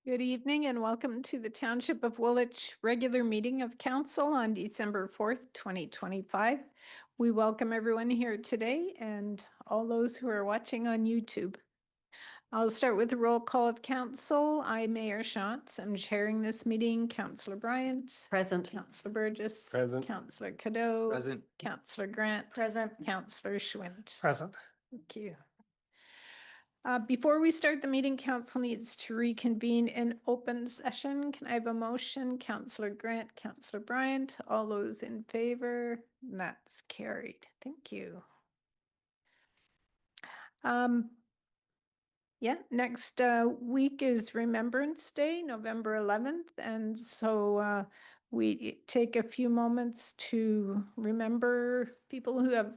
Good evening and welcome to the Township of Woolwich regular meeting of council on December 4th, 2025. We welcome everyone here today and all those who are watching on YouTube. I'll start with a roll call of council. I'm Mayor Shantz. I'm chairing this meeting. Councillor Bryant. Present. Councillor Burgess. Present. Councillor Cadeau. Present. Councillor Grant. Present. Councillor Schwint. Present. Thank you. Before we start the meeting, council needs to reconvene in open session. Can I have a motion? Councillor Grant, Councillor Bryant, all those in favor? That's carried. Thank you. Next week is Remembrance Day, November 11th. And so we take a few moments to remember people who have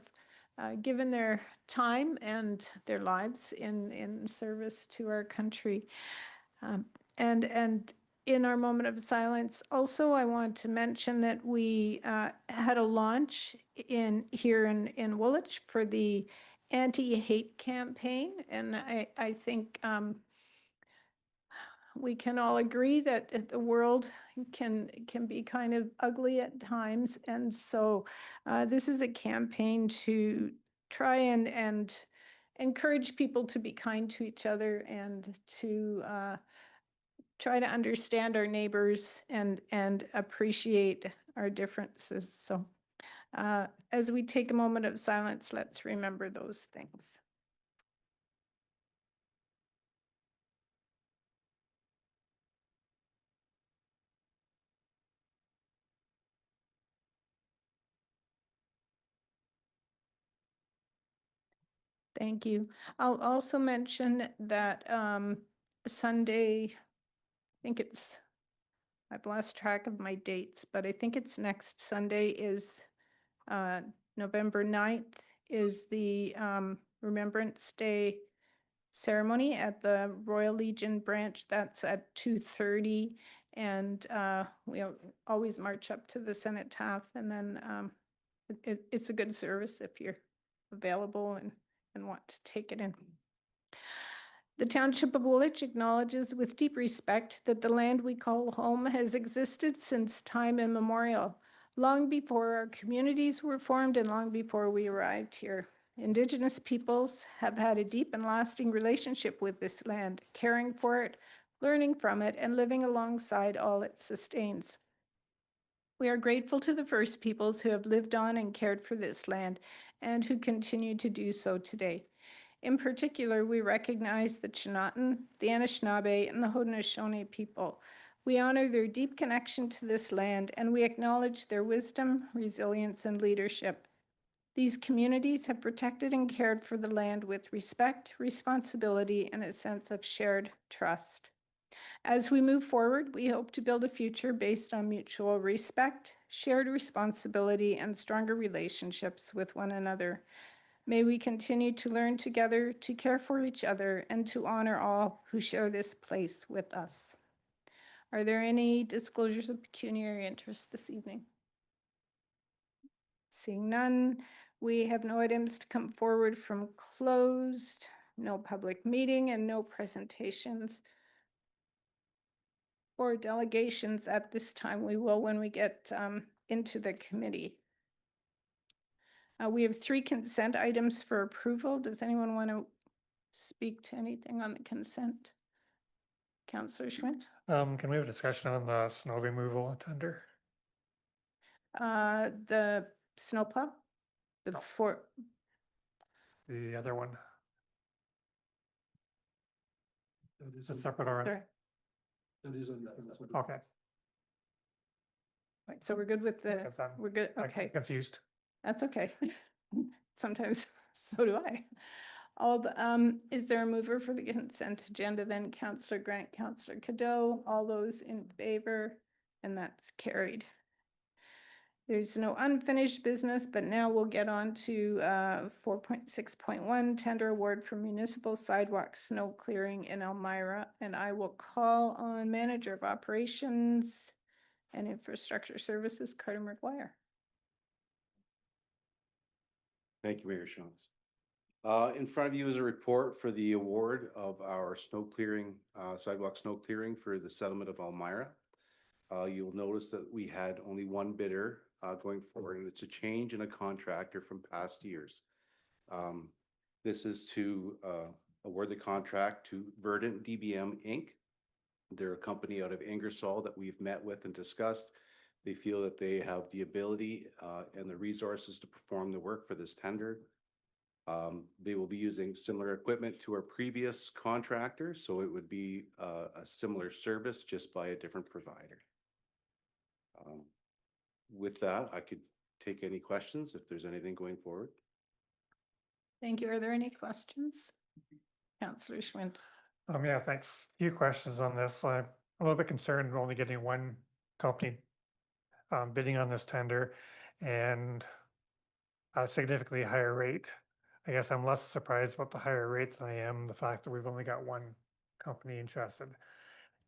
given their time and their lives in service to our country. And in our moment of silence, also I want to mention that we had a launch here in Woolwich for the anti-hate campaign, and I think we can all agree that the world can be kind of ugly at times, and so this is a campaign to try and encourage people to be kind to each other and to try to understand our neighbors and appreciate our differences. So as we take a moment of silence, let's remember those things. Thank you. I'll also mention that Sunday, I think it's, I've lost track of my dates, but I think it's next Sunday is November 9th is the Remembrance Day ceremony at the Royal Legion branch. That's at 2:30, and we always march up to the cenotaph, and then it's a good service if you're available and want to take it in. The Township of Woolwich acknowledges with deep respect that the land we call home has existed since time immemorial, long before our communities were formed and long before we arrived here. Indigenous peoples have had a deep and lasting relationship with this land, caring for it, learning from it, and living alongside all it sustains. We are grateful to the First Peoples who have lived on and cared for this land and who continue to do so today. In particular, we recognize the Chinatan, the Anishinaabe, and the Haudenosaunee people. We honor their deep connection to this land, and we acknowledge their wisdom, resilience, and leadership. These communities have protected and cared for the land with respect, responsibility, and a sense of shared trust. As we move forward, we hope to build a future based on mutual respect, shared responsibility, and stronger relationships with one another. May we continue to learn together, to care for each other, and to honor all who share this place with us. Are there any disclosures of pecuniary interest this evening? Seeing none, we have no items to come forward from closed, no public meeting, and no presentations or delegations at this time. We will when we get into the committee. We have 3 consent items for approval. Does anyone want to speak to anything on the consent? Councillor Schwint? Can we have a discussion on the snow removal tender? The snowplow? The The other one? It's a separate or Sorry. okay. Right, so we're good with the, If I'm we're good, okay. confused. That's okay. Sometimes so do I. Is there a mover for the consent agenda then? Councillor Grant, Councillor Cadeau, all those in favor, and that's carried. There's no unfinished business, but now we'll get on to 4.6.1 tender award for municipal sidewalk snow clearing in Elmira, and I will call on Manager of Operations and Infrastructure Services, Carter McGuire. Thank you, Mayor Shantz. In front of you is a report for the award of our snow clearing, sidewalk snow clearing for the settlement of Elmira. You'll notice that we had only one bidder going forward, and it's a change in a contractor from past years. This is to award the contract to Verdant DBM Inc. They're a company out of Ingersoll that we've met with and discussed. They feel that they have the ability and the resources to perform the work for this tender. They will be using similar equipment to our previous contractor, so it would be a similar service just by a different provider. With that, I could take any questions if there's anything going forward. Thank you. Are there any questions? Councillor Schwint. Yeah, thanks. Few questions on this. I'm a little bit concerned we're only getting one company bidding on this tender and a significantly higher rate. I guess I'm less surprised about the higher rate than I am the fact that we've only got one company interested.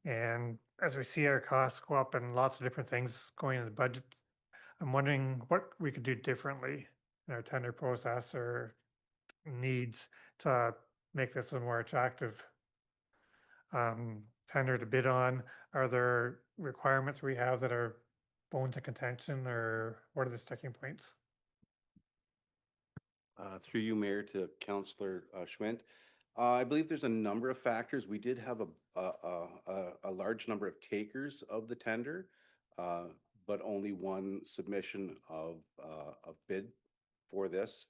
And as we see our costs go up and lots of different things going in the budget, I'm wondering what we could do differently in our tender process or needs to make this a more attractive tender to bid on. Are there requirements we have that are bones of contention, or what are the sticking points? Through you, Mayor, to Councillor Schwint. I believe there's a number of factors. We did have a large number of takers of the tender, but only one submission of bid for this.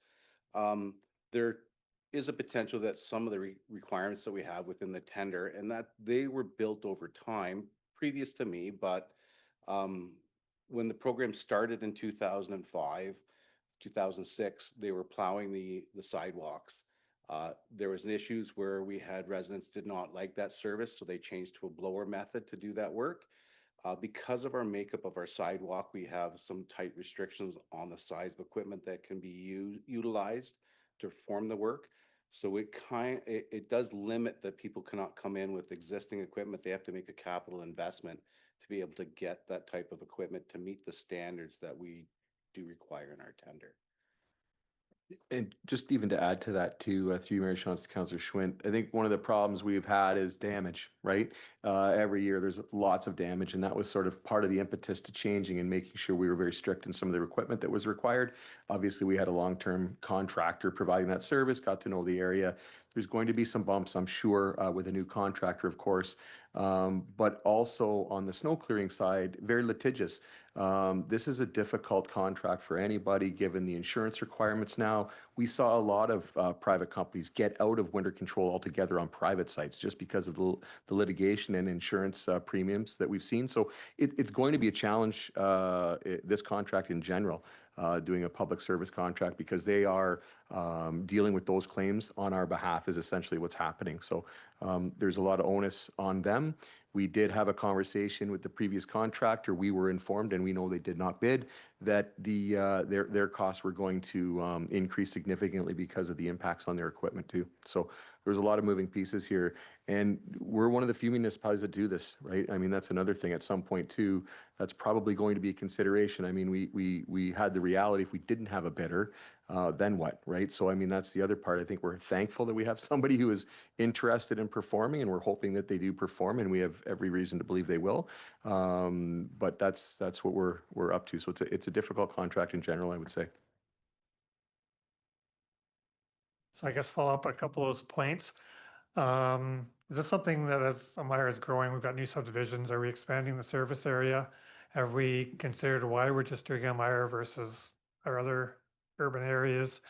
There is a potential that some of the requirements that we have within the tender, and that they were built over time previous to me, but when the program started in 2005, 2006, they were plowing the sidewalks. There was issues where we had residents did not like that service, so they changed to a blower method to do that work. Because of our makeup of our sidewalk, we have some tight restrictions on the size of equipment that can be utilized to perform the work. So it does limit that people cannot come in with existing equipment. They have to make a capital investment to be able to get that type of equipment to meet the standards that we do require in our tender. And just even to add to that too, through Mayor Shantz to Councillor Schwint, I think one of the problems we've had is damage, right? Every year there's lots of damage, and that was sort of part of the impetus to changing and making sure we were very strict in some of the equipment that was required. Obviously, we had a long-term contractor providing that service, got to know the area. There's going to be some bumps, I'm sure, with a new contractor, of course, but also on the snow clearing side, very litigious. This is a difficult contract for anybody, given the insurance requirements now. We saw a lot of private companies get out of winter control altogether on private sites just because of the litigation and insurance premiums that we've seen. So it's going to be a challenge, this contract in general. Doing a public service contract, because they are dealing with those claims on our behalf is essentially what's happening. So there's a lot of onus on them. We did have a conversation with the previous contractor. We were informed, and we know they did not bid, that their costs were going to increase significantly because of the impacts on their equipment too. So there's a lot of moving pieces here, and we're one of the few municipalities that do this, right? I mean, that's another thing at some point too. That's probably going to be a consideration. I mean, we had the reality, if we didn't have a bidder, then what, right? So, I mean, that's the other part. I think we're thankful that we have somebody who is interested in performing, and we're hoping that they do perform, and we have every reason to believe they will. But that's what we're up to. So it's a difficult contract in general, I would say. So I guess follow up a couple of those points. Is this something that as Elmira is growing, we've got new subdivisions, are we expanding the service area? Have we considered why we're just doing Elmira versus our other urban areas?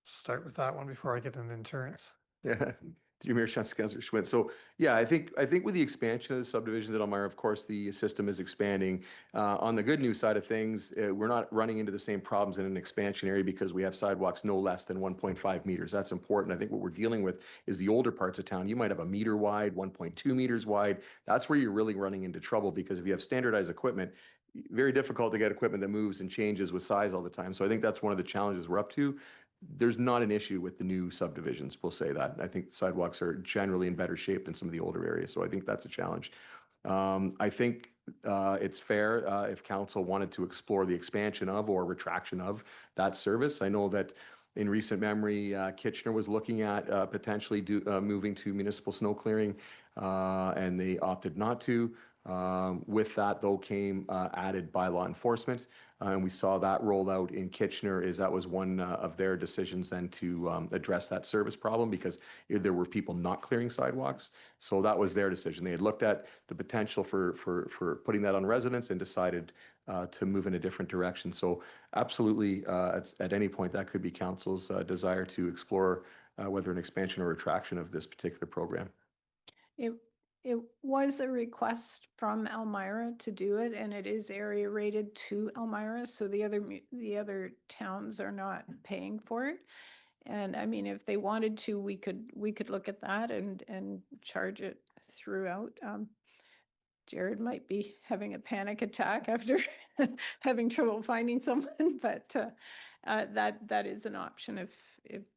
Start with that one before I get into insurance. Yeah. Through Mayor Shantz, Councillor Schwint. So yeah, I think with the expansion of the subdivisions at Elmira, of course, the system is expanding. On the good news side of things, we're not running into the same problems in an expansion area because we have sidewalks no less than 1.5 meters. That's important. I think what we're dealing with is the older parts of town. You might have a meter wide, 1.2 meters wide. That's where you're really running into trouble, because if you have standardized equipment, very difficult to get equipment that moves and changes with size all the time. So I think that's one of the challenges we're up to. There's not an issue with the new subdivisions, we'll say that. I think sidewalks are generally in better shape than some of the older areas, so I think that's a challenge. I think it's fair if council wanted to explore the expansion of or retraction of that service. I know that In recent memory, Kitchener was looking at potentially moving to municipal snow clearing, and they opted not to. With that, though, came added bylaw enforcement, and we saw that roll out in Kitchener. That was one of their decisions then to address that service problem, because there were people not clearing sidewalks. So that was their decision. They had looked at the potential for putting that on residents and decided to move in a different direction. So absolutely, at any point, that could be council's desire to explore whether an expansion or retraction of this particular program. It was a request from Elmira to do it, and it is area rated to Elmira, so the other towns are not paying for it. And I mean, if they wanted to, we could look at that and charge it throughout. Jared might be having a panic attack after having trouble finding someone, but that is an option if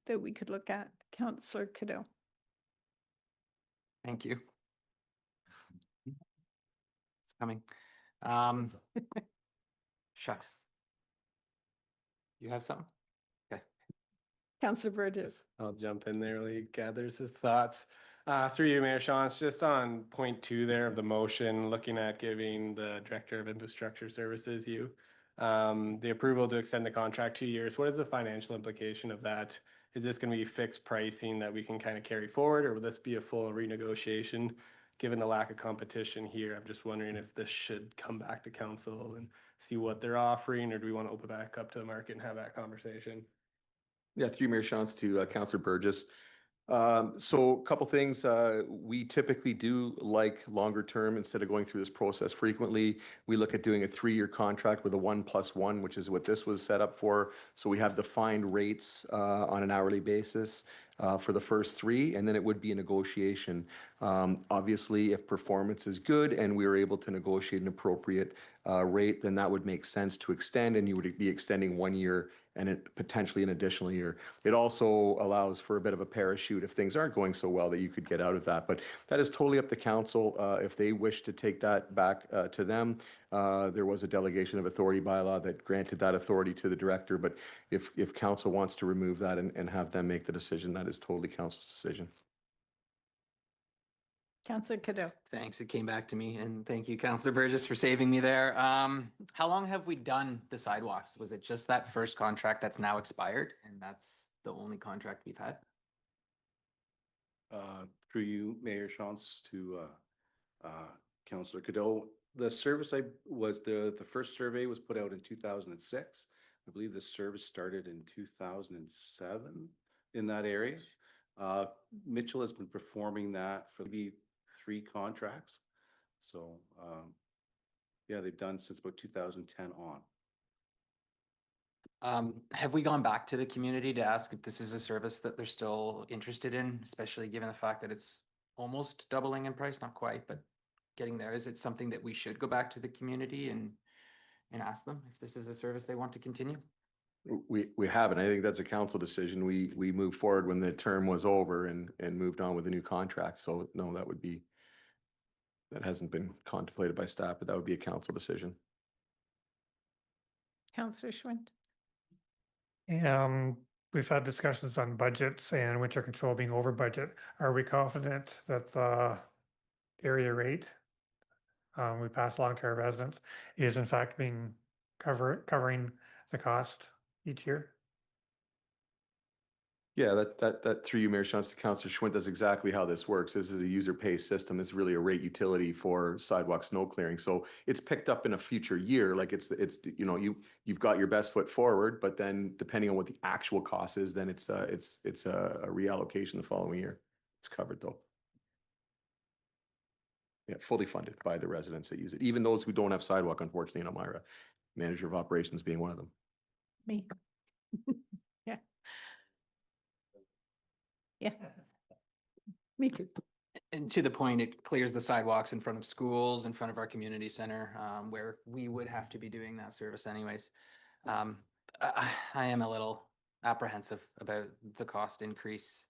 that we could look at. Councillor Cadeau. Thank you. It's coming. Shucks. You have something? Okay. Councillor Burgess. I'll jump in there while he gathers his thoughts. Through you, Mayor Shantz, just on point 2 there of the motion, looking at giving the Director of Infrastructure Services the approval to extend the contract 2 years. What is the financial implication of that? Is this going to be fixed pricing that we can kind of carry forward, or will this be a full renegotiation? Given the lack of competition here, I'm just wondering if this should come back to council and see what they're offering, or do we want to open back up to the market and have that conversation? Yeah, through Mayor Shantz to Councillor Burgess. So a couple things, we typically do like longer term instead of going through this process frequently. We look at doing a 3-year contract with a 1+1, which is what this was set up for. So we have defined rates on an hourly basis for the first 3, and then it would be a negotiation. Obviously, if performance is good and we were able to negotiate an appropriate rate, then that would make sense to extend, and you would be extending 1 year and potentially an additional year. It also allows for a bit of a parachute if things aren't going so well that you could get out of that. But that is totally up to council. If they wish to take that back to them, there was a delegation of authority bylaw that granted that authority to the director. But if council wants to remove that and have them make the decision, that is totally council's decision. Councillor Cadeau. Thanks. It came back to me, and thank you, Councillor Burgess, for saving me there. How long have we done the sidewalks? Was it just that first contract that's now expired, and that's the only contract we've had? Through you, Mayor Shantz, to Councillor Cadeau. The service the first survey was put out in 2006. I believe the service started in 2007 in that area. Mitchell has been performing that for maybe 3 contracts. So yeah, they've done since about 2010 on. Have we gone back to the community to ask if this is a service that they're still interested in, especially given the fact that it's almost doubling in price, not quite, but getting there? Is it something that we should go back to the community and ask them if this is a service they want to continue? We haven't. I think that's a council decision. We moved forward when the term was over and moved on with a new contract. So no, that hasn't been contemplated by staff, but that would be a council decision. Councillor Schwint. We've had discussions on budgets and winter control being over budget. Are we confident that the area rate we pass along to our residents is in fact being covering the cost each year? Yeah, that through you, Mayor Shantz, to Councillor Schwint, that's exactly how this works. This is a user pay system. It's really a rate utility for sidewalk snow clearing. So it's picked up in a future year. Like it's you know, you've got your best foot forward, but then depending on what the actual cost is, then it's a reallocation the following year. It's covered though. Yeah, fully funded by the residents that use it, even those who don't have sidewalk, unfortunately, in Elmira, manager of operations being one of them. Me. Yeah. Yeah. Me too. And to the point, it clears the sidewalks in front of schools, in front of our community center, where we would have to be doing that service anyways. I am a little apprehensive about the cost increase.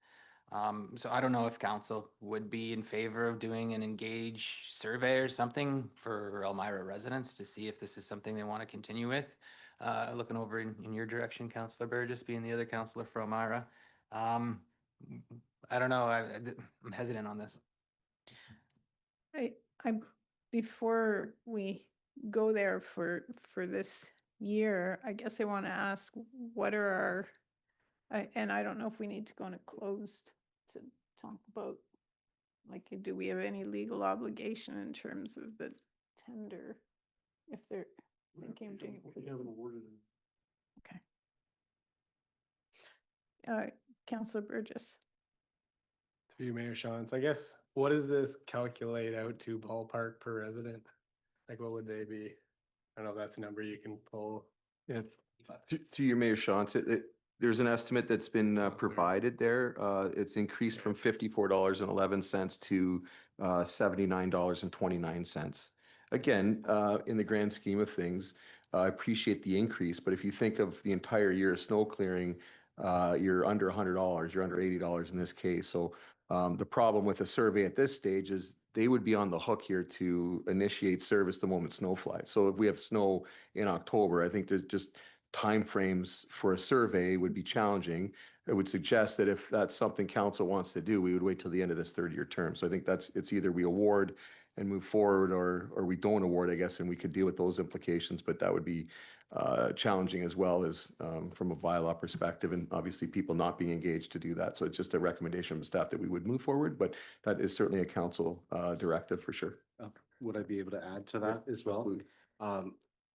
So I don't know if council would be in favor of doing an engage survey or something for Elmira residents to see if this is something they want to continue with. looking over in your direction, Councillor Burgess, being the other councillor from Elmira. I don't know, I'm hesitant on this. I, before we go there for this year, I guess I want to ask, what are our, and I don't know if we need to go in a closed to talk about, like, do we have any legal obligation in terms of the tender? If they're thinking of doing. Okay. Councillor Burgess. Through you, Mayor Shantz, I guess, what does this calculate out to ballpark per resident? Like, what would they be? I don't know if that's a number you can pull. Yeah, through your Mayor Shantz, there's an estimate that's been provided there. It's increased from $54.11 to $79.29. Again, in the grand scheme of things, I appreciate the increase, but if you think of the entire year of snow clearing, you're under $100, you're under $80 in this case. So the problem with a survey at this stage is they would be on the hook here to initiate service the moment snow flies. So if we have snow in October, I think there's just timeframes for a survey would be challenging. I would suggest that if that's something council wants to do, we would wait till the end of this third-year term. So I think it's either we award and move forward or we don't award, I guess, and we could deal with those implications, but that would be challenging as well as from a bylaw perspective, and obviously people not being engaged to do that. So it's just a recommendation from staff that we would move forward, but that is certainly a council directive for sure. Would I be able to add to that as well?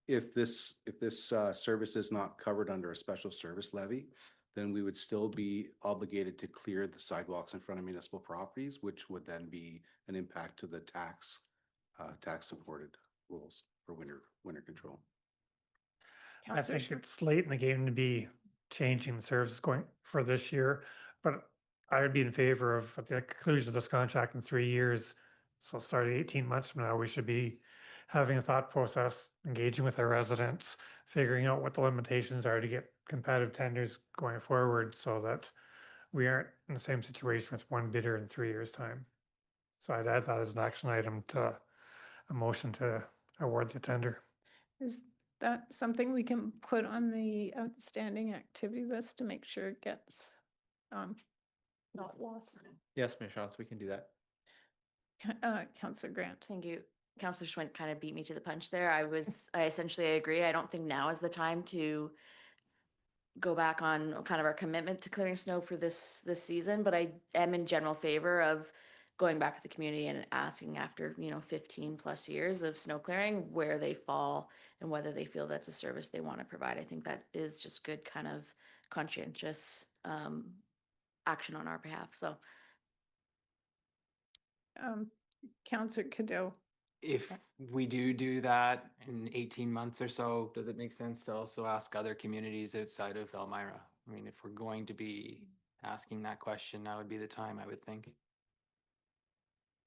If this service is not covered under a special service levy, then we would still be obligated to clear the sidewalks in front of municipal properties, which would then be an impact to the tax supported rules for winter control. I think it's late in the game to be changing the services going for this year, but I would be in favor of at the conclusion of this contract in 3 years. So starting 18 months from now, we should be having a thought process, engaging with our residents, figuring out what the limitations are to get competitive tenders going forward so that we aren't in the same situation with one bidder in 3 years' time. So I'd add that as an action item to a motion to award the tender. Is that something we can put on the outstanding activity list to make sure it gets not lost? Yes, Ms. Shantz, we can do that. Councillor Grant. Thank you. Councillor Schwint kind of beat me to the punch there. I essentially agree. I don't think now is the time to go back on kind of our commitment to clearing snow for this season, but I am in general favor of going back to the community and asking after, 15 plus years of snow clearing, where they fall and whether they feel that's a service they want to provide. I think that is just good kind of conscientious action on our behalf. So Councillor Cadeau. If we do that in 18 months or so, does it make sense to also ask other communities outside of Elmira? I mean, if we're going to be asking that question, now would be the time, I would think.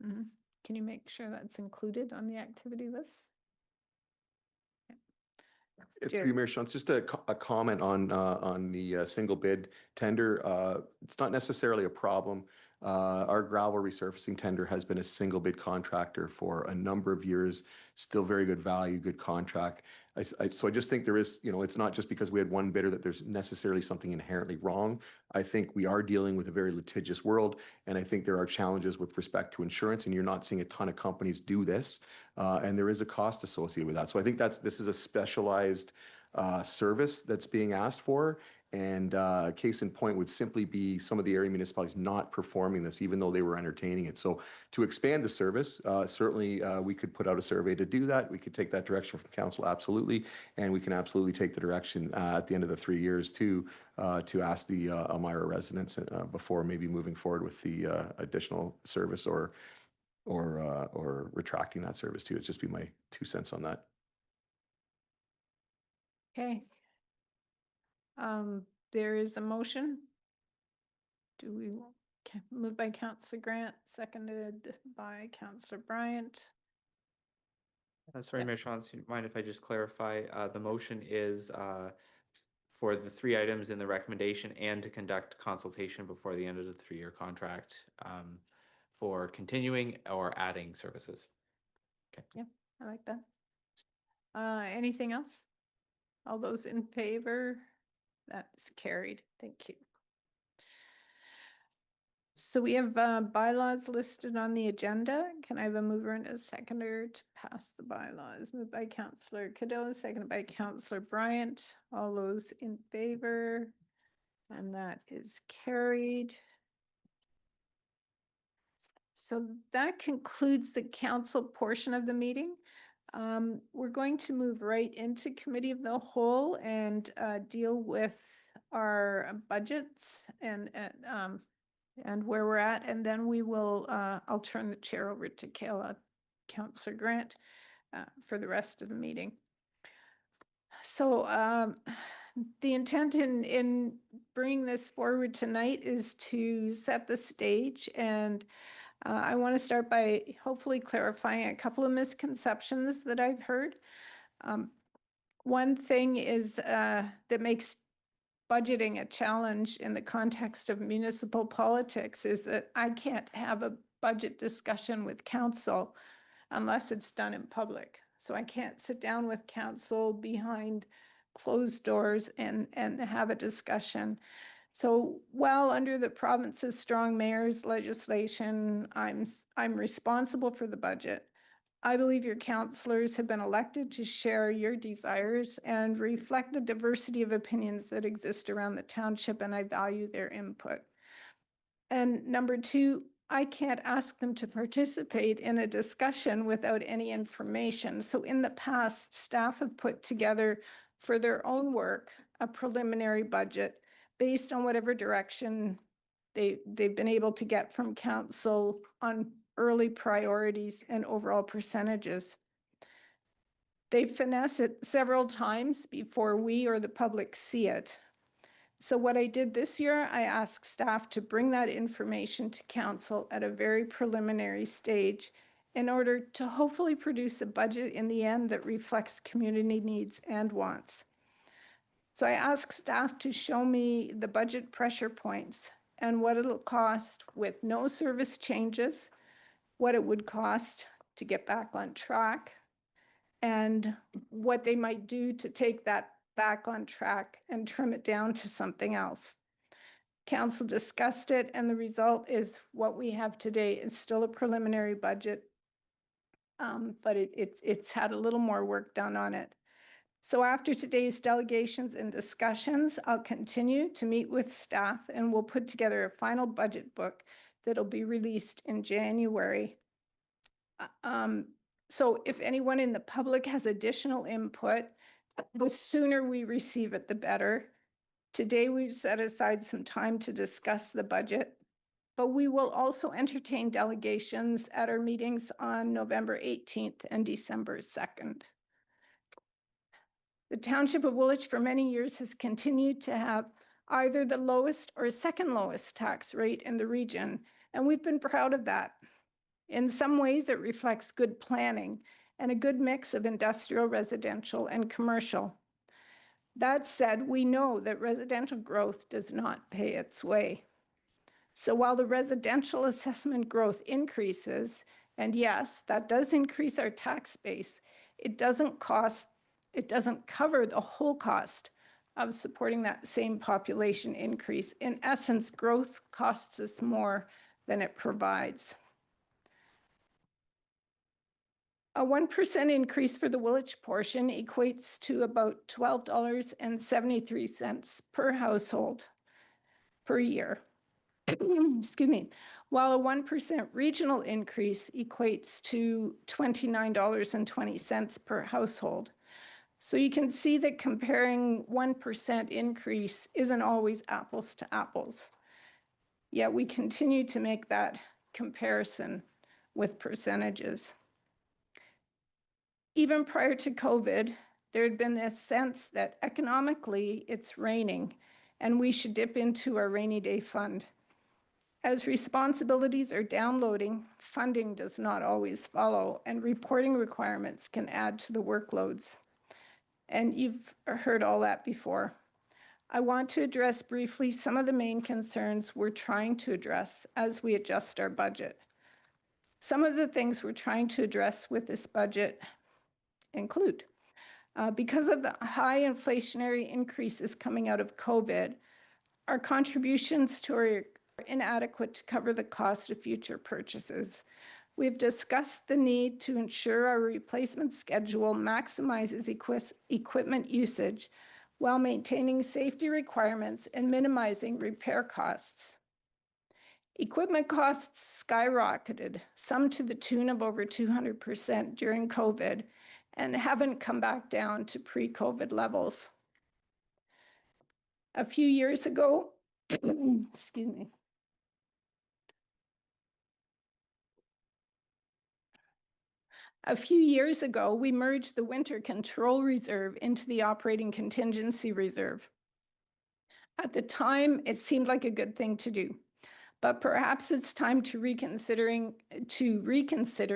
Can you make sure that's included on the activity list? Through Mayor Shantz, just a comment on the single bid tender. It's not necessarily a problem. Our gravel resurfacing tender has been a single bid contractor for a number of years, still very good value, good contract. So I just think there is, it's not just because we had one bidder that there's necessarily something inherently wrong. I think we are dealing with a very litigious world, and I think there are challenges with respect to insurance, and you're not seeing a ton of companies do this, and there is a cost associated with that. So I think this is a specialized service that's being asked for. And case in point would simply be some of the area municipalities not performing this, even though they were entertaining it. So to expand the service, certainly we could put out a survey to do that. We could take that direction from council, absolutely. And we can absolutely take the direction at the end of the 3 years to ask the Elmira residents before maybe moving forward with the additional service or retracting that service too. It's just be my 2 cents on that. Okay. There is a motion. Moved by Councillor Grant, seconded by Councillor Bryant. Sorry, Mayor Shantz, you mind if I just clarify? The motion is for the 3 items in the recommendation and to conduct consultation before the end of the 3-year contract for continuing or adding services. Okay. Yeah, I like that. Anything else? All those in favor? That's carried. Thank you. So we have bylaws listed on the agenda. Can I have a mover and a seconder to pass the bylaws? Moved by Councillor Cadeau, seconded by Councillor Bryant. All those in favor? And that is carried. So that concludes the council portion of the meeting. We're going to move right into committee of the whole and deal with our budgets and where we're at. And then we will, I'll turn the chair over to Councillor Grant for the rest of the meeting. So the intent in bringing this forward tonight is to set the stage, and I want to start by hopefully clarifying a couple of misconceptions that I've heard. One thing is that makes budgeting a challenge in the context of municipal politics is that I can't have a budget discussion with council unless it's done in public. So I can't sit down with council behind closed doors and have a discussion. So while under the province's strong mayor's legislation, I'm responsible for the budget, I believe your councillors have been elected to share your desires and reflect the diversity of opinions that exist around the township, and I value their input. And number two, I can't ask them to participate in a discussion without any information. So in the past, staff have put together for their own work a preliminary budget based on whatever direction they've been able to get from council on early priorities and overall percentages. They finesse it several times before we or the public see it. So what I did this year, I asked staff to bring that information to council at a very preliminary stage in order to hopefully produce a budget in the end that reflects community needs and wants. So I asked staff to show me the budget pressure points and what it'll cost with no service changes, what it would cost to get back on track, and what they might do to take that back on track and trim it down to something else. Council discussed it, and the result is what we have today. It's still a preliminary budget, but it's had a little more work done on it. So after today's delegations and discussions, I'll continue to meet with staff and we'll put together a final budget book that'll be released in January. So if anyone in the public has additional input, the sooner we receive it, the better. Today, we've set aside some time to discuss the budget, but we will also entertain delegations at our meetings on November 18th and December 2nd. The Township of Woolwich for many years has continued to have either the lowest or second lowest tax rate in the region, and we've been proud of that. In some ways, it reflects good planning and a good mix of industrial, residential, and commercial. That said, we know that residential growth does not pay its way. So while the residential assessment growth increases, and yes, that does increase our tax base, it doesn't cover the whole cost of supporting that same population increase. In essence, growth costs us more than it provides. A 1% increase for the Woolwich portion equates to about $12.73 per household per year. Excuse me. While a 1% regional increase equates to $29.20 per household. So you can see that comparing 1% increase isn't always apples to apples. Yet we continue to make that comparison with percentages. Even prior to COVID, there had been this sense that economically it's raining and we should dip into our rainy day fund. As responsibilities are downloading, funding does not always follow, and reporting requirements can add to the workloads. And you've heard all that before. I want to address briefly some of the main concerns we're trying to address as we adjust our budget. Some of the things we're trying to address with this budget include Because of the high inflationary increases coming out of COVID, our contributions to are inadequate to cover the cost of future purchases. We've discussed the need to ensure our replacement schedule maximizes equipment usage while maintaining safety requirements and minimizing repair costs. Equipment costs skyrocketed, some to the tune of over 200% during COVID, and haven't come back down to pre-COVID levels. A few years ago, excuse me. A few years ago, we merged the winter control reserve into the operating contingency reserve. At the time, it seemed like a good thing to do, but perhaps it's time to reconsider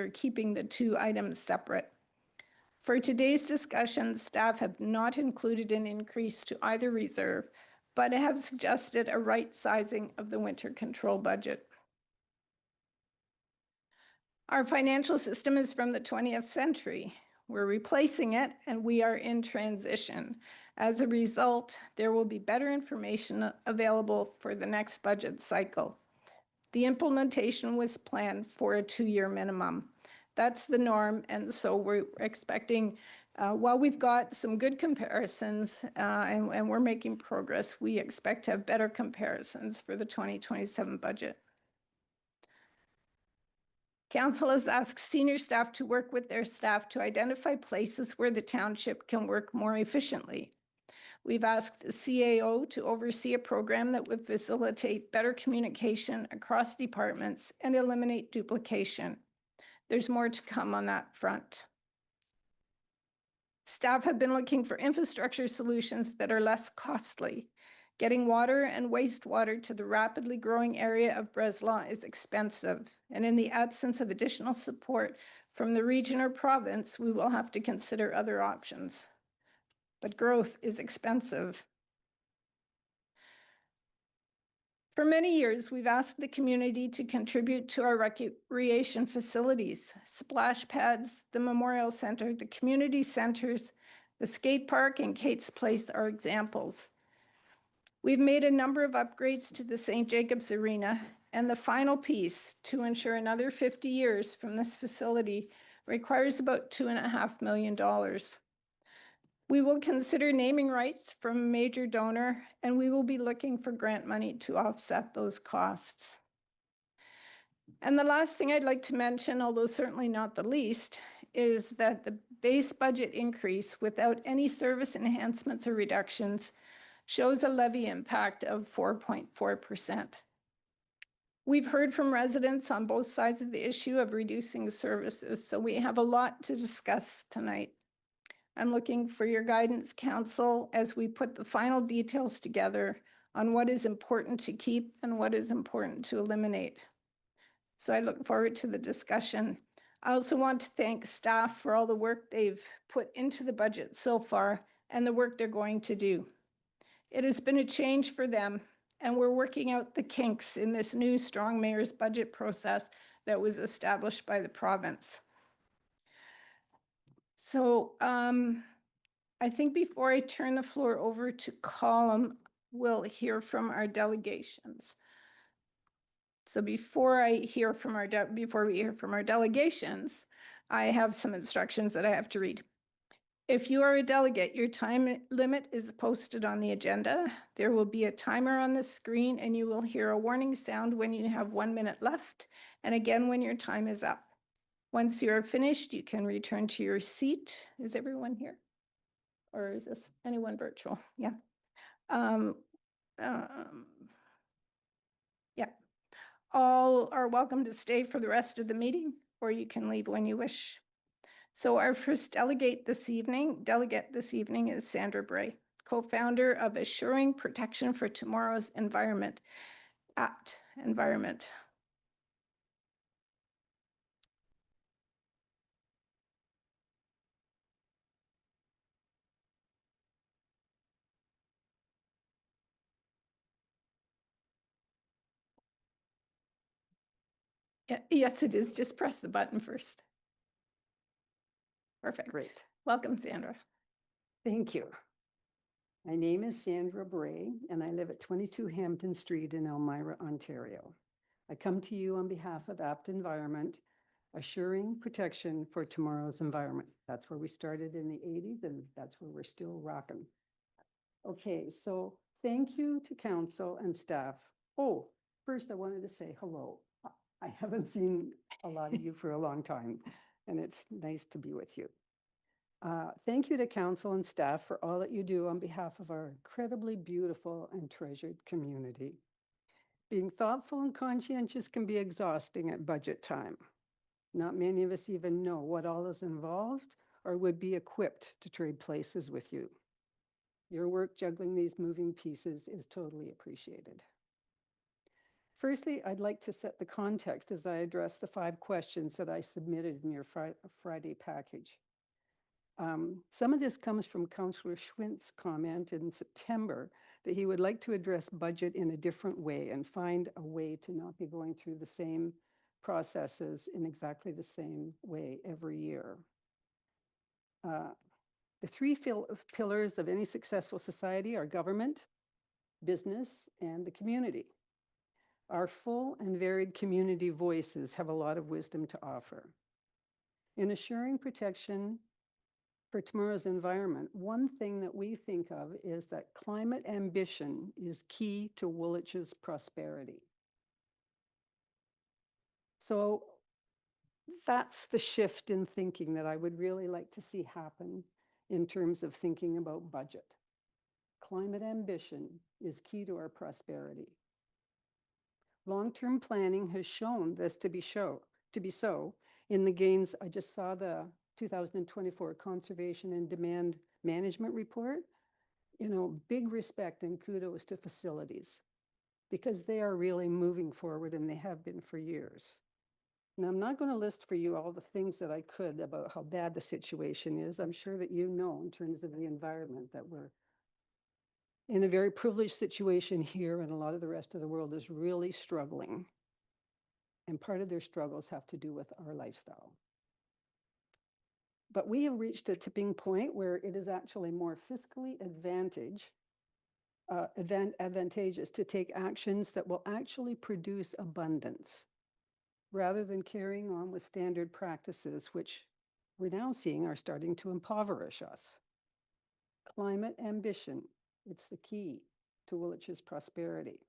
keeping the two items separate. For today's discussion, staff have not included an increase to either reserve, but have suggested a right sizing of the winter control budget. Our financial system is from the 20th century. We're replacing it, and we are in transition. As a result, there will be better information available for the next budget cycle. The implementation was planned for a 2-year minimum. That's the norm, and so we're expecting, while we've got some good comparisons and we're making progress, we expect to have better comparisons for the 2027 budget. Council has asked senior staff to work with their staff to identify places where the township can work more efficiently. We've asked the CAO to oversee a program that would facilitate better communication across departments and eliminate duplication. There's more to come on that front. Staff have been looking for infrastructure solutions that are less costly. Getting water and wastewater to the rapidly growing area of Breslau is expensive, and in the absence of additional support from the region or province, we will have to consider other options. But growth is expensive. For many years, we've asked the community to contribute to our recreation facilities, splash pads, the Memorial Center, the community centers, the skate park, and Kate's Place are examples. We've made a number of upgrades to the St. Jacobs Arena, and the final piece to ensure another 50 years from this facility requires about $2.5 million. We will consider naming rights from a major donor, and we will be looking for grant money to offset those costs. And the last thing I'd like to mention, although certainly not the least, is that the base budget increase without any service enhancements or reductions shows a levy impact of 4.4%. We've heard from residents on both sides of the issue of reducing services, so we have a lot to discuss tonight. I'm looking for your guidance, Council, as we put the final details together on what is important to keep and what is important to eliminate. So I look forward to the discussion. I also want to thank staff for all the work they've put into the budget so far and the work they're going to do. It has been a change for them, and we're working out the kinks in this new Strong Mayor's budget process that was established by the province. So I think before I turn the floor over to Colum, we'll hear from our delegations. So before we hear from our delegations, I have some instructions that I have to read. If you are a delegate, your time limit is posted on the agenda. There will be a timer on the screen, and you will hear a warning sound when you have 1 minute left, and again when your time is up. Once you are finished, you can return to your seat. Is everyone here? Or is this anyone virtual? Yeah. Yeah. All are welcome to stay for the rest of the meeting, or you can leave when you wish. So our first delegate this evening is Sandra Bray, co-founder of Assuring Protection for Tomorrow's Environment, APT Environment. Yeah, yes, it is. Just press the button first. Perfect. Great. Welcome, Sandra. Thank you. My name is Sandra Bray, and I live at 22 Hampton Street in Elmira, Ontario. I come to you on behalf of Apt Environment, assuring protection for tomorrow's environment. That's where we started in the 80s, and that's where we're still rocking. Okay, so thank you to council and staff. Oh, first I wanted to say hello. I haven't seen a lot of you for a long time, and it's nice to be with you. Thank you to council and staff for all that you do on behalf of our incredibly beautiful and treasured community. Being thoughtful and conscientious can be exhausting at budget time. Not many of us even know what all is involved or would be equipped to trade places with you. Your work juggling these moving pieces is totally appreciated. Firstly, I'd like to set the context as I address the 5 questions that I submitted in your Friday package. Some of this comes from Councillor Schwint's comment in September that he would like to address budget in a different way and find a way to not be going through the same processes in exactly the same way every year. The 3 pillars of any successful society are government, business, and the community. Our full and varied community voices have a lot of wisdom to offer. In assuring protection for tomorrow's environment, one thing that we think of is that climate ambition is key to Woolwich's prosperity. So that's the shift in thinking that I would really like to see happen in terms of thinking about budget. Climate ambition is key to our prosperity. Long-term planning has shown this to be so in the gains. I just saw the 2024 Conservation and Demand Management Report. You know, big respect and kudos to facilities because they are really moving forward and they have been for years. Now, I'm not going to list for you all the things that I could about how bad the situation is. I'm sure that you know in terms of the environment that we're in a very privileged situation here, and a lot of the rest of the world is really struggling. And part of their struggles have to do with our lifestyle. But we have reached a tipping point where it is actually more fiscally advantageous to take actions that will actually produce abundance, rather than carrying on with standard practices, which we're now seeing are starting to impoverish us. Climate ambition, it's the key to Woolwich's prosperity.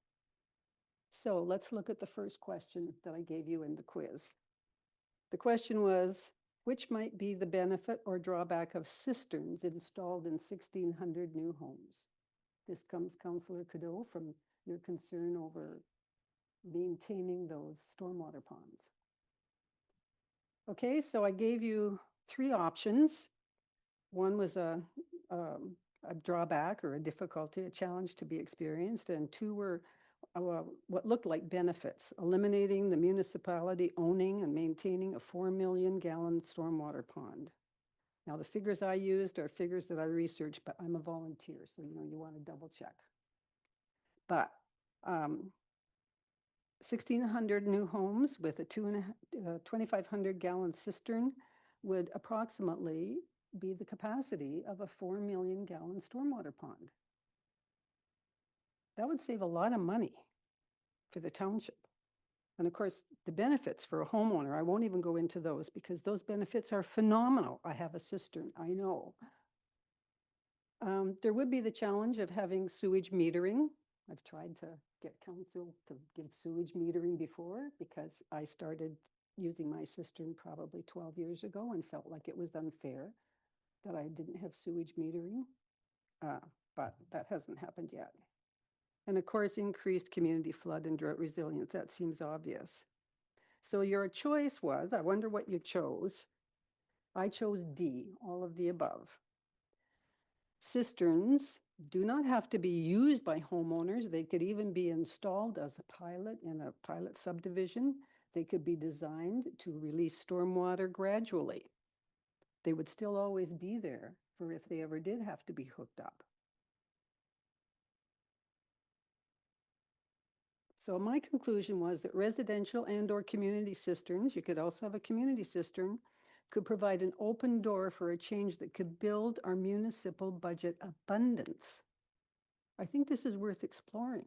So let's look at the first question that I gave you in the quiz. The question was, which might be the benefit or drawback of cisterns installed in 1,600 new homes? This comes, Councillor Cadeau, from your concern over maintaining those stormwater ponds. Okay, so I gave you 3 options. One was a drawback or a difficulty, a challenge to be experienced, and 2 were what looked like benefits: eliminating the municipality owning and maintaining a 4 million gallon stormwater pond. Now, the figures I used are figures that I researched, but I'm a volunteer, so you want to double check. But 1,600 new homes with a 2,500 gallon cistern would approximately be the capacity of a 4 million gallon stormwater pond. That would save a lot of money for the township. And of course, the benefits for a homeowner, I won't even go into those because those benefits are phenomenal. I have a cistern, I know. There would be the challenge of having sewage metering. I've tried to get council to give sewage metering before because I started using my cistern probably 12 years ago and felt like it was unfair that I didn't have sewage metering, but that hasn't happened yet. And of course, increased community flood and drought resilience, that seems obvious. So your choice was, I wonder what you chose. I chose D, all of the above. Cisterns do not have to be used by homeowners. They could even be installed as a pilot in a pilot subdivision. They could be designed to release stormwater gradually. They would still always be there for if they ever did have to be hooked up. So my conclusion was that residential and/or community cisterns, you could also have a community cistern, could provide an open door for a change that could build our municipal budget abundance. I think this is worth exploring.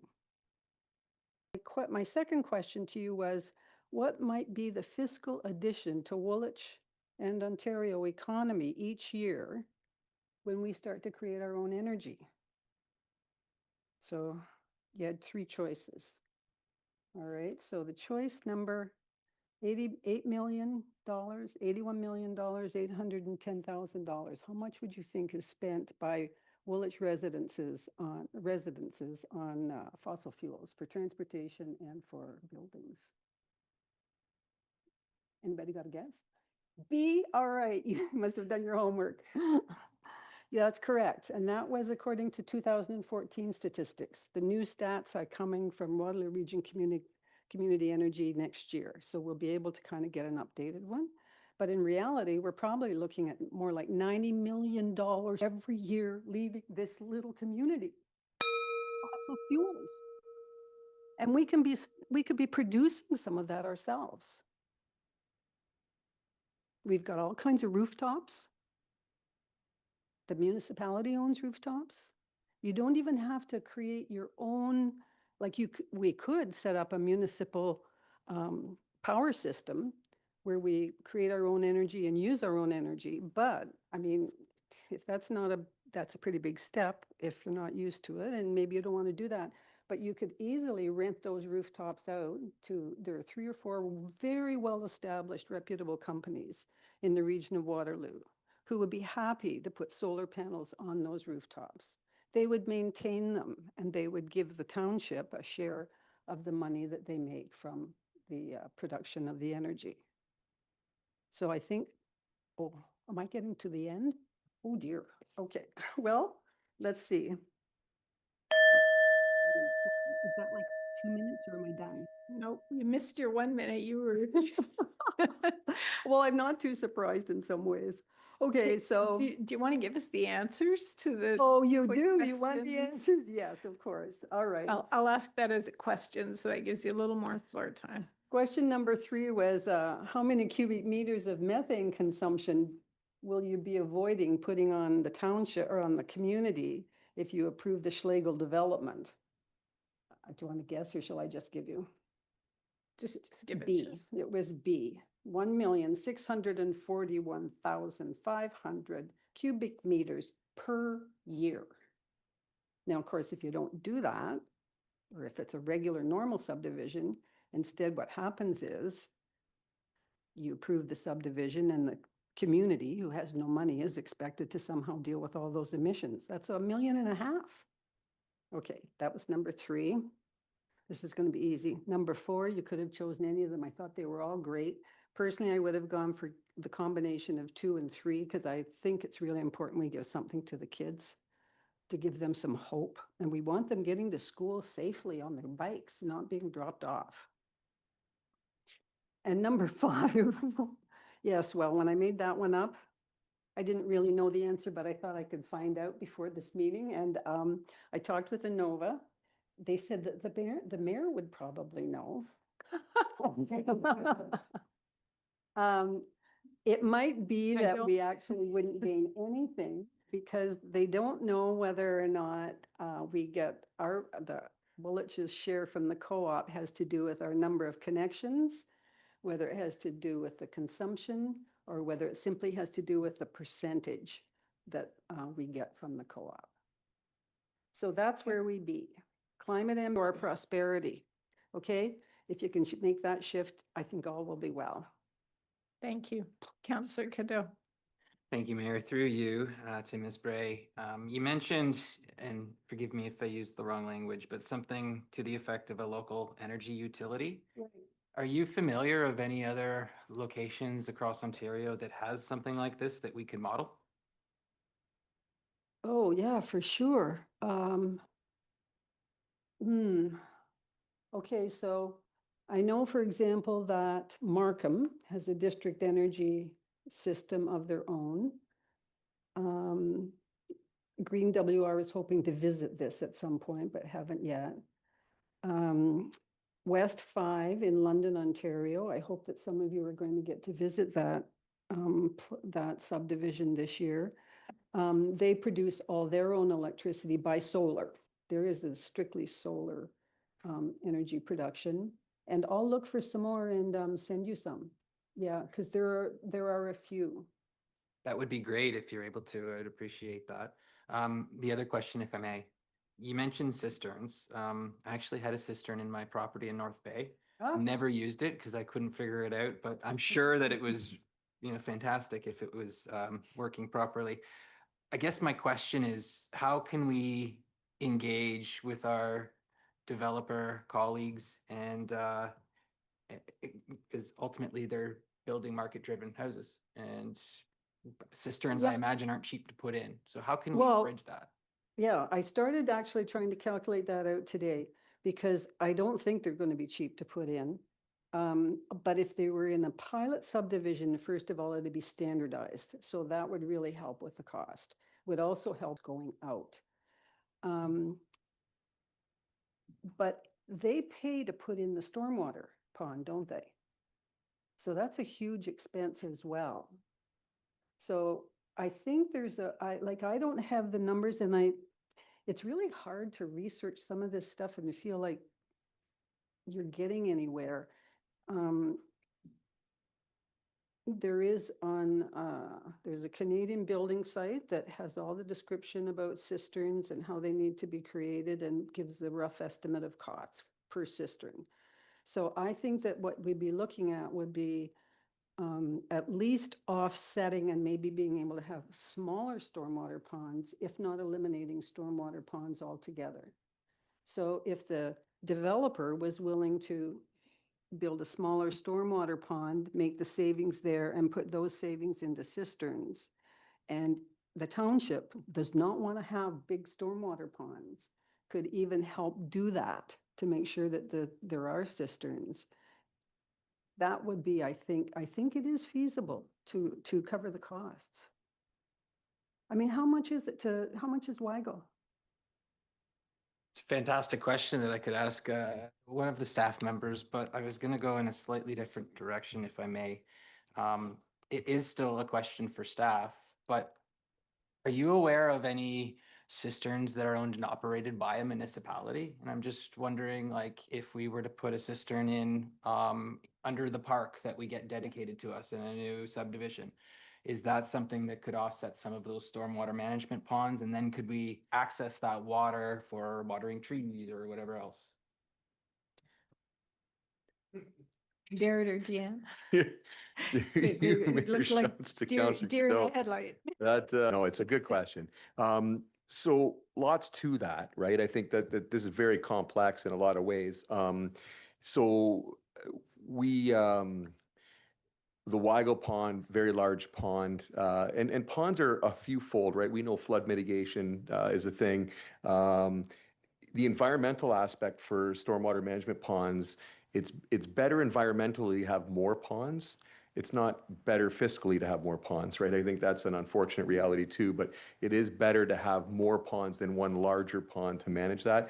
My second question to you was, what might be the fiscal addition to Woolwich and Ontario economy each year when we start to create our own energy? So you had three choices. All right, so the choice number, $88 million, $81 million, $810,000. How much would you think is spent by Woolwich residences on fossil fuels for transportation and for buildings? Anybody got a guess? B, all right, you must have done your homework. Yeah, that's correct. And that was according to 2014 statistics. The new stats are coming from Waterloo Region Community Energy next year. So we'll be able to kind of get an updated one. But in reality, we're probably looking at more like $90 million every year leaving this little community. Fossil fuels. And we could be producing some of that ourselves. We've got all kinds of rooftops. The municipality owns rooftops. You don't even have to create your own, like we could set up a municipal power system where we create our own energy and use our own energy. But I mean, if that's a pretty big step if you're not used to it, and maybe you don't want to do that. But you could easily rent those rooftops out to, there are 3 or 4 very well-established, reputable companies in the region of Waterloo who would be happy to put solar panels on those rooftops. They would maintain them, and they would give the township a share of the money that they make from the production of the energy. So I think, oh, am I getting to the end? Oh dear, okay. Well, let's see. Is that like 2 minutes or am I done? Nope, you missed your 1 minute. You were. Well, I'm not too surprised in some ways. Okay, so. Do you want to give us the answers to the? Oh, you quick do? You want the questions? answers? Yes, of course. All right. I'll ask that as a question, so that gives you a little more floor time. Question number 3 was, how many cubic meters of methane consumption will you be avoiding putting on the township or on the community if you approve the Schlegel development? Do you want to guess, or shall I just give you? Just give it B. to us. It was B. 1,641,500 cubic meters per year. Now, of course, if you don't do that, or if it's a regular normal subdivision, instead what happens is you approve the subdivision and the community who has no money is expected to somehow deal with all those emissions. That's $1.5 million. Okay, that was number 3. This is going to be easy. Number 4, you could have chosen any of them. I thought they were all great. Personally, I would have gone for the combination of 2 and 3 because I think it's really important we give something to the kids to give them some hope. And we want them getting to school safely on their bikes, not being dropped off. And number 5, yes, well, when I made that one up, I didn't really know the answer, but I thought I could find out before this meeting. And I talked with Innova. They said that the mayor would probably know. It might be I that don't- we actually wouldn't gain anything because they don't know whether or not we get the Woolwich's share from the co-op has to do with our number of connections, whether it has to do with the consumption, or whether it simply has to do with the percentage that we get from the co-op. So that's where we be. Climate and or prosperity. Okay, if you can make that shift, I think all will be well. Thank you. Councillor Cadeau. Thank you, Mayor. Through you to Ms. Bray. You mentioned, and forgive me if I used the wrong language, but something to the effect of a local energy utility. Right. Are you familiar of any other locations across Ontario that has something like this that we can model? Oh, yeah, for sure. Okay, so I know, for example, that Markham has a district energy system of their own. Green WR is hoping to visit this at some point, but haven't yet. West 5 in London, Ontario. I hope that some of you are going to get to visit that that subdivision this year. They produce all their own electricity by solar. There is a strictly solar energy production. And I'll look for some more and send you some. Yeah, because there are a few. That would be great if you're able to. I'd appreciate that. The other question, if I may, you mentioned cisterns. I actually had a cistern in my property in North Bay. Ah. Never used it because I couldn't figure it out, but I'm sure that it was, fantastic if it was working properly. I guess my question is, how can we engage with our developer colleagues and because ultimately they're building market-driven houses and cisterns, I Yeah. imagine, aren't cheap to put in. So how can we Well, bridge that? Yeah, I started actually trying to calculate that out today because I don't think they're going to be cheap to put in. But if they were in a pilot subdivision, first of all, it'd be standardized. So that would really help with the cost. Would also help going out. But they pay to put in the stormwater pond, don't they? So that's a huge expense as well. So I think I don't have the numbers and it's really hard to research some of this stuff and to feel like you're getting anywhere. There's a Canadian building site that has all the description about cisterns and how they need to be created and gives a rough estimate of costs per cistern. So I think that what we'd be looking at would be at least offsetting and maybe being able to have smaller stormwater ponds, if not eliminating stormwater ponds altogether. So if the developer was willing to build a smaller stormwater pond, make the savings there and put those savings into cisterns, and the township does not want to have big stormwater ponds, could even help do that to make sure that there are cisterns. That would be, I think it is feasible to cover the costs. I mean, how much is WIGO? It's a fantastic question that I could ask one of the staff members, but I was going to go in a slightly different direction, if I may. It is still a question for staff, but are you aware of any cisterns that are owned and operated by a municipality? And I'm just wondering, like, if we were to put a cistern in under the park that we get dedicated to us in a new subdivision, is that something that could offset some of those stormwater management ponds? And then could we access that water for watering trees or whatever else? Jared or Deanne? You, It Mayor looked like Shantz to deer Councillor deer in the Stowe. headlight. No, it's a good question. So lots to that, right? I think that this is very complex in a lot of ways. So we, the Weigel Pond, very large pond, and ponds are a few fold, right? We know flood mitigation is a thing. The environmental aspect for stormwater management ponds, it's better environmentally to have more ponds. It's not better fiscally to have more ponds, right? I think that's an unfortunate reality too, but it is better to have more ponds than one larger pond to manage that.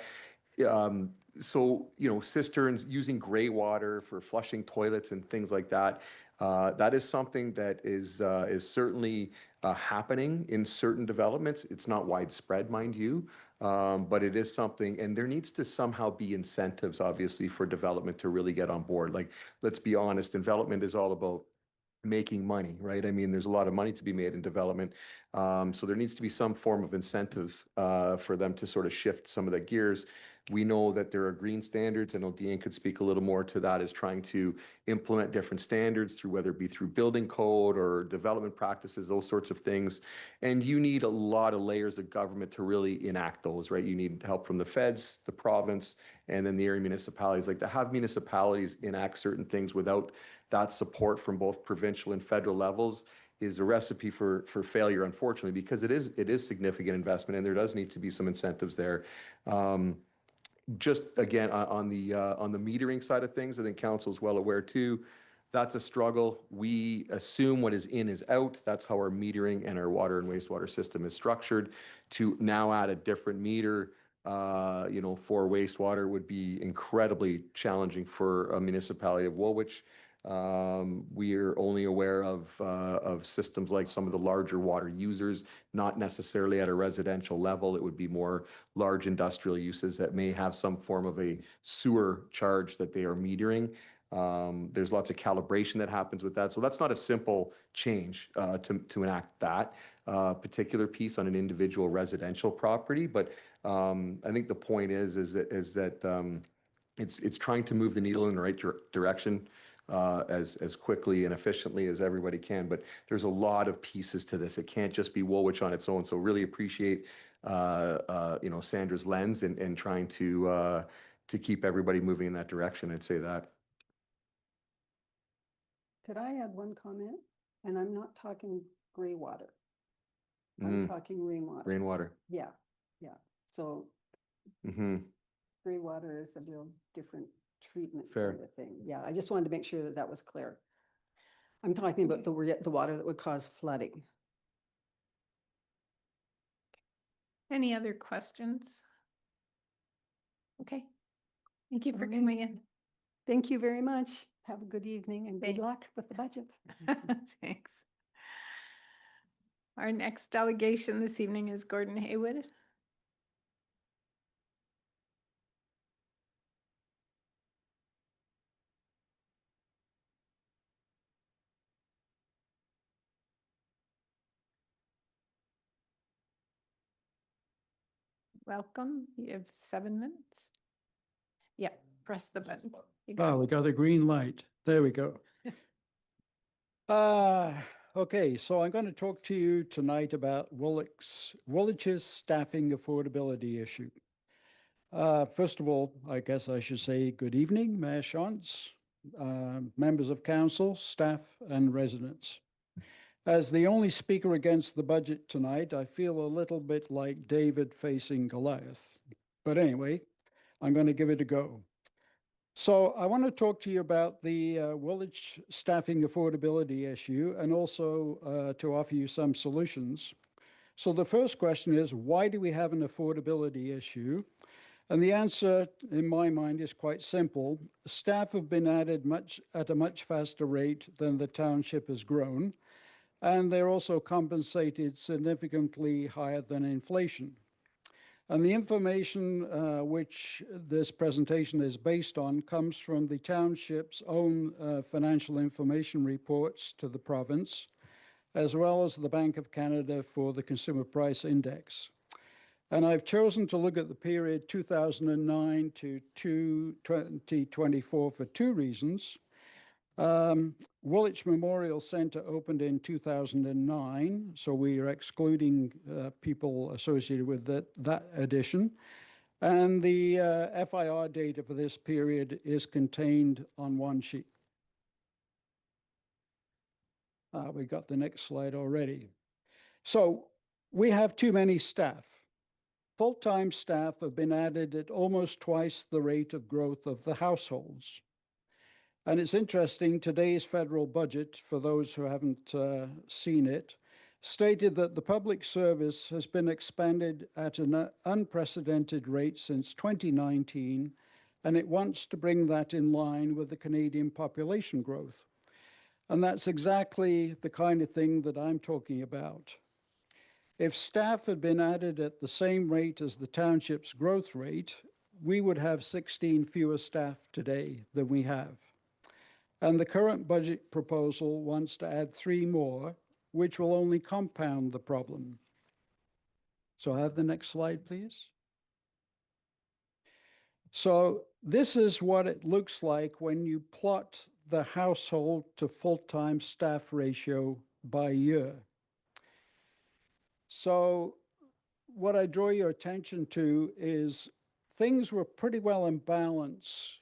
So, cisterns, using gray water for flushing toilets and things like that, that is something that is certainly happening in certain developments. It's not widespread, mind you, but it is something, and there needs to somehow be incentives, obviously, for development to really get on board. Like, let's be honest, development is all about making money, right? I mean, there's a lot of money to be made in development. So there needs to be some form of incentive for them to sort of shift some of the gears. We know that there are green standards, and Deanne could speak a little more to that, is trying to implement different standards through whether it be through building code or development practices, those sorts of things. And you need a lot of layers of government to really enact those, right? You need help from the feds, the province, and then the area municipalities. Like, to have municipalities enact certain things without that support from both provincial and federal levels is a recipe for failure, unfortunately, because it is significant investment, and there does need to be some incentives there. Just again, on the metering side of things, I think council is well aware too. That's a struggle. We assume what is in is out. That's how our metering and our water and wastewater system is structured. To now add a different meter, for wastewater would be incredibly challenging for a municipality of Woolwich. We are only aware of systems like some of the larger water users, not necessarily at a residential level. It would be more large industrial uses that may have some form of a sewer charge that they are metering. There's lots of calibration that happens with that. So that's not a simple change to enact that particular piece on an individual residential property. But I think the point is that it's trying to move the needle in the right direction as quickly and efficiently as everybody can. But there's a lot of pieces to this. It can't just be Woolwich on its own. So really appreciate Sandra's lens and trying to keep everybody moving in that direction. I'd say that. Could I add one comment? And I'm not talking gray water. I'm talking rainwater. Rainwater. Yeah, yeah. So gray water is a real different treatment Fair. kind of thing. Yeah, I just wanted to make sure that that was clear. I'm talking about the water that would cause flooding. Any other questions? Okay. Thank you for Okay. coming in. Thank you very much. Have a good evening and good Thanks. luck with the budget. Thanks. Our next delegation this evening is Gordon Haywood. Welcome. You have 7 minutes. Yeah, press the button. You got Oh, it. we got a green light. There we go. Okay, so I'm going to talk to you tonight about Woolwich's staffing affordability issue. First of all, I guess I should say good evening, Mayor Shantz, members of council, staff, and residents. As the only speaker against the budget tonight, I feel a little bit like David facing Goliath. But anyway, I'm going to give it a go. So I want to talk to you about the Woolwich staffing affordability issue and also to offer you some solutions. So the first question is, why do we have an affordability issue? And the answer in my mind is quite simple. Staff have been added at a much faster rate than the township has grown, and they're also compensated significantly higher than inflation. And the information which this presentation is based on comes from the township's own financial information reports to the province, as well as the Bank of Canada for the Consumer Price Index. And I've chosen to look at the period 2009 to 2024 for 2 reasons. Woolwich Memorial Centre opened in 2009, so we are excluding people associated with that addition. And the FIR data for this period is contained on one sheet. We got the next slide already. So we have too many staff. Full-time staff have been added at almost twice the rate of growth of the households. And it's interesting, today's federal budget, for those who haven't seen it, stated that the public service has been expanded at an unprecedented rate since 2019, and it wants to bring that in line with the Canadian population growth. And that's exactly the kind of thing that I'm talking about. If staff had been added at the same rate as the township's growth rate, we would have 16 fewer staff today than we have. And the current budget proposal wants to add 3 more, which will only compound the problem. So have the next slide, please. So this is what it looks like when you plot the household to full-time staff ratio by year. So what I draw your attention to is things were pretty well in balance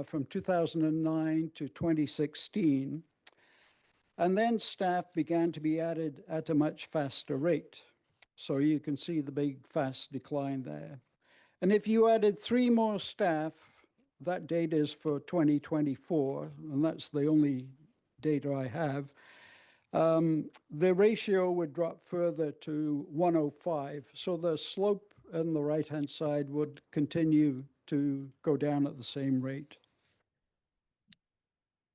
from 2009 to 2016. And then staff began to be added at a much faster rate. So you can see the big fast decline there. And if you added 3 more staff, that data is for 2024, and that's the only data I have, the ratio would drop further to 105. So the slope on the right-hand side would continue to go down at the same rate.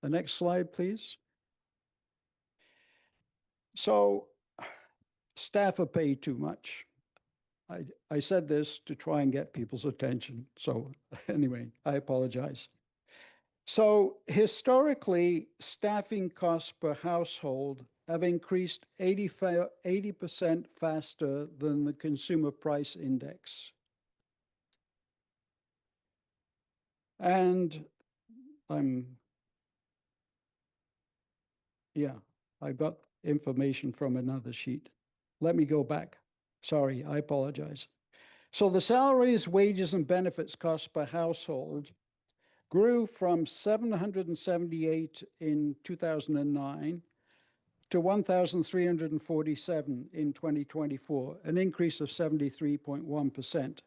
The next slide, please. So staff are paid too much. I said this to try and get people's attention. So anyway, I apologize. So historically, staffing costs per household have increased 80% faster than the consumer price index. And I got information from another sheet. Let me go back. Sorry, I apologize. So the salaries, wages, and benefits cost per household grew from 778 in 2009 to 1,347 in 2024, an increase of 73.1%.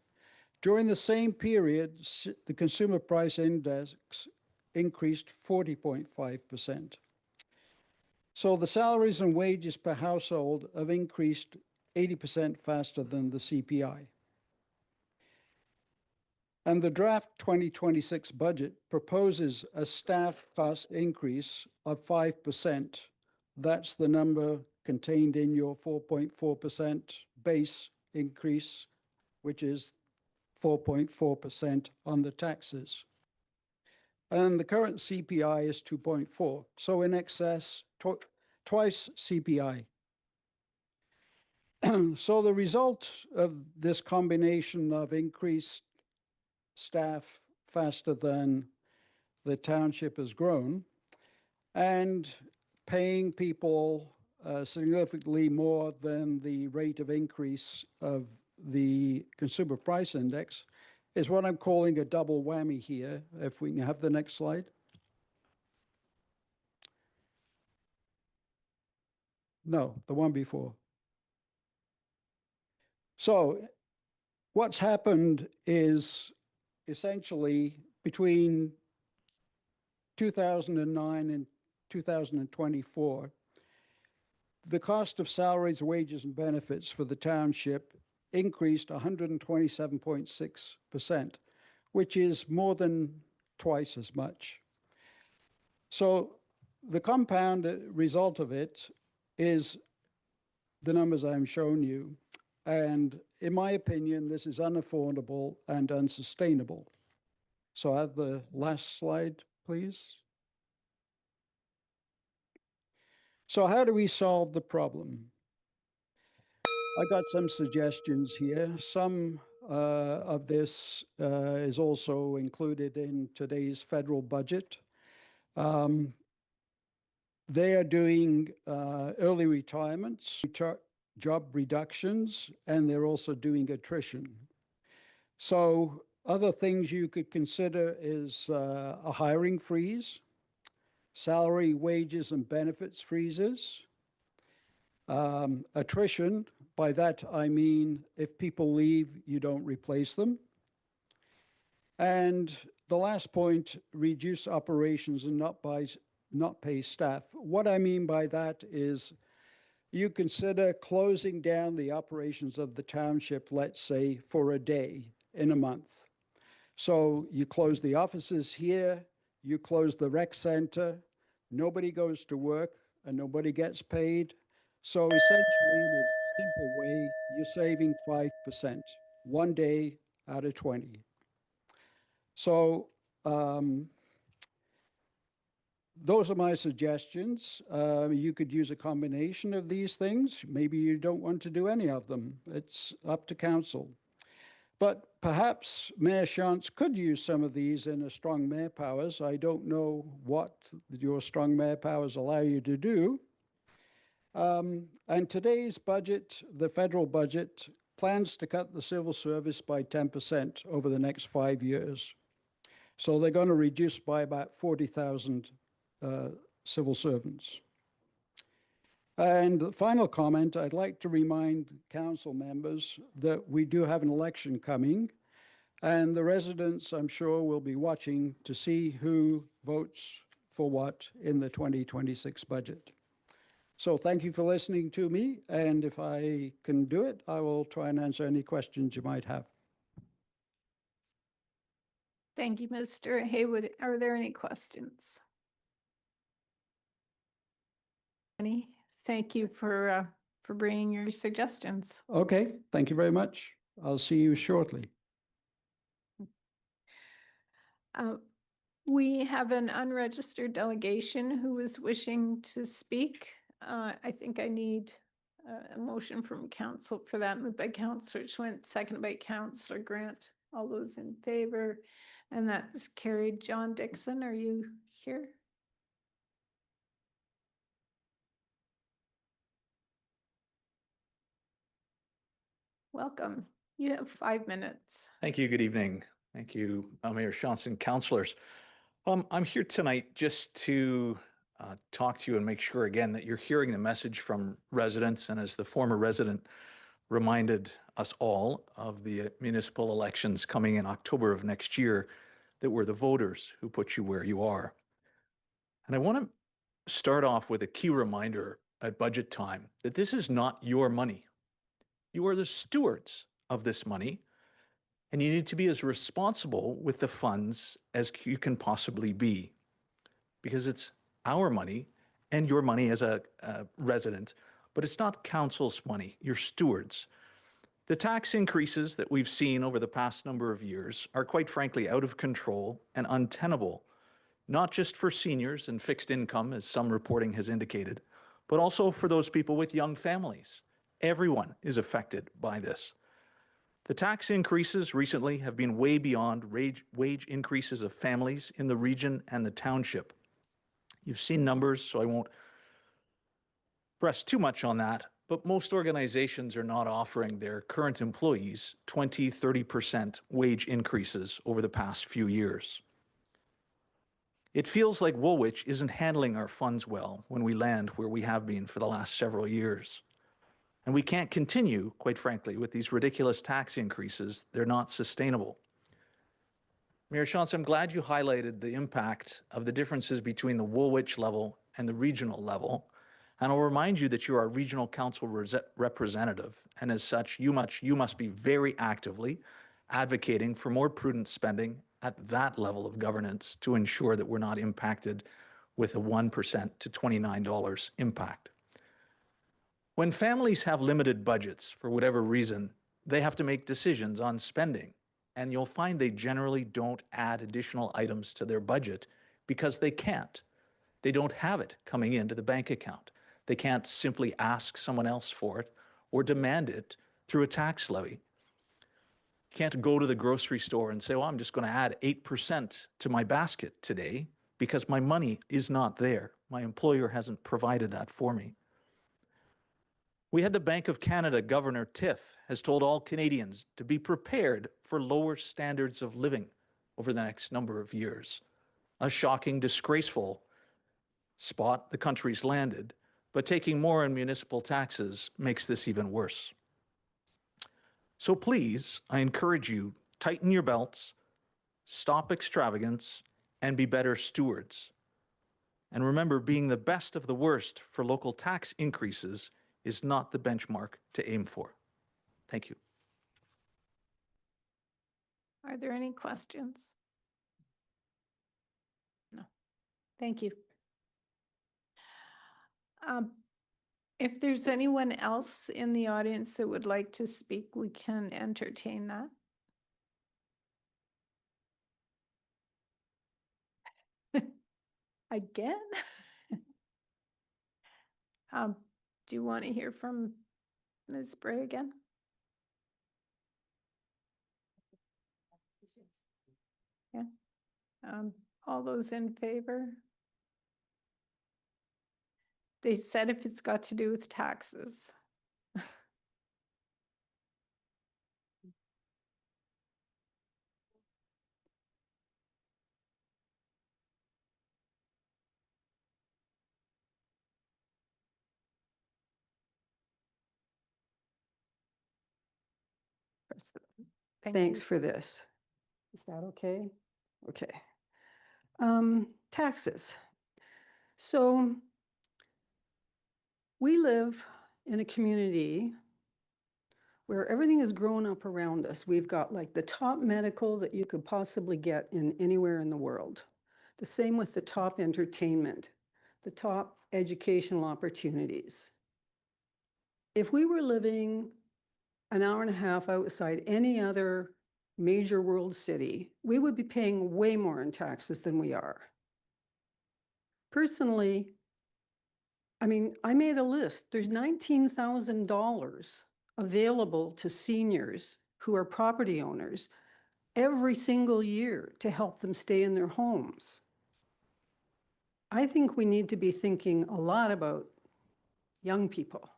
During the same period, the consumer price index increased 40.5%. So the salaries and wages per household have increased 80% faster than the CPI. And the draft 2026 budget proposes a staff cost increase of 5%. That's the number contained in your 4.4% base increase, which is 4.4% on the taxes. And the current CPI is 2.4, so in excess, twice CPI. So the result of this combination of increased staff faster than the township has grown and paying people significantly more than the rate of increase of the consumer price index is what I'm calling a double whammy here. If we can have the next slide. No, the one before. So what's happened is essentially between 2009 and 2024, the cost of salaries, wages, and benefits for the township increased 127.6%, which is more than twice as much. So the compound result of it is the numbers I'm showing you. And in my opinion, this is unaffordable and unsustainable. So I have the last slide, please. So how do we solve the problem? I got some suggestions here. Some of this is also included in today's federal budget. They are doing early retirements, job reductions, and they're also doing attrition. So other things you could consider is a hiring freeze, salary, wages, and benefits freezes, attrition. By that, I mean, if people leave, you don't replace them. And the last point, reduce operations and not pay staff. What I mean by that is you consider closing down the operations of the township, let's say, for a day in a month. So you close the offices here, you close the rec center, nobody goes to work and nobody gets paid. So essentially, in a simple way, you're saving 5%, 1 day out of 20. So those are my suggestions. You could use a combination of these things. Maybe you don't want to do any of them. It's up to council. But perhaps Mayor Shantz could use some of these in a strong mayor powers. I don't know what your strong mayor powers allow you to do. And today's budget, the federal budget, plans to cut the civil service by 10% over the next 5 years. So they're going to reduce by about 40,000 civil servants. And the final comment, I'd like to remind council members that we do have an election coming, and the residents, I'm sure, will be watching to see who votes for what in the 2026 budget. So thank you for listening to me, and if I can do it, I will try and answer any questions you might have. Thank you, Mr. Haywood. Are there any questions? Annie, thank you for bringing your suggestions. Okay, thank you very much. I'll see you shortly. We have an unregistered delegation who is wishing to speak. I think I need a motion from council for that. Moved by Councillor Schwint, seconded by Councillor Grant. All those in favor? And that is carried. John Dixon, are you here? Welcome. You have 5 minutes. Thank you. Good evening. Thank you, Mayor Shantz and councillors. I'm here tonight just to talk to you and make sure again that you're hearing the message from residents. And as the former resident reminded us all of the municipal elections coming in October of next year, that we're the voters who put you where you are. And I want to start off with a key reminder at budget time that this is not your money. You are the stewards of this money, and you need to be as responsible with the funds as you can possibly be, because it's our money and your money as a resident, but it's not council's money. You're stewards. The tax increases that we've seen over the past number of years are quite frankly out of control and untenable, not just for seniors and fixed income, as some reporting has indicated, but also for those people with young families. Everyone is affected by this. The tax increases recently have been way beyond wage increases of families in the region and the township. You've seen numbers, so I won't press too much on that, but most organizations are not offering their current employees 20, 30% wage increases over the past few years. It feels like Woolwich isn't handling our funds well when we land where we have been for the last several years. And we can't continue, quite frankly, with these ridiculous tax increases. They're not sustainable. Mayor Shantz, I'm glad you highlighted the impact of the differences between the Woolwich level and the regional level. And I'll remind you that you're our regional council representative. And as such, you must be very actively advocating for more prudent spending at that level of governance to ensure that we're not impacted with a 1% to $29 impact. When families have limited budgets for whatever reason, they have to make decisions on spending. And you'll find they generally don't add additional items to their budget because they can't. They don't have it coming into the bank account. They can't simply ask someone else for it or demand it through a tax levy. You can't go to the grocery store and say, well, I'm just going to add 8% to my basket today because my money is not there. My employer hasn't provided that for me. We had the Bank of Canada Governor Tiff has told all Canadians to be prepared for lower standards of living over the next number of years. A shocking, disgraceful spot the country's landed, but taking more in municipal taxes makes this even worse. So please, I encourage you, tighten your belts, stop extravagance, and be better stewards. And remember, being the best of the worst for local tax increases is not the benchmark to aim for. Thank you. Are there any questions? No. Thank you. If there's anyone else in the audience that would like to speak, we can entertain that. Again? Do you want to hear from Ms. Bray again? Yeah. All those in favor? They said if it's got to do with taxes. Thank Thanks you. for this. Is that okay? Okay. Taxes. So we live in a community where everything is grown up around us. We've got like the top medical that you could possibly get in anywhere in the world. The same with the top entertainment. the top educational opportunities. If we were living an hour and a half outside any other major world city, we would be paying way more in taxes than we are. Personally, I mean, I made a list. There's $19,000 available to seniors who are property owners every single year to help them stay in their homes. I think we need to be thinking a lot about young people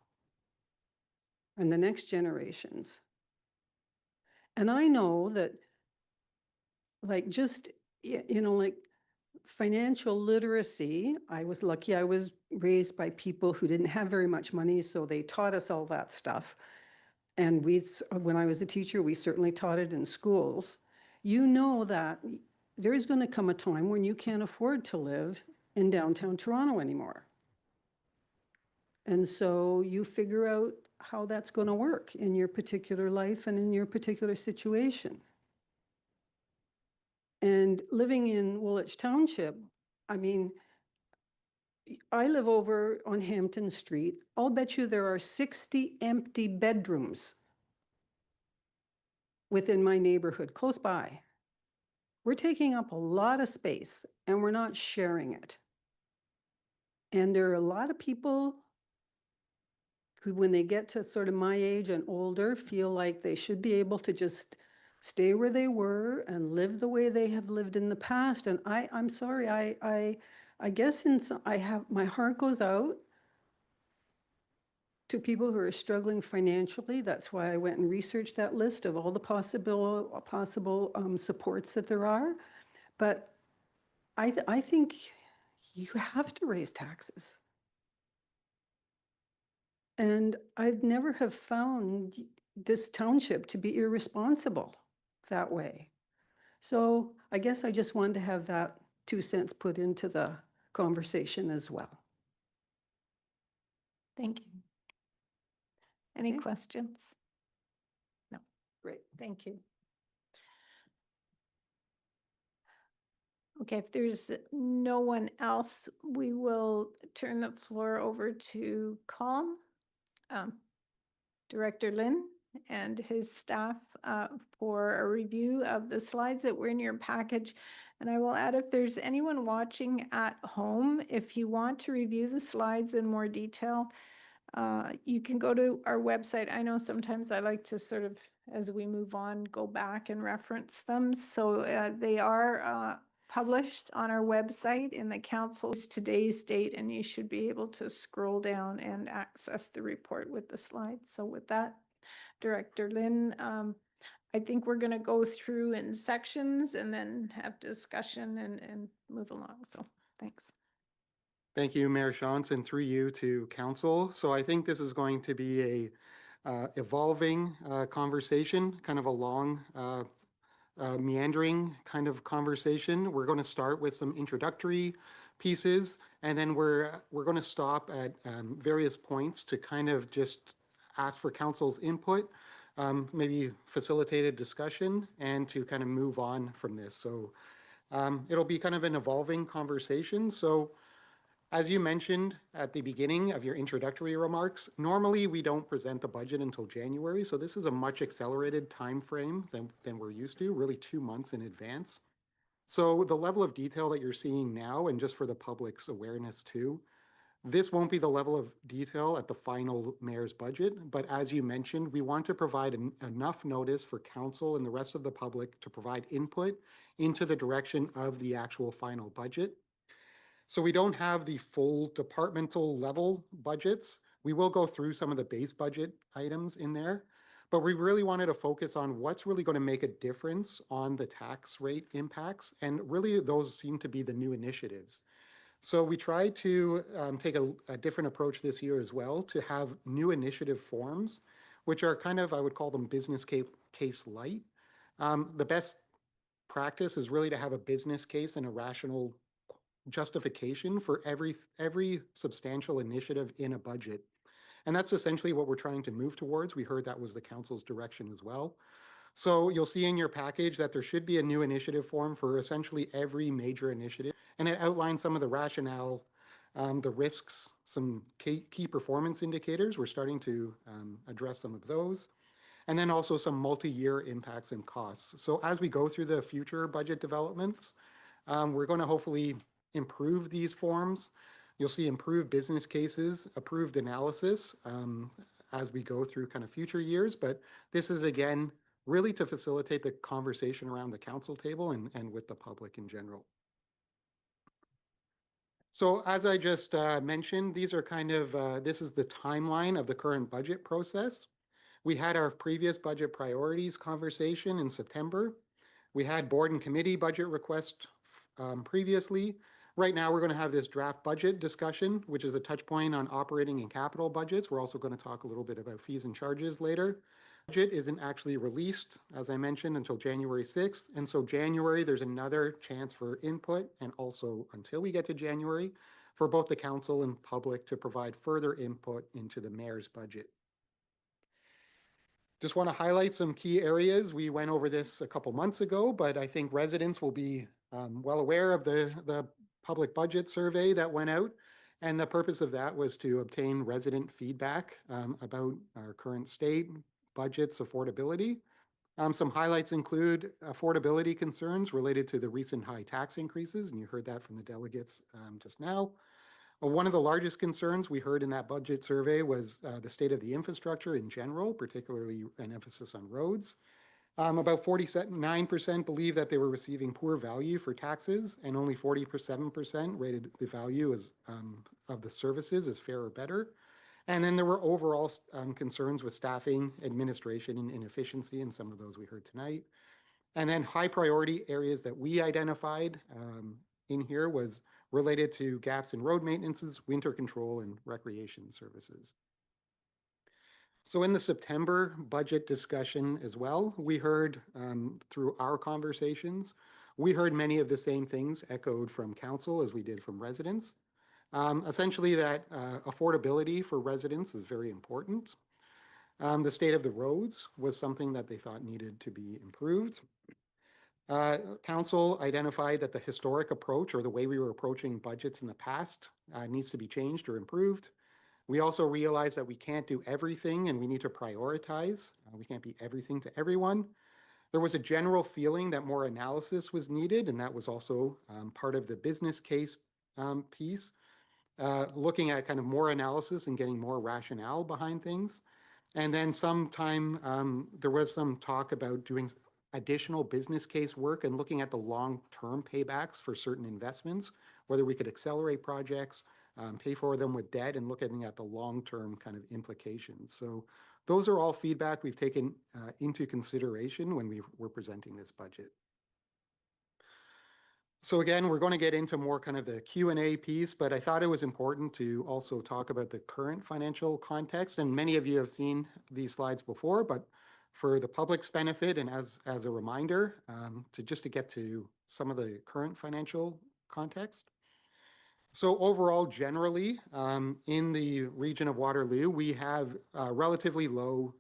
and the next generations. And I know that, like, just, you know, like financial literacy, I was lucky I was raised by people who didn't have very much money, so they taught us all that stuff. And when I was a teacher, we certainly taught it in schools. You know that there's going to come a time when you can't afford to live in downtown Toronto anymore. And so you figure out how that's going to work in your particular life and in your particular situation. And living in Woolwich Township, I mean, I live over on Hampton Street. I'll bet you there are 60 empty bedrooms within my neighborhood, close by. We're taking up a lot of space and we're not sharing it. And there are a lot of people who, when they get to sort of my age and older, feel like they should be able to just stay where they were and live the way they have lived in the past. And I'm sorry, I guess my heart goes out to people who are struggling financially. That's why I went and researched that list of all the possible supports that there are. But I think you have to raise taxes. And I'd never have found this township to be irresponsible that way. So I guess I just wanted to have that 2 cents put into the conversation as well. Thank you. Any Okay. questions? No. Great. Thank you. Okay, if there's no one else, we will turn the floor over to CALM, Director Lynn and his staff for a review of the slides that were in your package. And I will add, if there's anyone watching at home, if you want to review the slides in more detail, you can go to our website. I know sometimes I like to sort of, as we move on, go back and reference them. So they are published on our website in the council's today's date, and you should be able to scroll down and access the report with the slides. So with that, Director Lynn, I think we're going to go through in sections and then have discussion and move along. So thanks. Thank you, Mayor Shantz, and through you to council. So I think this is going to be a evolving conversation, kind of a long, meandering kind of conversation. We're going to start with some introductory pieces, and then we're going to stop at various points to kind of just ask for council's input, maybe facilitated discussion, and to kind of move on from this. So it'll be kind of an evolving conversation. So as you mentioned at the beginning of your introductory remarks, normally we don't present the budget until January, so this is a much accelerated time frame than we're used to, really 2 months in advance. So the level of detail that you're seeing now, and just for the public's awareness too, this won't be the level of detail at the final mayor's budget, but as you mentioned, we want to provide enough notice for council and the rest of the public to provide input into the direction of the actual final budget. So we don't have the full departmental level budgets. We will go through some of the base budget items in there, but we really wanted to focus on what's really going to make a difference on the tax rate impacts. And really those seem to be the new initiatives. So we tried to take a different approach this year as well, to have new initiative forms, which are kind of, I would call them business case light. The best practice is really to have a business case and a rational justification for every substantial initiative in a budget. And that's essentially what we're trying to move towards. We heard that was the council's direction as well. So you'll see in your package that there should be a new initiative form for essentially every major initiative, and it outlines some of the rationale the risks, some key performance indicators. We're starting to address some of those. And then also some multi-year impacts and costs. So as we go through the future budget developments, we're going to hopefully improve these forms. You'll see improved business cases, approved analysis as we go through kind of future years. But this is, again, really to facilitate the conversation around the council table and with the public in general. So as I just mentioned, these are kind of, this is the timeline of the current budget process. We had our previous budget priorities conversation in September. We had board and committee budget request previously. Right now, we're going to have this draft budget discussion, which is a touch point on operating and capital budgets. We're also going to talk a little bit about fees and charges later. Budget isn't actually released, as I mentioned, until January 6th. And so January, there's another chance for input, and also until we get to January, for both the council and public to provide further input into the mayor's budget. Just want to highlight some key areas. We went over this a couple months ago, but I think residents will be well aware of the public budget survey that went out. And the purpose of that was to obtain resident feedback about our current state, budgets, affordability. Some highlights include affordability concerns related to the recent high tax increases, and you heard that from the delegates just now. One of the largest concerns we heard in that budget survey was the state of the infrastructure in general, particularly an emphasis on roads. About 49% believe that they were receiving poor value for taxes, and only 47% rated the value as, of the services as fair or better. And then there were overall concerns with staffing, administration, and inefficiency, and some of those we heard tonight. And then high priority areas that we identified in here was related to gaps in road maintenances, winter control, and recreation services. So in the September budget discussion as well, we heard through our conversations, we heard many of the same things echoed from council as we did from residents. Essentially that affordability for residents is very important. The state of the roads was something that they thought needed to be improved. Council identified that the historic approach, or the way we were approaching budgets in the past, needs to be changed or improved. We also realized that we can't do everything and we need to prioritize. We can't be everything to everyone. There was a general feeling that more analysis was needed, and that was also part of the business case piece, looking at kind of more analysis and getting more rationale behind things. And then sometime there was some talk about doing additional business case work and looking at the long-term paybacks for certain investments, whether we could accelerate projects, pay for them with debt, and looking at the long-term kind of implications. So those are all feedback we've taken into consideration when we were presenting this budget. So again, we're going to get into more kind of the Q&A piece, but I thought it was important to also talk about the current financial context. And many of you have seen these slides before, but for the public's benefit and as a reminder, to get to some of the current financial context. So overall, generally, in the region of Waterloo, we have relatively low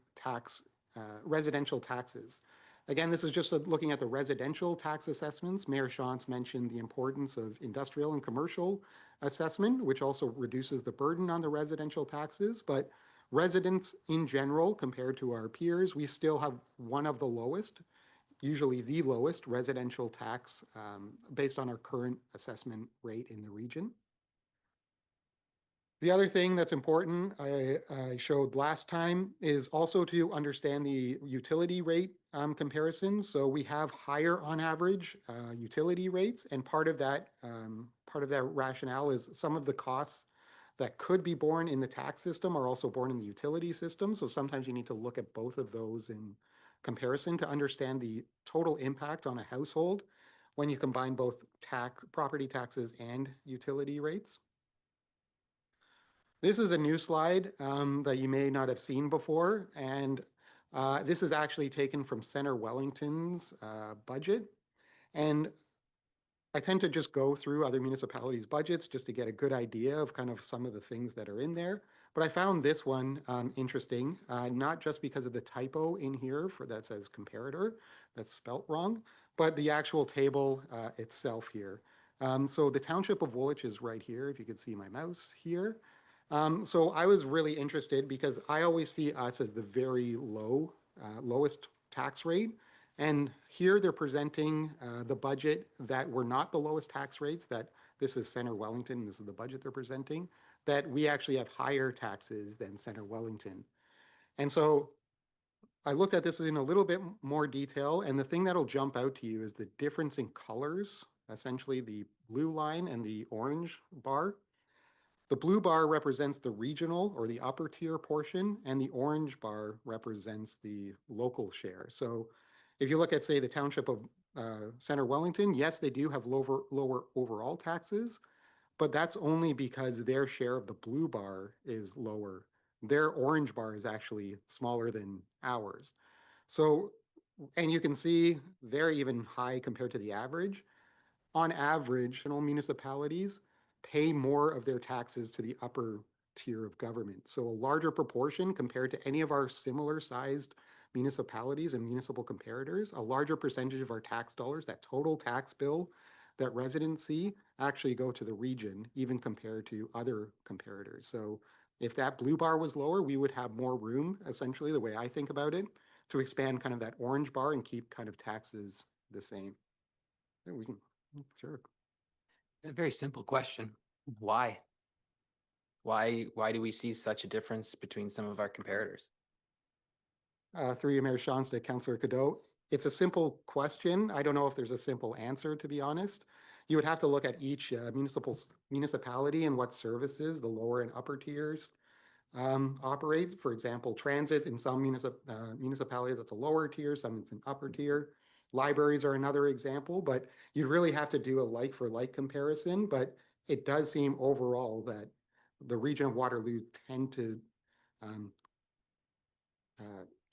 residential taxes. Again, this is just looking at the residential tax assessments. Mayor Shantz mentioned the importance of industrial and commercial assessment, which also reduces the burden on the residential taxes. But residents in general, compared to our peers, we still have one of the lowest, usually the lowest residential tax based on our current assessment rate in the region. The other thing that's important, I showed last time, is also to understand the utility rate comparison. So we have higher on average utility rates, and part of that rationale is some of the costs that could be borne in the tax system are also borne in the utility system. So sometimes you need to look at both of those in comparison to understand the total impact on a household when you combine both property taxes and utility rates. This is a new slide that you may not have seen before, and this is actually taken from Center Wellington's budget. And I tend to just go through other municipalities' budgets just to get a good idea of kind of some of the things that are in there. But I found this one interesting, not just because of the typo in here that says comparator, that's spelt wrong, but the actual table itself here. So the township of Woolwich is right here, if you could see my mouse here. So I was really interested because I always see us as the very lowest tax rate. And here they're presenting the budget that we're not the lowest tax rates, that this is Center Wellington, this is the budget they're presenting, that we actually have higher taxes than Center Wellington. And so I looked at this in a little bit more detail, and the thing that'll jump out to you is the difference in colors, essentially the blue line and the orange bar. The blue bar represents the regional or the upper tier portion, and the orange bar represents the local share. So if you look at, say, the township of Center Wellington, yes, they do have lower overall taxes, but that's only because their share of the blue bar is lower. Their orange bar is actually smaller than ours. So, and you can see they're even high compared to the average. On average, municipalities pay more of their taxes to the upper tier of government. So a larger proportion compared to any of our similar sized municipalities and municipal comparators, a larger percentage of our tax dollars, that total tax bill that residents see, actually go to the region, even compared to other comparators. So if that blue bar was lower, we would have more room, essentially, the way I think about it, to expand kind of that orange bar and keep kind of taxes the same. Yeah, we can, sure. It's a very simple question. Why? Why do we see such a difference between some of our comparators? Through you, Mayor Shantz, to Councillor Cadeau. It's a simple question. I don't know if there's a simple answer, to be honest. You would have to look at each municipality and what services the lower and upper tiers operate. For example, transit in some municipalities, it's a lower tier, some it's an upper tier. Libraries are another example, but you really have to do a like for like comparison. But it does seem overall that the region of Waterloo tend to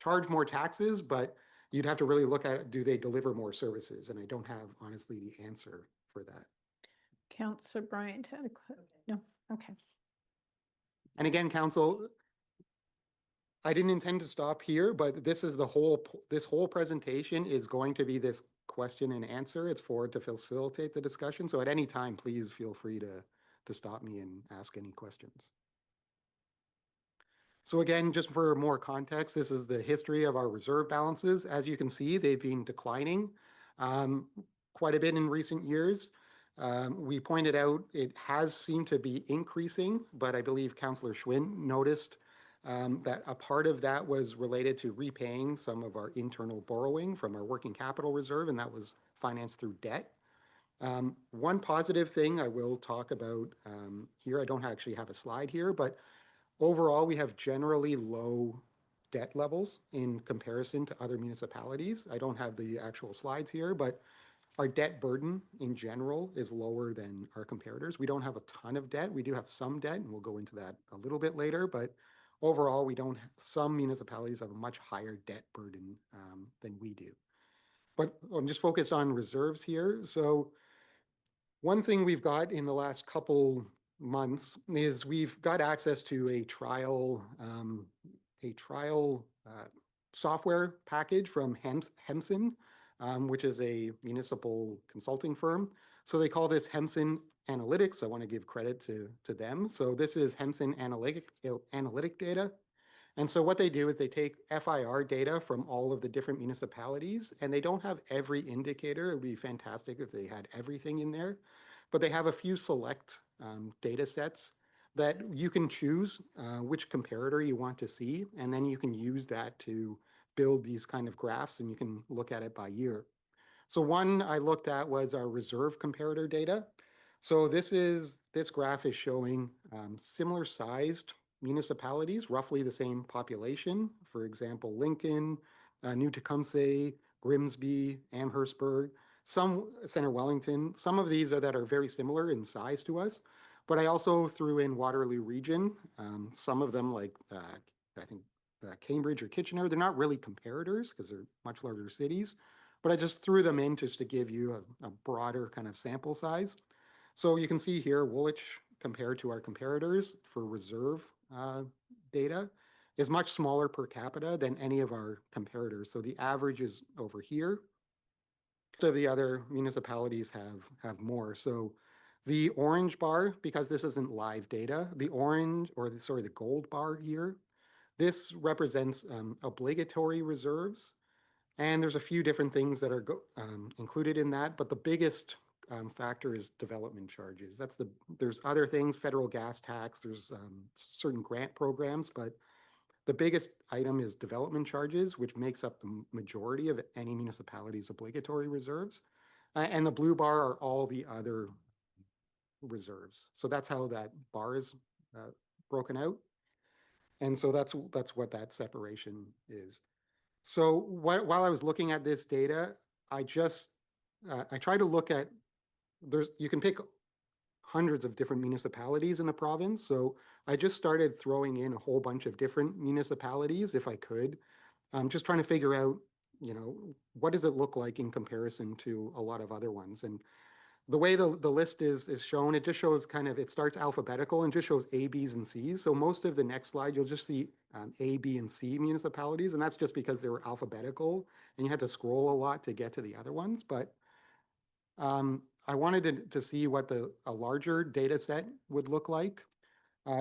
charge more taxes, but you'd have to really look at, do they deliver more services? And I don't have, honestly, the answer for that. Councillor Bryant had a question. No, okay. And again, Council, I didn't intend to stop here, but this is this whole presentation is going to be this question and answer. It's for to facilitate the discussion. So at any time, please feel free to stop me and ask any questions. So again, just for more context, this is the history of our reserve balances. As you can see, they've been declining quite a bit in recent years. We pointed out it has seemed to be increasing, but I believe Councillor Schwinn noticed that a part of that was related to repaying some of our internal borrowing from our working capital reserve, and that was financed through debt. One positive thing I will talk about here, I don't actually have a slide here, but overall, we have generally low debt levels in comparison to other municipalities. I don't have the actual slides here, but our debt burden in general is lower than our comparators. We don't have a ton of debt. We do have some debt, and we'll go into that a little bit later, but overall, we don't, some municipalities have a much higher debt burden than we do. But I'm just focused on reserves here. So one thing we've got in the last couple months is we've got access to a trial software package from Hemson, which is a municipal consulting firm. So they call this Hemson Analytics. I want to give credit to them. So this is Hemson analytic data. And so what they do is they take FIR data from all of the different municipalities, and they don't have every indicator. It would be fantastic if they had everything in there, but they have a few select data sets that you can choose which comparator you want to see, and then you can use that to build these kind of graphs, and you can look at it by year. So one I looked at was our reserve comparator data. So this graph is showing similar sized municipalities, roughly the same population. For example, Lincoln, New Tecumseh, Grimsby, Amherstburg, some Center Wellington. Some of these that are very similar in size to us, but I also threw in Waterloo region. Some of them, like I think Cambridge or Kitchener, they're not really comparators because they're much larger cities, but I just threw them in just to give you a broader kind of sample size. So you can see here, Woolwich compared to our comparators for reserve data is much smaller per capita than any of our comparators. So the average is over here. of the other municipalities have more. So the orange bar, because this isn't live data, the orange, or sorry, the gold bar here, this represents obligatory reserves. And there's a few different things that are included in that, but the biggest factor is development charges. There's other things, federal gas tax, there's certain grant programs, but the biggest item is development charges, which makes up the majority of any municipality's obligatory reserves. And the blue bar are all the other reserves. So that's how that bar is broken out. And so that's what that separation is. So while I was looking at this data, I try to look at, you can pick hundreds of different municipalities in the province. So I just started throwing in a whole bunch of different municipalities if I could. I'm just trying to figure out, what does it look like in comparison to a lot of other ones? And the way the list is shown, it just shows it starts alphabetical and just shows A, Bs, and Cs. So most of the next slide, you'll just see A, B, and C municipalities. And that's just because they were alphabetical and you had to scroll a lot to get to the other ones. But I wanted to see what a larger data set would look like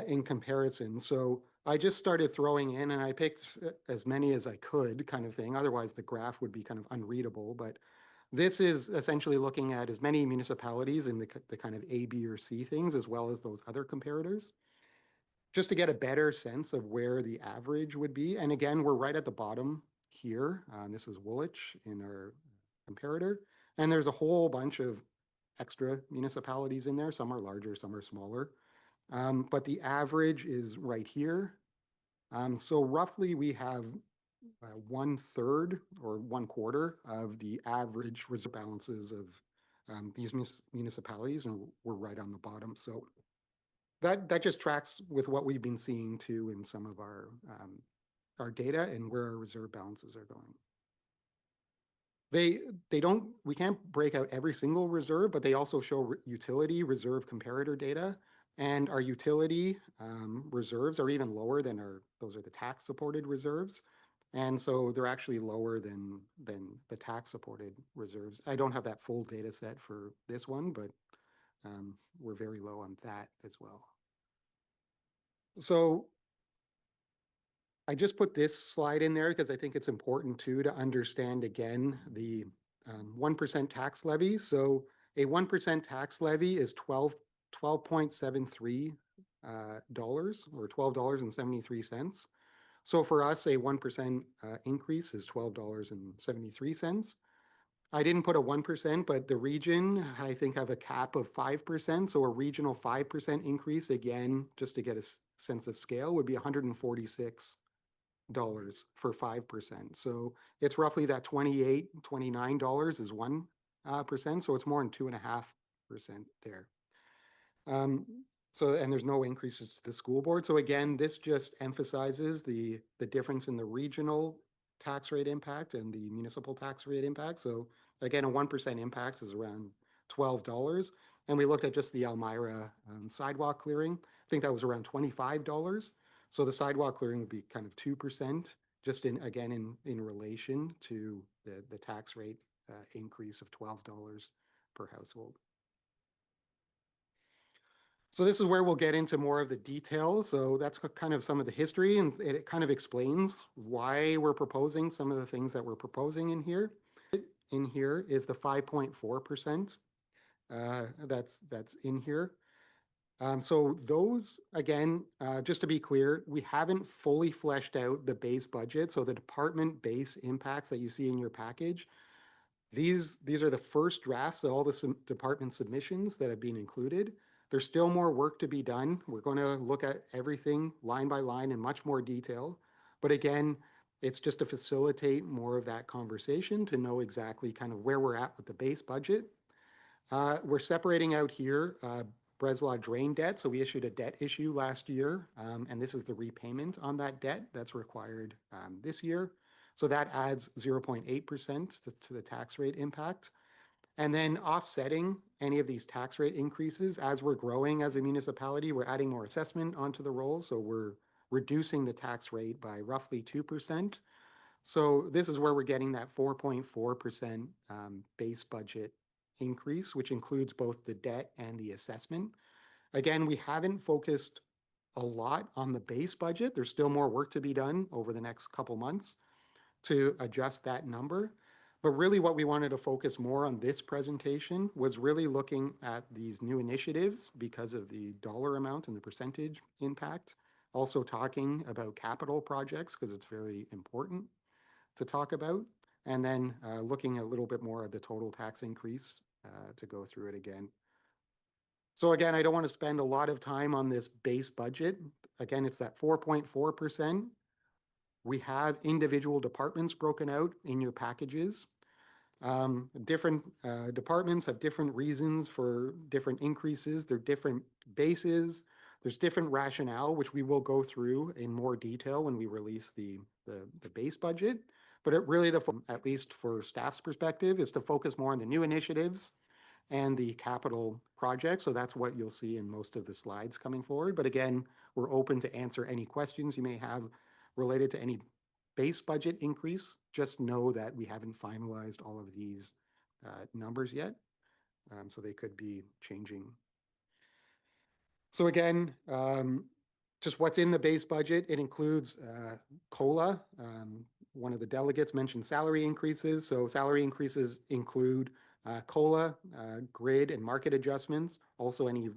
in comparison. So I just started throwing in, and I picked as many as I could, kind of thing. Otherwise, the graph would be kind of unreadable. But this is essentially looking at as many municipalities in the kind of A, B, or C things, as well as those other comparators, just to get a better sense of where the average would be. And again, we're right at the bottom here. This is Woolwich in our comparator. And there's a whole bunch of extra municipalities in there. Some are larger, some are smaller. But the average is right here. So roughly we have 1/3 or 1/4 of the average reserve balances of these municipalities, and we're right on the bottom. So that just tracks with what we've been seeing too in some of our data and where our reserve balances are going. We can't break out every single reserve, but they also show utility reserve comparator data. And our utility reserves are even lower than those are the tax supported reserves. And so they're actually lower than the tax supported reserves. I don't have that full data set for this one, but we're very low on that as well. So I just put this slide in there because I think it's important too to understand again the 1% tax levy. So a 1% tax levy is $12.73 or $12.73. So for us, a 1% increase is $12.73. I didn't put a 1%, but the region, I think, have a cap of 5%. So a regional 5% increase, again, just to get a sense of scale, would be $146 for 5%. So it's roughly that $28, $29 is 1%. So it's more than 2.5% there. And there's no increases to the school board. So again, this just emphasizes the difference in the regional tax rate impact and the municipal tax rate impact. So again, a 1% impact is around $12. And we looked at just the Elmira sidewalk clearing. I think that was around $25. So the sidewalk clearing would be kind of 2%, just in relation to the tax rate increase of $12 per household. So this is where we'll get into more of the details. So that's kind of some of the history, and it kind of explains why we're proposing some of the things that we're proposing in here. In here is the 5.4% that's in here. So those, again, just to be clear, we haven't fully fleshed out the base budget. So the department base impacts that you see in your package, these are the first drafts of all the department submissions that have been included. There's still more work to be done. We're going to look at everything line by line in much more detail. But again, it's just to facilitate more of that conversation to know exactly kind of where we're at with the base budget. We're separating out here Breslau drain debt. So we issued a debt issue last year, and this is the repayment on that debt that's required this year. So that adds 0.8% to the tax rate impact. And then offsetting any of these tax rate increases as we're growing as a municipality, we're adding more assessment onto the rolls. So we're reducing the tax rate by roughly 2%. So this is where we're getting that 4.4% base budget increase, which includes both the debt and the assessment. Again, we haven't focused a lot on the base budget. There's still more work to be done over the next couple months to adjust that number. But really what we wanted to focus more on this presentation was really looking at these new initiatives because of the dollar amount and the percentage impact. Also talking about capital projects because it's very important to talk about. And then looking a little bit more at the total tax increase to go through it again. So again, I don't want to spend a lot of time on this base budget. Again, it's that 4.4%. We have individual departments broken out in your packages. Different departments have different reasons for different increases. They're different bases. There's different rationale, which we will go through in more detail when we release the base budget. But it really, at least for staff's perspective, is to focus more on the new initiatives and the capital projects. So that's what you'll see in most of the slides coming forward. But again, we're open to answer any questions you may have related to any base budget increase. Just know that we haven't finalized all of these numbers yet. So they could be changing. So again, just what's in the base budget, it includes COLA. One of the delegates mentioned salary increases. So salary increases include COLA, grid and market adjustments, also any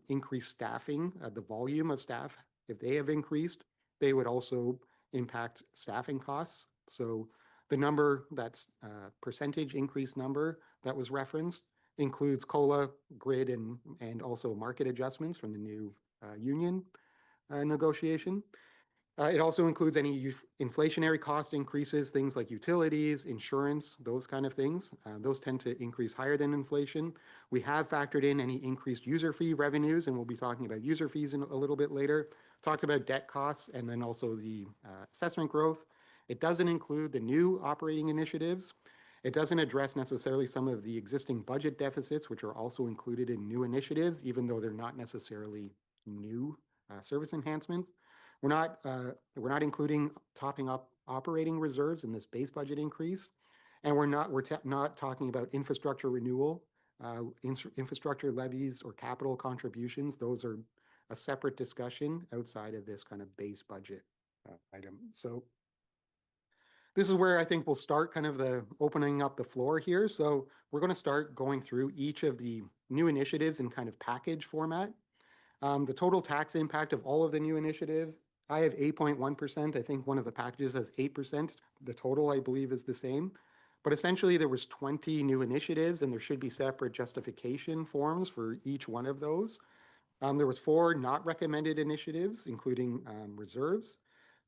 increased staffing, the volume of staff, if they have increased, they would also impact staffing costs. So the number, that's percentage increase number that was referenced, includes COLA, grid, and also market adjustments from the new union negotiation. It also includes any inflationary cost increases, things like utilities, insurance, those kind of things. Those tend to increase higher than inflation. We have factored in any increased user fee revenues, and we'll be talking about user fees in a little bit later. Talked about debt costs and then also the assessment growth. It doesn't include the new operating initiatives. It doesn't address necessarily some of the existing budget deficits, which are also included in new initiatives, even though they're not necessarily new service enhancements. We're not including topping up operating reserves in this base budget increase, and we're not talking about infrastructure renewal, infrastructure levies or capital contributions. Those are a separate discussion outside of this kind of base budget item. So this is where I think we'll start kind of the opening up the floor here. So we're going to start going through each of the new initiatives in kind of package format. The total tax impact of all of the new initiatives, I have 8.1%. I think one of the packages has 8%. The total, I believe, is the same. But essentially, there was 20 new initiatives, and there should be separate justification forms for each one of those. There was 4 not recommended initiatives, including reserves.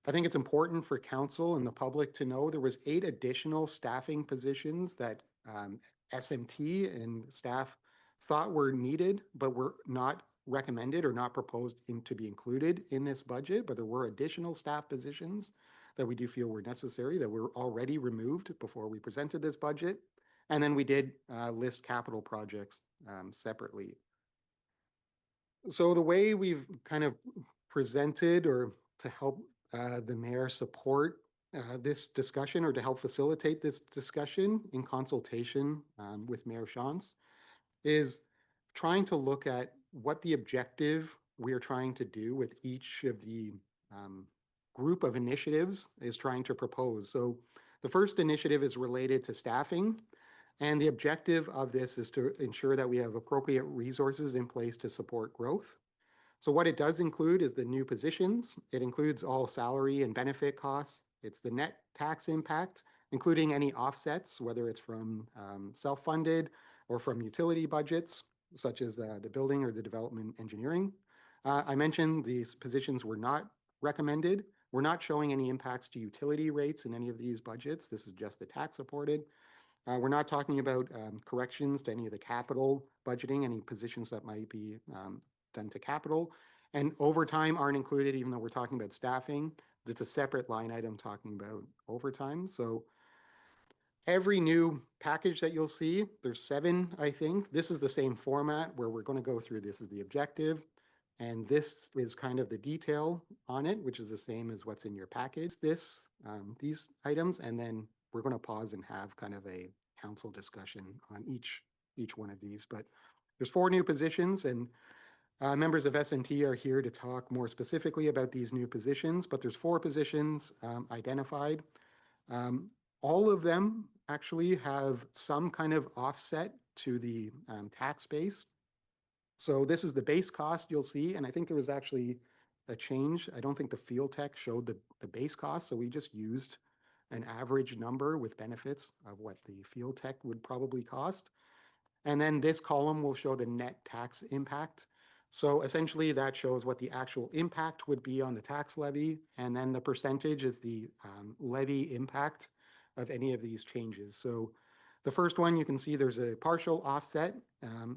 I think it's important for council and the public to know there was 8 additional staffing positions that SMT and staff thought were needed, but were not recommended or not proposed to be included in this budget. But there were additional staff positions that we do feel were necessary that were already removed before we presented this budget. And then we did list capital projects separately. So the way we've kind of presented, or to help the mayor support this discussion, or to help facilitate this discussion in consultation with Mayor Shantz, is trying to look at what the objective we are trying to do with each of the group of initiatives is trying to propose. So the first initiative is related to staffing, and the objective of this is to ensure that we have appropriate resources in place to support growth. So what it does include is the new positions. It includes all salary and benefit costs. It's the net tax impact, including any offsets, whether it's from self-funded or from utility budgets, such as the building or the development engineering. I mentioned these positions were not recommended. We're not showing any impacts to utility rates in any of these budgets. This is just the tax supported. We're not talking about corrections to any of the capital budgeting, any positions that might be done to capital. And overtime aren't included, even though we're talking about staffing. It's a separate line item talking about overtime. So every new package that you'll see, there's 7, I think. This is the same format where we're going to go through. This is the objective. And this is kind of the detail on it, which is the same as what's in your package. These items, and then we're going to pause and have kind of a council discussion on each one of these. But there's 4 new positions, and members of S&T are here to talk more specifically about these new positions, but there's 4 positions identified. All of them actually have some kind of offset to the tax base. So this is the base cost you'll see, and I think there was actually a change. I don't think the field tech showed the base cost, so we just used an average number with benefits of what the field tech would probably cost. And then this column will show the net tax impact. So essentially that shows what the actual impact would be on the tax levy, and then the percentage is the levy impact of any of these changes. So the first one, you can see there's a partial offset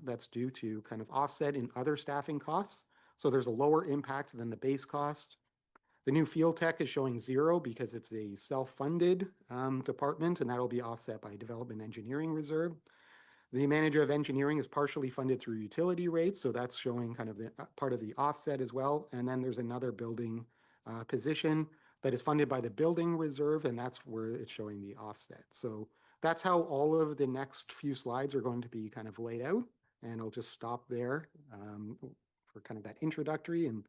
that's due to kind of offset in other staffing costs. So there's a lower impact than the base cost. The new field tech is showing 0 because it's a self-funded department, and that'll be offset by development engineering reserve. The manager of engineering is partially funded through utility rates, so that's showing kind of the part of the offset as well. And then there's another building position that is funded by the building reserve, and that's where it's showing the offset. So that's how all of the next few slides are going to be kind of laid out, and I'll just stop there for kind of that introductory and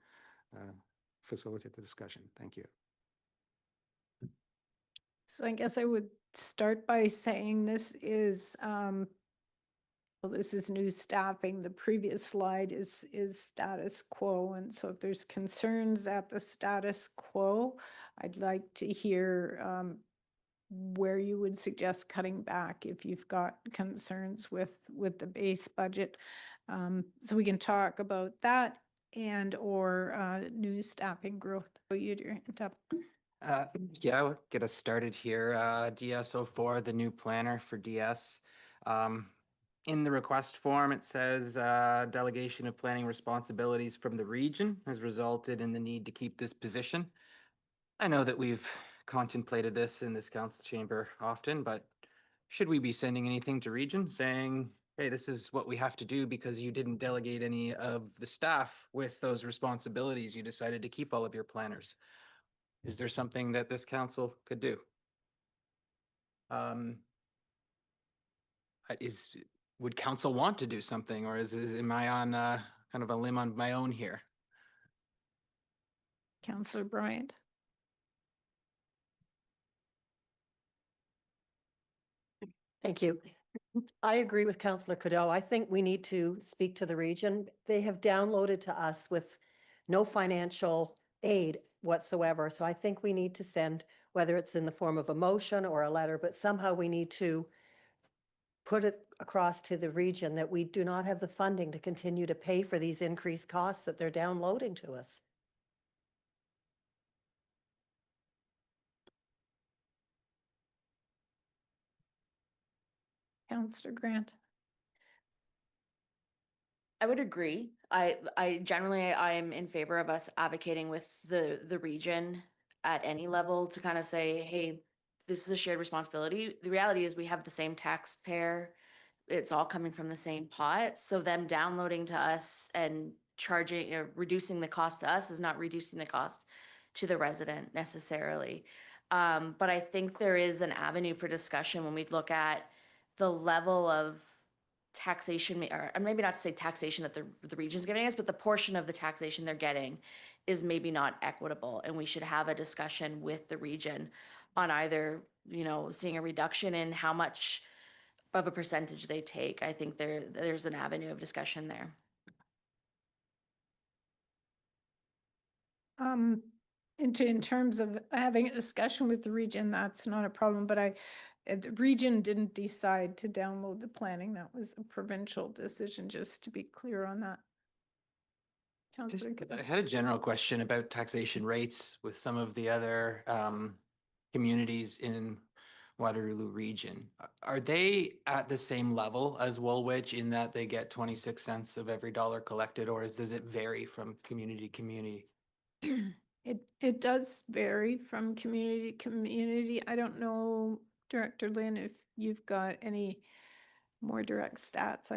facilitate the discussion. Thank you. So I guess I would start by saying this is well, this is new staffing. The previous slide is status quo. And so if there's concerns at the status quo, I'd like to hear where you would suggest cutting back if you've got concerns with the base budget. So we can talk about that and or new staffing growth. So you'd your hand up. Yeah, I'll get us started here. DS04, the new planner for DS. In the request form, it says delegation of planning responsibilities from the region has resulted in the need to keep this position. I know that we've contemplated this in this council chamber often, but should we be sending anything to region saying, hey, this is what we have to do because you didn't delegate any of the staff with those responsibilities. You decided to keep all of your planners. Is there something that this council could do? Would council want to do something, or am I on kind of a limb on my own here? Councillor Bryant. Thank you. I agree with Councillor Cadell. I think we need to speak to the region. They have downloaded to us with no financial aid whatsoever. So I think we need to send, whether it's in the form of a motion or a letter, but somehow we need to put it across to the region that we do not have the funding to continue to pay for these increased costs that they're downloading to us. Councillor Grant. I would agree. I generally, I'm in favor of us advocating with the region at any level to kind of say, hey, this is a shared responsibility. The reality is we have the same taxpayer. It's all coming from the same pot. So them downloading to us and charging or reducing the cost to us is not reducing the cost to the resident necessarily. But I think there is an avenue for discussion when we look at the level of taxation, or maybe not to say taxation that the region's giving us, but the portion of the taxation they're getting is maybe not equitable. And we should have a discussion with the region on either, seeing a reduction in how much of a percentage they take. I think there's an avenue of discussion there. In terms of having a discussion with the region, that's not a problem, but the region didn't decide to download the planning. That was a provincial decision, just to be clear on that. Councillor I had a general question about taxation rates with some of the other communities in Waterloo region. Are they at the same level as Woolwich in that they get 26 cents of every dollar collected, or does it vary from community to community? It does vary from community to community. I don't know, Director Lynn, if you've got any more direct stats.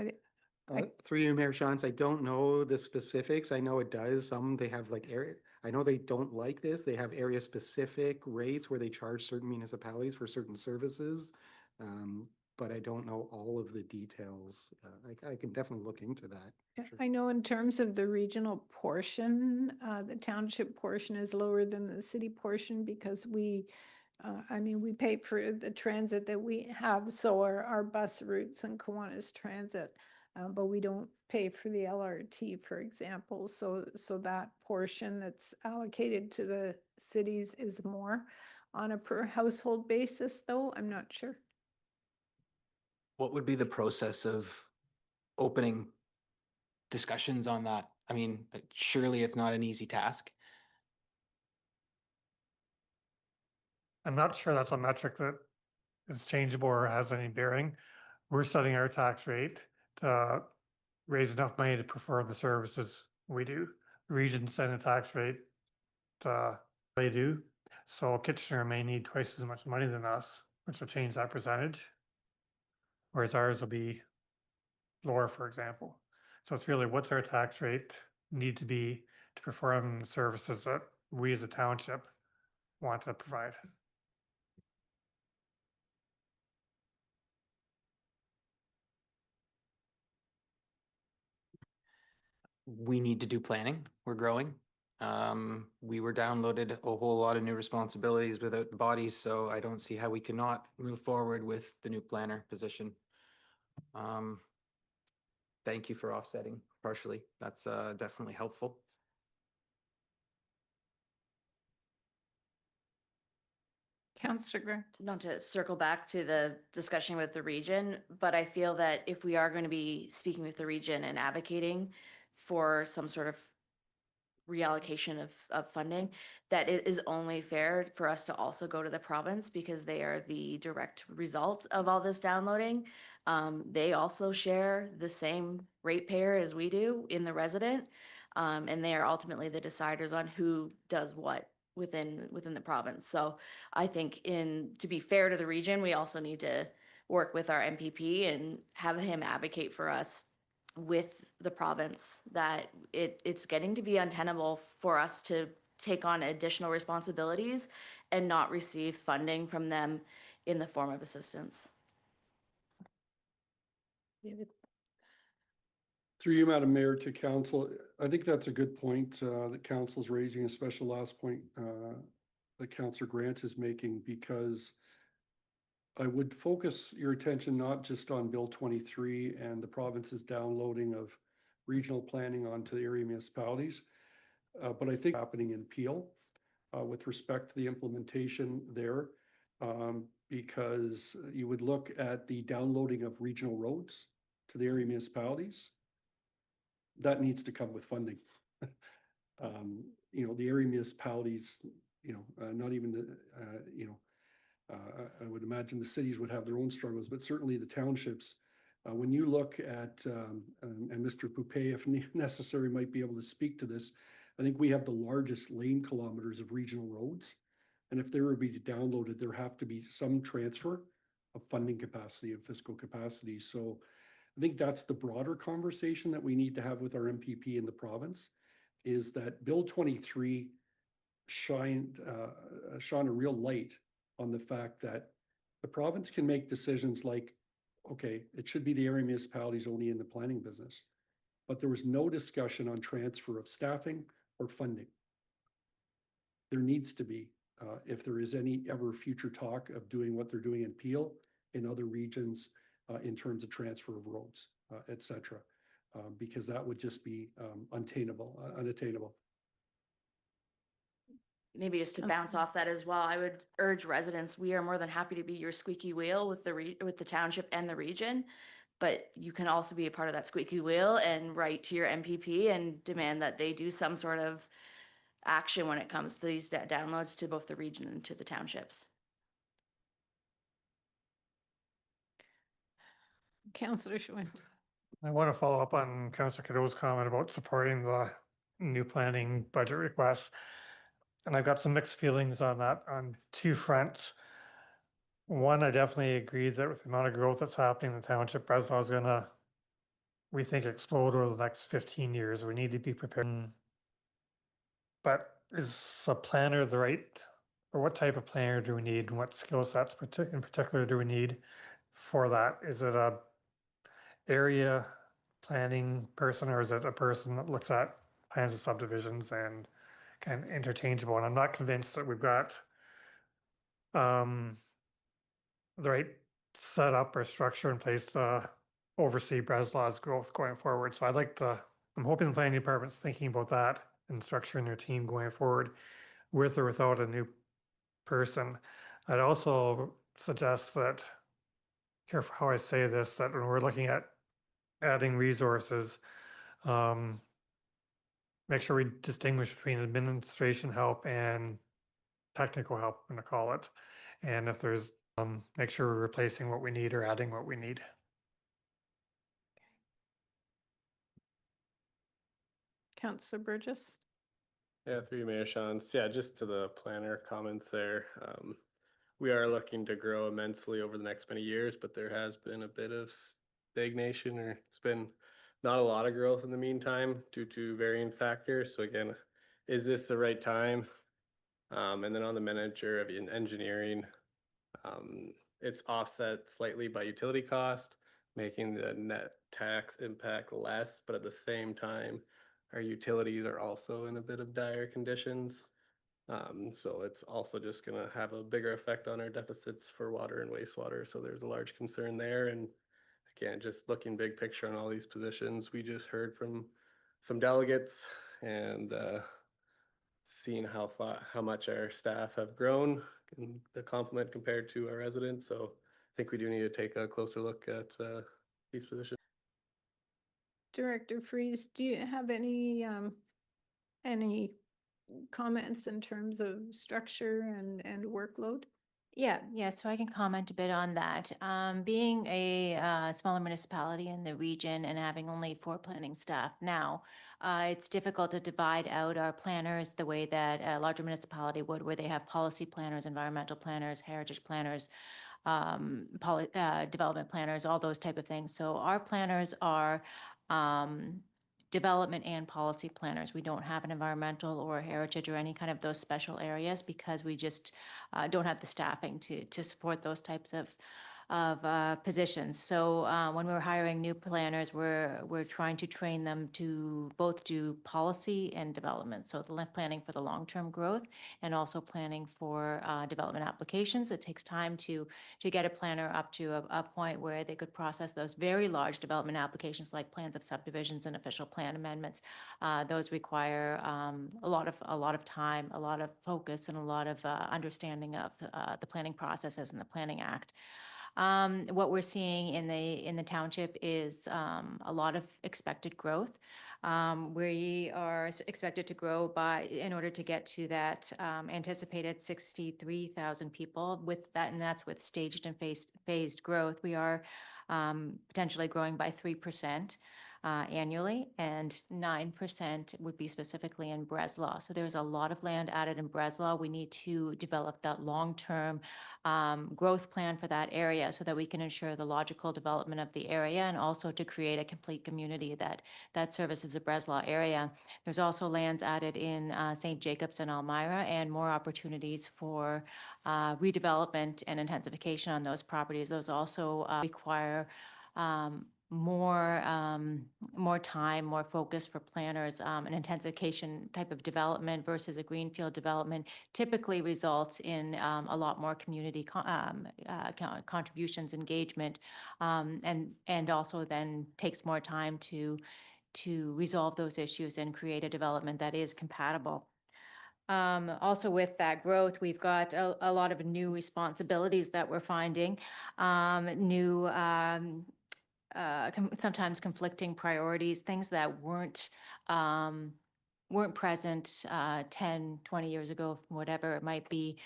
Through you, Mayor Shantz, I don't know the specifics. I know it does. Some, they have like area, I know they don't like this. They have area specific rates where they charge certain municipalities for certain services. But I don't know all of the details. I can definitely look into that. Sure. I know in terms of the regional portion, the township portion is lower than the city portion because we pay for the transit that we have, so our bus routes and Kiwanis Transit, but we don't pay for the LRT, for example. So that portion that's allocated to the cities is more on a per household basis, though, I'm not sure. What would be the process of opening discussions on that? I mean, surely it's not an easy task. I'm not sure that's a metric that is changeable or has any bearing. We're setting our tax rate to raise enough money to perform the services we do. The region's setting a tax rate they do. So Kitchener may need twice as much money than us, which will change that percentage. Whereas ours will be lower, for example. So it's really what's our tax rate need to be to perform the services that we as a township want to provide. We need to do planning. We're growing. We were downloaded a whole lot of new responsibilities without the bodies, so I don't see how we cannot move forward with the new planner position. Thank you for offsetting partially. That's definitely helpful. Councillor Grant. Not to circle back to the discussion with the region, but I feel that if we are going to be speaking with the region and advocating for some sort of reallocation of funding, that it is only fair for us to also go to the province because they are the direct result of all this downloading. They also share the same ratepayer as we do in the resident, and they are ultimately the deciders on who does what within the province. So I think to be fair to the region, we also need to work with our MPP and have him advocate for us with the province that it's getting to be untenable for us to take on additional responsibilities and not receive funding from them in the form of assistance. Through you, Madam Mayor, to council, I think that's a good point that council's raising, especially last point that Councillor Grant is making, because I would focus your attention not just on Bill 23 and the province's downloading of regional planning onto the area municipalities, but I think happening in Peel with respect to the implementation there, because you would look at the downloading of regional roads to the area municipalities. That needs to come with funding. The area municipalities, not even the, I would imagine the cities would have their own struggles, but certainly the townships. When you look at, and Mr. Poupet, if necessary, might be able to speak to this, I think we have the largest lane kilometers of regional roads. And if they were to be downloaded, there have to be some transfer of funding capacity and fiscal capacity. So I think that's the broader conversation that we need to have with our MPP in the province, is that Bill 23 shone a real light on the fact that the province can make decisions like, okay, it should be the area municipalities only in the planning business, but there was no discussion on transfer of staffing or funding. There needs to be, if there is any ever future talk of doing what they're doing in Peel, in other regions, in terms of transfer of roads, et cetera, because that would just be unattainable. Maybe just to bounce off that as well, I would urge residents, we are more than happy to be your squeaky wheel with the township and the region, but you can also be a part of that squeaky wheel and write to your MPP and demand that they do some sort of action when it comes to these downloads to both the region and to the townships. Councillor Schwinn. I want to follow up on Councillor Cadeau's comment about supporting the new planning budget requests. And I've got some mixed feelings on that on two fronts. One, I definitely agree that with the amount of growth that's happening in the township, Breslau is going to we think explode over the next 15 years. We need to be prepared. But is a planner the right, or what type of planner do we need, and what skill sets in particular do we need for that? Is it a area planning person, or is it a person that looks at plans of subdivisions and kind of interchangeable? And I'm not convinced that we've got the right setup or structure in place to oversee Breslau's growth going forward. So I'm hoping the planning department's thinking about that and structuring their team going forward with or without a new person. I'd also suggest that, careful how I say this, that when we're looking at adding resources, make sure we distinguish between administration help and technical help, I'm going to call it. And if there's, make sure we're replacing what we need or adding what we need. Councillor Burgess. Yeah, through you, Mayor Shantz. Yeah, just to the planner comments there. We are looking to grow immensely over the next many years, but there has been a bit of stagnation, or it's been not a lot of growth in the meantime due to varying factors. So again, is this the right time? And then on the manager of engineering, it's offset slightly by utility cost, making the net tax impact less, but at the same time, our utilities are also in a bit of dire conditions. So it's also just going to have a bigger effect on our deficits for water and wastewater. So there's a large concern there. And again, just looking big picture on all these positions, we just heard from some delegates and seeing how much our staff have grown in the complement compared to our residents. So I think we do need to take a closer look at these positions. Director Freeze, do you have any comments in terms of structure and workload? Yeah, so I can comment a bit on that. Being a smaller municipality in the region and having only 4 planning staff now, it's difficult to divide out our planners the way that a larger municipality would, where they have policy planners, environmental planners, heritage planners, development planners, all those type of things. So our planners are development and policy planners. We don't have an environmental or heritage or any kind of those special areas because we just don't have the staffing to support those types of positions. So when we're hiring new planners, we're trying to train them to both do policy and development. So the planning for the long-term growth and also planning for development applications. It takes time to get a planner up to a point where they could process those very large development applications like plans of subdivisions and official plan amendments. Those require a lot of time, a lot of focus, and a lot of understanding of the planning processes and the Planning Act. What we're seeing in the township is a lot of expected growth. We are expected to grow in order to get to that anticipated 63,000 people with that, and that's with staged and phased growth. We are potentially growing by 3%. Annually, and 9% would be specifically in Breslau. So there's a lot of land added in Breslau. We need to develop that long-term growth plan for that area so that we can ensure the logical development of the area and also to create a complete community that services the Breslau area. There's also lands added in St. Jacobs and Elmira and more opportunities for redevelopment and intensification on those properties. Those also require more time, more focus for planners. An intensification type of development versus a greenfield development typically results in a lot more community contributions, engagement, and also then takes more time to resolve those issues and create a development that is compatible. Also with that growth, we've got a lot of new responsibilities that we're finding, new sometimes conflicting priorities, things that weren't present 10, 20 years ago, whatever it might be,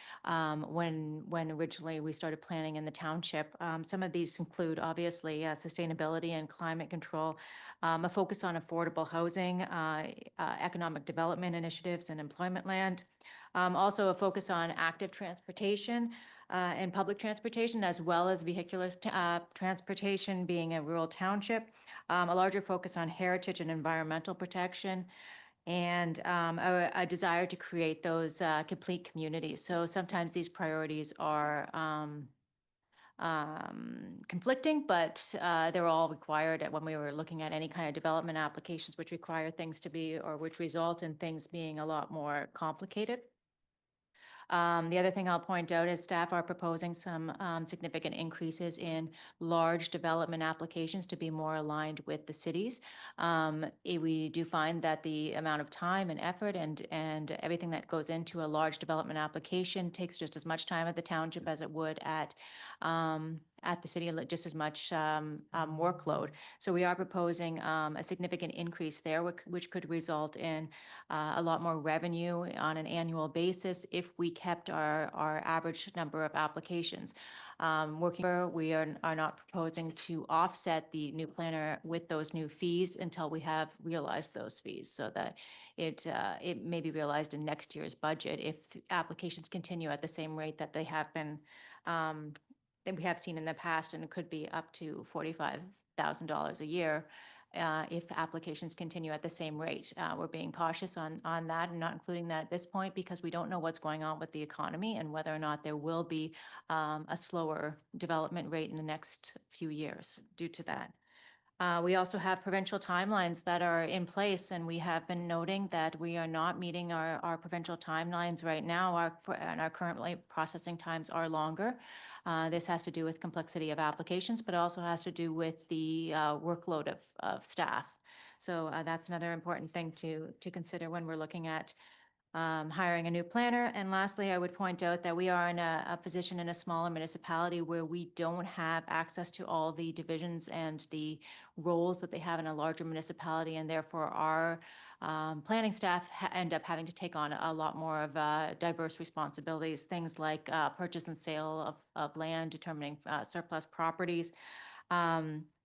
when originally we started planning in the township. Some of these include obviously sustainability and climate control, a focus on affordable housing, economic development initiatives and employment land. Also a focus on active transportation and public transportation, as well as vehicular transportation, being a rural township. a larger focus on heritage and environmental protection, and a desire to create those complete communities. So sometimes these priorities are conflicting, but they're all required when we were looking at any kind of development applications which require things to be, or which result in things being a lot more complicated. The other thing I'll point out is staff are proposing some significant increases in large development applications to be more aligned with the cities. We do find that the amount of time and effort and everything that goes into a large development application takes just as much time at the township as it would at the city, just as much workload. So we are proposing a significant increase there, which could result in a lot more revenue on an annual basis if we kept our average number of applications. We are not proposing to offset the new planner with those new fees until we have realized those fees, so that it may be realized in next year's budget if applications continue at the same rate that they have been that we have seen in the past, and it could be up to $45,000 a year if applications continue at the same rate. We're being cautious on that and not including that at this point because we don't know what's going on with the economy and whether or not there will be a slower development rate in the next few years due to that. We also have provincial timelines that are in place, and we have been noting that we are not meeting our provincial timelines right now. Our currently processing times are longer. This has to do with complexity of applications, but also has to do with the workload of staff. So that's another important thing to consider when we're looking at hiring a new planner. And lastly, I would point out that we are in a position in a smaller municipality where we don't have access to all the divisions and the roles that they have in a larger municipality, and therefore our planning staff end up having to take on a lot more of diverse responsibilities, things like purchase and sale of land, determining surplus properties.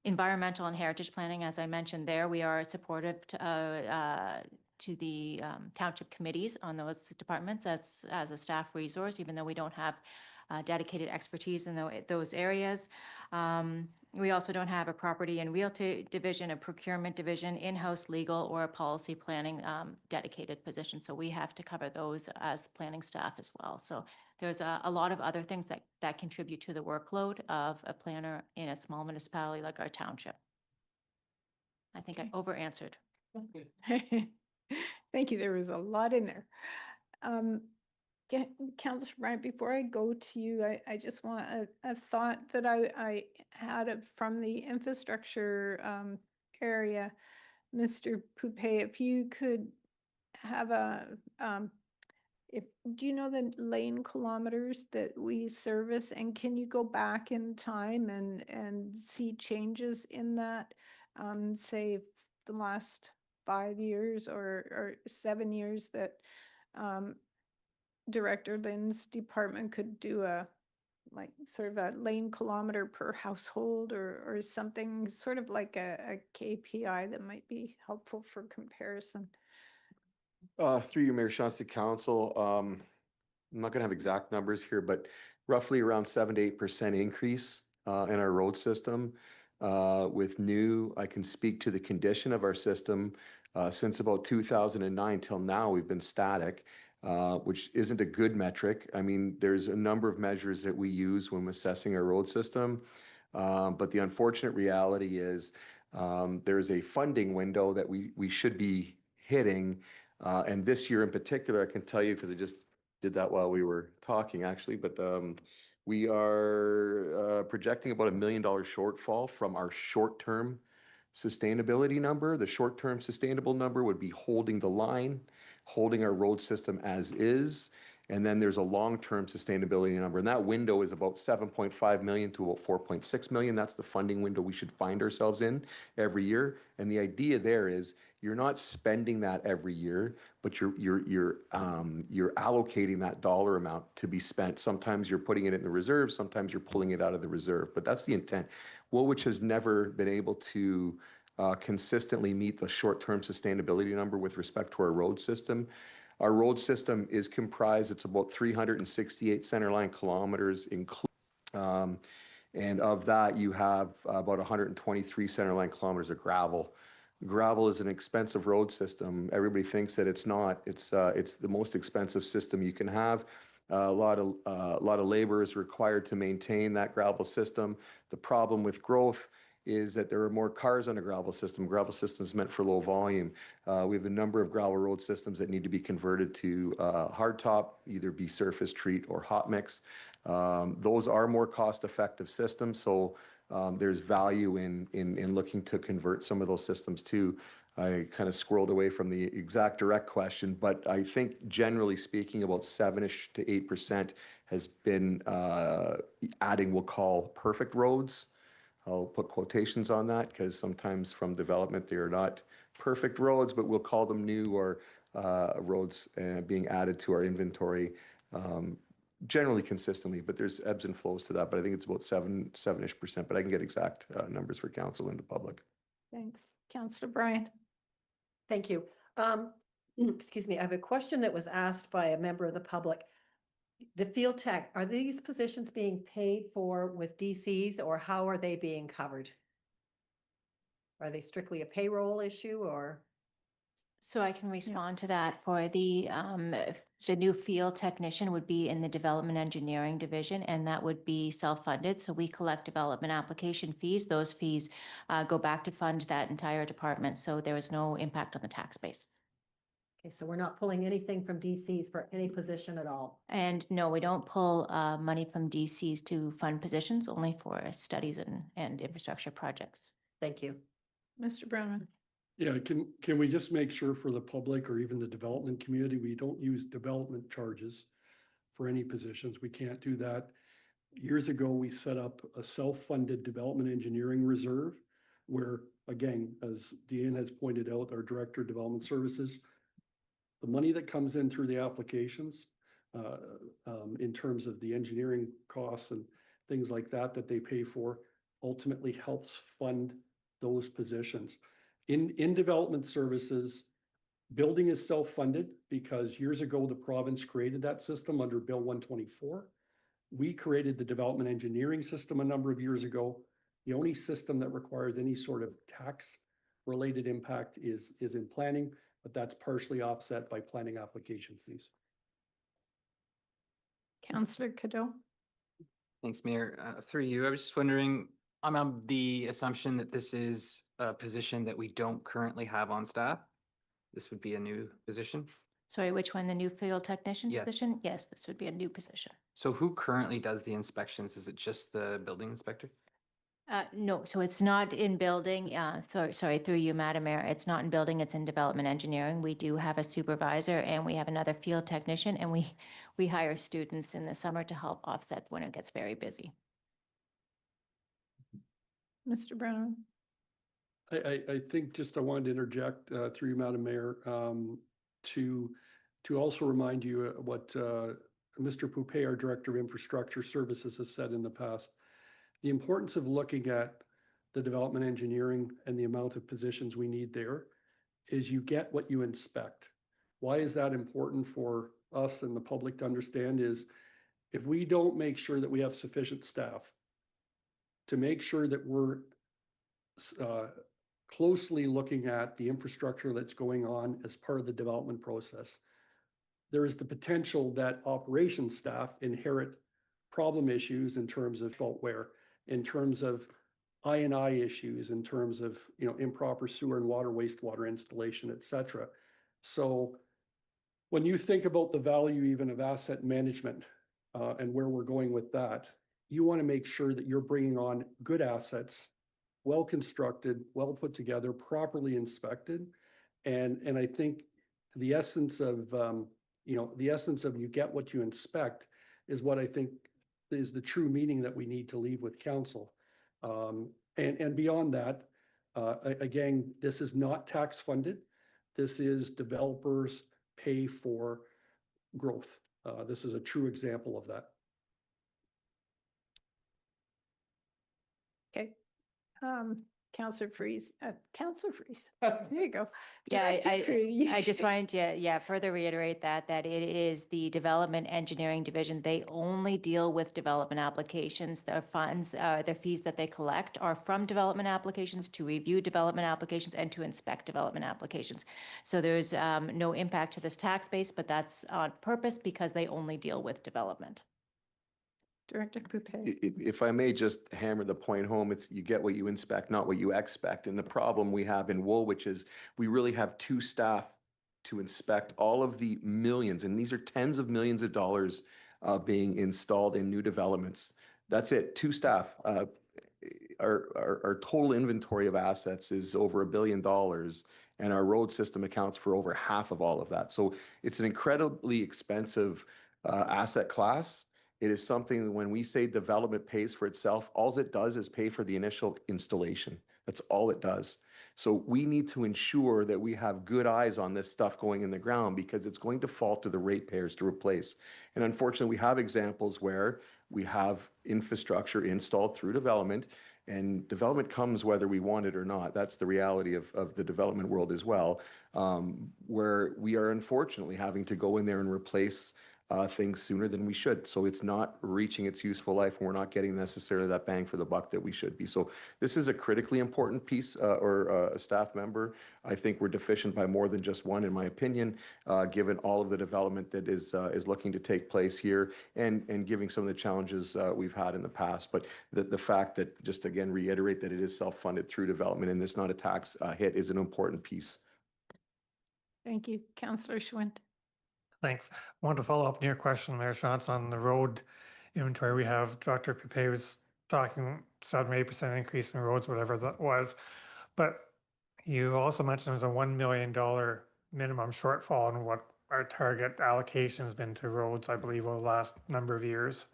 Environmental and heritage planning, as I mentioned there, we are supportive to the township committees on those departments as a staff resource, even though we don't have dedicated expertise in those areas. We also don't have a property and realty division, a procurement division, in-house legal, or a policy planning dedicated position. So we have to cover those as planning staff as well. So there's a lot of other things that contribute to the workload of a planner in a small municipality like our township. I think I over-answered. Thank you. There was a lot in there. Councillor Bryant, before I go to you, I just want a thought that I had from the infrastructure area. Mr. Poupé, if you could have do you know the lane kilometers that we service, and can you go back in time and see changes in that, say the last 5 years or 7 years that Director Lynn's department could do like sort of a lane kilometer per household or something, sort of like a KPI that might be helpful for comparison? Through you, Mayor Shantz, to council, I'm not going to have exact numbers here, but roughly around 7 to 8% increase in our road system. With new, I can speak to the condition of our system. Since about 2009 till now, we've been static, which isn't a good metric. I mean, there's a number of measures that we use when assessing our road system. But the unfortunate reality is there's a funding window that we should be hitting. And this year in particular, I can tell you, because I just did that while we were talking actually, but we are projecting about $1 million shortfall from our short-term sustainability number. The short-term sustainable number would be holding the line, holding our road system as is. And then there's a long-term sustainability number. And that window is about 7.5 million to about 4.6 million. That's the funding window we should find ourselves in every year. And the idea there is you're not spending that every year, but you're allocating that dollar amount to be spent. Sometimes you're putting it in the reserve, sometimes you're pulling it out of the reserve, but that's the intent. Woolwich has never been able to consistently meet the short-term sustainability number with respect to our road system. Our road system is comprised, it's about 368 centerline kilometers, And of that, you have about 123 centerline kilometers of gravel. Gravel is an expensive road system. Everybody thinks that it's not. It's the most expensive system you can have. A lot of labor is required to maintain that gravel system. The problem with growth is that there are more cars on a gravel system. Gravel system is meant for low volume. We have a number of gravel road systems that need to be converted to hardtop, either be surface treat or hot mix. Those are more cost-effective systems, so there's value in looking to convert some of those systems too. I kind of squirreled away from the exact direct question, but I think generally speaking, about 7-ish to 8% has been adding, we'll call perfect roads. I'll put quotations on that because sometimes from development, they are not perfect roads, but we'll call them new or roads being added to our inventory generally consistently, but there's ebbs and flows to that. But I think it's about 7-ish%, but I can get exact numbers for council and the public. Thanks. Councillor Bryant. Thank you. Excuse me, I have a question that was asked by a member of the public. The field tech, are these positions being paid for with DCs or how are they being covered? Are they strictly a payroll issue or? So I can respond to that. For the new field technician would be in the development engineering division, and that would be self-funded. So we collect development application fees. Those fees go back to fund that entire department. So there is no impact on the tax base. Okay, so we're not pulling anything from DCs for any position at all. And no, we don't pull money from DCs to fund positions, only for studies and infrastructure projects. Thank you. Mr. Brown. Yeah, can we just make sure for the public or even the development community, we don't use development charges for any positions? We can't do that. Years ago, we set up a self-funded development engineering reserve where, again, as Deanne has pointed out, our Director of Development Services, the money that comes in through the applications in terms of the engineering costs and things like that that they pay for ultimately helps fund those positions. In development services, building is self-funded because years ago, the province created that system under Bill 124. We created the development engineering system a number of years ago. The only system that requires any sort of tax-related impact is in planning, but that's partially offset by planning application fees. Councillor Cadeau. Thanks, Mayor. Through you, I was just wondering, I'm on the assumption that this is a position that we don't currently have on staff. This would be a new position. Sorry, which one? The new field technician Yes. position? Yes, this would be a new position. So who currently does the inspections? Is it just the building inspector? No, so it's not in building, sorry, through you, Madam Mayor, it's not in building, it's in development engineering. We do have a supervisor and we have another field technician, and we hire students in the summer to help offset when it gets very busy. Mr. Brown. I think just I wanted to interject through you, Madam Mayor, to also remind you what Mr. Poupé, our Director of Infrastructure Services, has said in the past. The importance of looking at the development engineering and the amount of positions we need there is you get what you inspect. Why is that important for us and the public to understand is if we don't make sure that we have sufficient staff to make sure that we're closely looking at the infrastructure that's going on as part of the development process, there is the potential that operations staff inherit problem issues in terms of faultware, in terms of I&I issues, in terms of improper sewer and water wastewater installation, et cetera. So when you think about the value even of asset management and where we're going with that, you want to make sure that you're bringing on good assets, well constructed, well put together, properly inspected, and I think the essence of you get what you inspect is what I think is the true meaning that we need to leave with council. And beyond that, again, this is not tax funded. This is developers pay for growth. This is a true example of that. Okay. Counselor Freeze, there you go. Yeah, Director Freeze. I just wanted to, further reiterate that it is the Development Engineering Division. They only deal with development applications. Their funds, their fees that they collect are from development applications to review development applications and to inspect development applications. So there's no impact to this tax base, but that's on purpose because they only deal with development. Director Poupey. If I may just hammer the point home, it's you get what you inspect, not what you expect. And the problem we have in Woolwich is we really have 2 staff to inspect all of the millions, and these are tens of millions of dollars being installed in new developments. That's it, 2 staff. Our total inventory of assets is over $1 billion, and our road system accounts for over half of all of that. So it's an incredibly expensive asset class. It is something that when we say development pays for itself, all it does is pay for the initial installation. That's all it does. So we need to ensure that we have good eyes on this stuff going in the ground because it's going to fall to the ratepayers to replace. And unfortunately, we have examples where we have infrastructure installed through development, and development comes whether we want it or not. That's the reality of the development world as well, where we are unfortunately having to go in there and replace things sooner than we should. So it's not reaching its useful life, and we're not getting necessarily that bang for the buck that we should be. So this is a critically important piece or a staff member. I think we're deficient by more than just one, in my opinion, given all of the development that is looking to take place here and giving some of the challenges we've had in the past. But the fact that, just again, reiterate that it is self-funded through development and it's not a tax hit is an important piece. Thank you. Counselor Schwint. Thanks. I wanted to follow up on your question, Mayor Shantz, on the road inventory. We have Dr. Poupey was talking 7 or 8% increase in roads, whatever that was. But you also mentioned there's a $1 million minimum shortfall in what our target allocation has been to roads, I believe, over the last number of years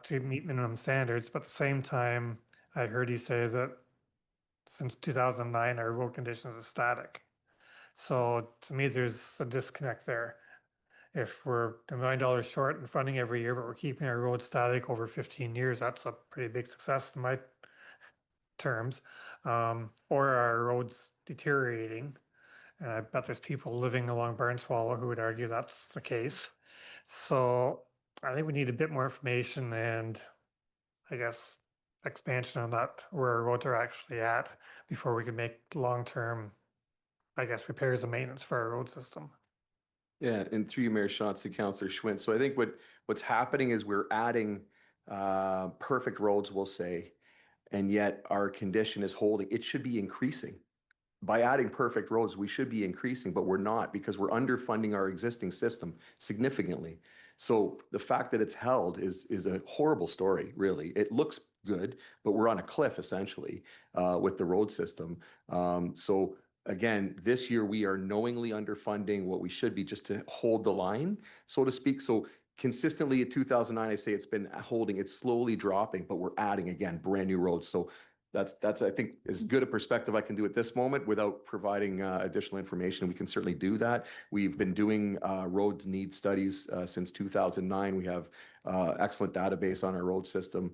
to meet minimum standards. But at the same time, I heard you say that since 2009, our road conditions are static. So to me, there's a disconnect there. If we're $1 million short in funding every year, but we're keeping our roads static over 15 years, that's a pretty big success in my terms. Or our roads deteriorating. And I bet there's people living along Burnswallow who would argue that's the case. So I think we need a bit more information and I guess expansion on that, where our roads are actually at before we can make long-term, I guess, repairs and maintenance for our road system. Yeah, and through you, Mayor Shantz to Councillor Schwint. So I think what's happening is we're adding perfect roads, we'll say, and yet our condition is holding. It should be increasing. By adding perfect roads, we should be increasing, but we're not because we're underfunding our existing system significantly. So the fact that it's held is a horrible story, really. It looks good, but we're on a cliff essentially with the road system. So again, this year we are knowingly underfunding what we should be just to hold the line, so to speak. So consistently at 2009, I say it's been holding, it's slowly dropping, but we're adding again brand new roads. So that's I think as good a perspective I can do at this moment without providing additional information. We can certainly do that. We've been doing roads need studies since 2009. We have excellent database on our road system.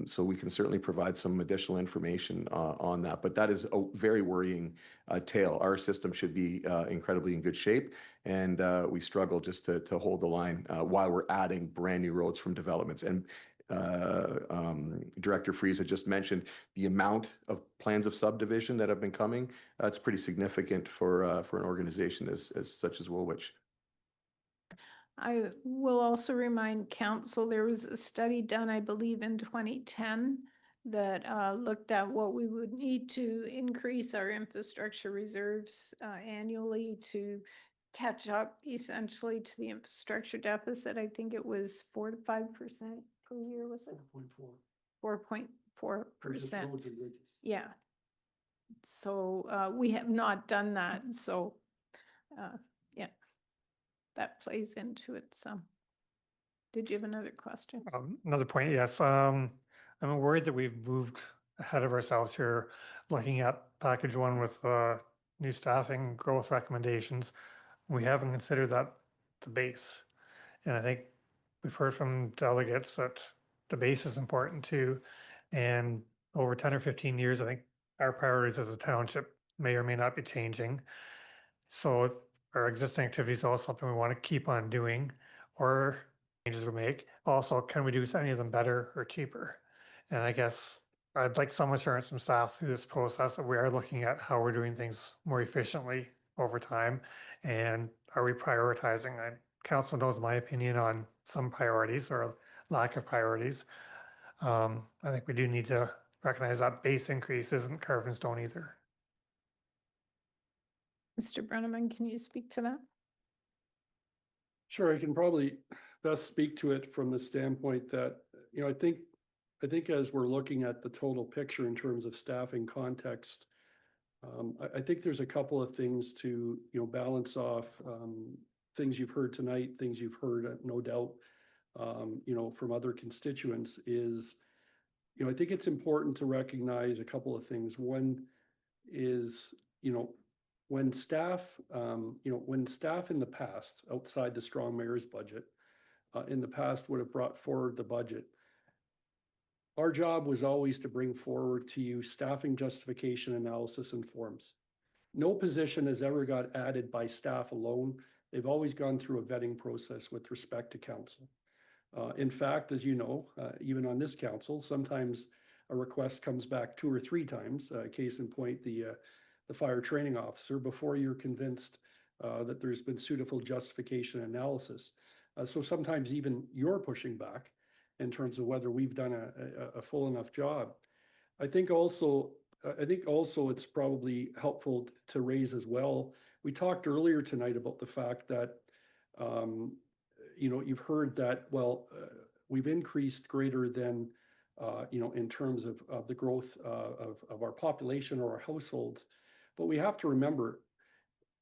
So we can certainly provide some additional information on that. But that is a very worrying tale. Our system should be incredibly in good shape, and we struggle just to hold the line while we're adding brand new roads from developments. And Director Freeze had just mentioned the amount of plans of subdivision that have been coming. That's pretty significant for an organization as such as Woolwich. I will also remind council, there was a study done, I believe, in 2010 that looked at what we would need to increase our infrastructure reserves annually to catch up essentially to the infrastructure deficit. I think it was 4 to 5% per year, was it? 4.4%. Yeah. So we have not done that. So yeah, that plays into it some. Did you have another question? Another point, yes. I'm worried that we've moved ahead of ourselves here, looking at package one with new staffing growth recommendations. We haven't considered that the base. And I think we've heard from delegates that the base is important too. And over 10 or 15 years, I think our priorities as a township may or may not be changing. So our existing activities are all something we want to keep on doing, or changes we make. Also, can we do any of them better or cheaper? And I guess I'd like some assurance from staff through this process that we are looking at how we're doing things more efficiently over time. And are we prioritizing? Council knows my opinion on some priorities or lack of priorities. I think we do need to recognize that base increase isn't carved in stone either. Mr. Brenneman, can you speak to that? Sure, I can probably best speak to it from the standpoint that, I think as we're looking at the total picture in terms of staffing context, I think there's a couple of things to, balance off, things you've heard tonight, things you've heard, no doubt, from other constituents is, I think it's important to recognize a couple of things. One is, when staff in the past, outside the strong mayor's budget, in the past would have brought forward the budget, our job was always to bring forward to you staffing justification analysis and forms. No position has ever got added by staff alone. They've always gone through a vetting process with respect to council. In fact, as you know, even on this council, sometimes a request comes back 2 or 3 times. Case in point, the fire training officer, before you're convinced that there's been suitable justification analysis. So sometimes even you're pushing back in terms of whether we've done a full enough job. I think also it's probably helpful to raise as well. We talked earlier tonight about the fact that, you've heard that, we've increased greater than, in terms of the growth of our population or our households. But we have to remember,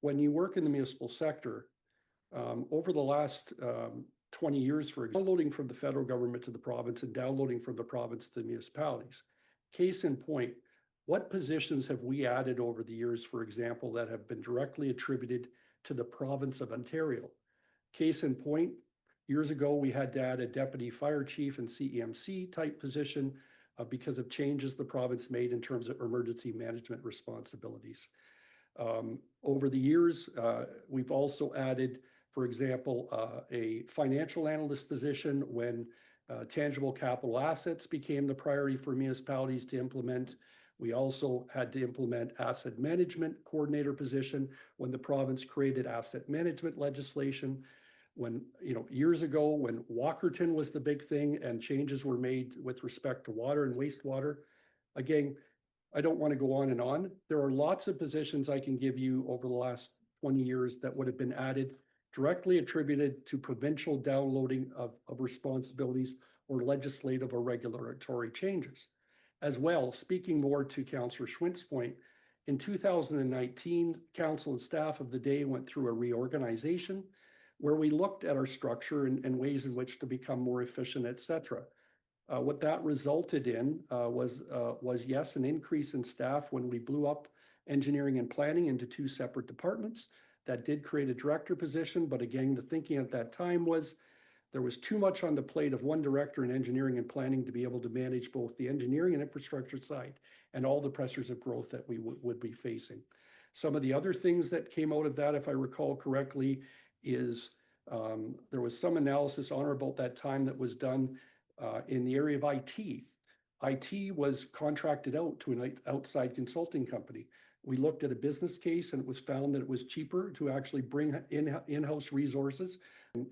when you work in the municipal sector, over the last 20 years, for example, downloading from the federal government to the province and downloading from the province to the municipalities. Case in point, what positions have we added over the years, for example, that have been directly attributed to the province of Ontario? Case in point, years ago, we had to add a deputy fire chief and CEMC type position because of changes the province made in terms of emergency management responsibilities. Over the years, we've also added, for example, a financial analyst position when tangible capital assets became the priority for municipalities to implement. We also had to implement asset management coordinator position when the province created asset management legislation. When, years ago, when Walkerton was the big thing and changes were made with respect to water and wastewater. Again, I don't want to go on and on. There are lots of positions I can give you over the last 20 years that would have been added directly attributed to provincial downloading of responsibilities or legislative or regulatory changes. As well, speaking more to Councillor Schwint's point, in 2019, council and staff of the day went through a reorganization where we looked at our structure and ways in which to become more efficient, et cetera. What that resulted in was yes, an increase in staff when we blew up engineering and planning into 2 separate departments. That did create a director position, but again, the thinking at that time was there was too much on the plate of one director in engineering and planning to be able to manage both the engineering and infrastructure side and all the pressures of growth that we would be facing. Some of the other things that came out of that, if I recall correctly, is there was some analysis on or about that time that was done in the area of IT. IT was contracted out to an outside consulting company. We looked at a business case and it was found that it was cheaper to actually bring in-house resources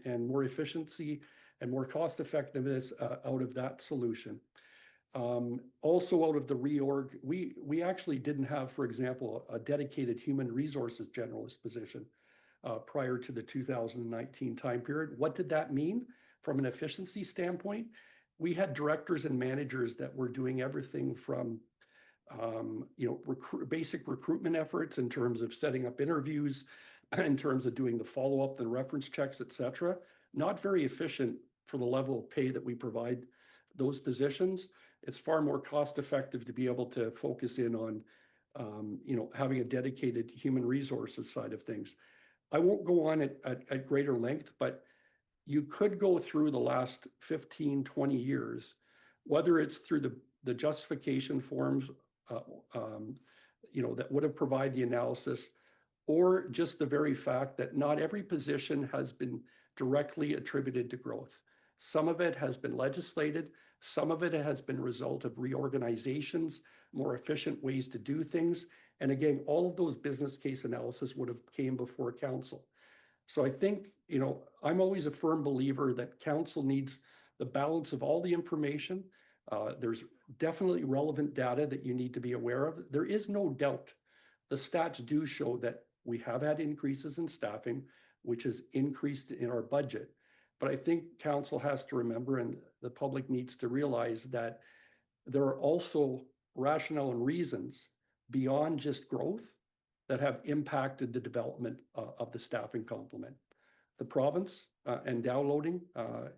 and more efficiency and more cost effectiveness out of that solution. Also out of the reorg, we actually didn't have, for example, a dedicated human resources generalist position prior to the 2019 time period. What did that mean from an efficiency standpoint? We had directors and managers that were doing everything from basic recruitment efforts in terms of setting up interviews, in terms of doing the follow-up, the reference checks, et cetera. Not very efficient for the level of pay that we provide those positions. It's far more cost effective to be able to focus in on having a dedicated human resources side of things. I won't go on at greater length, but you could go through the last 15, 20 years, whether it's through the justification forms that would have provided the analysis, or just the very fact that not every position has been directly attributed to growth. Some of it has been legislated, some of it has been a result of reorganizations, more efficient ways to do things. And again, all of those business case analysis would have came before council. So I think, I'm always a firm believer that council needs the balance of all the information. There's definitely relevant data that you need to be aware of. There is no doubt the stats do show that we have had increases in staffing, which has increased in our budget. But I think council has to remember, and the public needs to realize, that there are also rationale and reasons beyond just growth that have impacted the development of the staffing complement. The province and downloading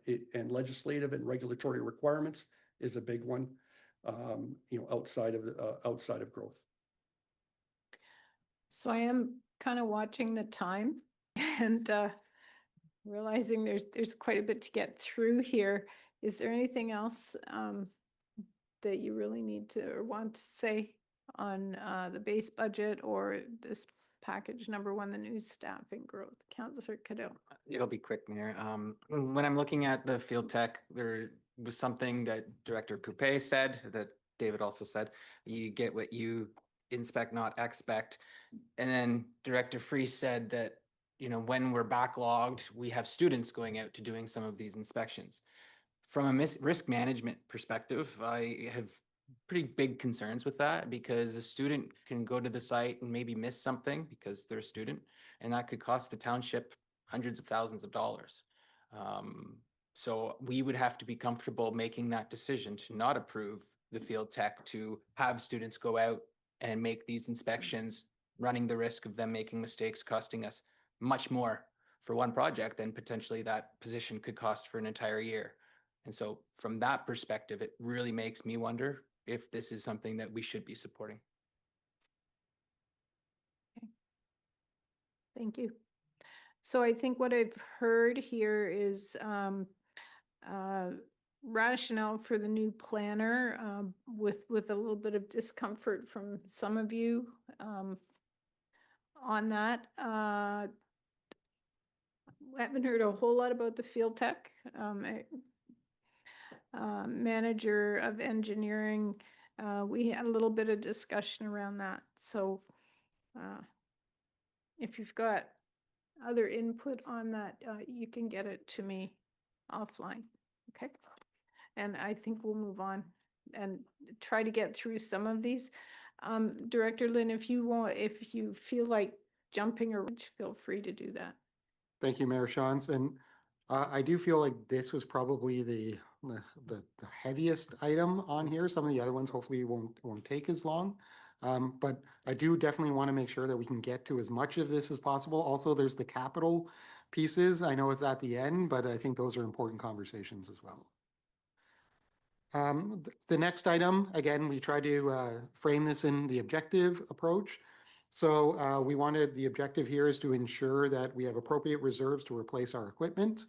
and legislative and regulatory requirements is a big one, outside of growth. So I am kind of watching the time and realizing there's quite a bit to get through here. Is there anything else that you really need to or want to say on the base budget or this package number one, the new staffing growth? Councillor Cadell. It'll be quick, Mayor. When I'm looking at the field tech, there was something that Director Poupé said that David also said. You get what you inspect, not expect. And then Director Freese said that, when we're backlogged, we have students going out to doing some of these inspections. From a risk management perspective, I have pretty big concerns with that, because a student can go to the site and maybe miss something because they're a student, and that could cost the township hundreds of thousands of dollars. So we would have to be comfortable making that decision to not approve the field tech to have students go out and make these inspections, running the risk of them making mistakes, costing us much more for one project than potentially that position could cost for an entire year. And so from that perspective, it really makes me wonder if this is something that we should be supporting. Okay. Thank you. So I think what I've heard here is rationale for the new planner, with a little bit of discomfort from some of you on that. I haven't heard a whole lot about the field tech. Manager of engineering, we had a little bit of discussion around that. So if you've got other input on that, you can get it to me offline, okay? And I think we'll move on and try to get through some of these. Director Lynn, if you feel like jumping or feel free to do that. Thank you, Mayor Shantz. And I do feel like this was probably the heaviest item on here. Some of the other ones hopefully won't take as long. But I do definitely want to make sure that we can get to as much of this as possible. Also, there's the capital pieces. I know it's at the end, but I think those are important conversations as well. The next item, again, we try to frame this in the objective approach. So the objective here is to ensure that we have appropriate reserves to replace our equipment.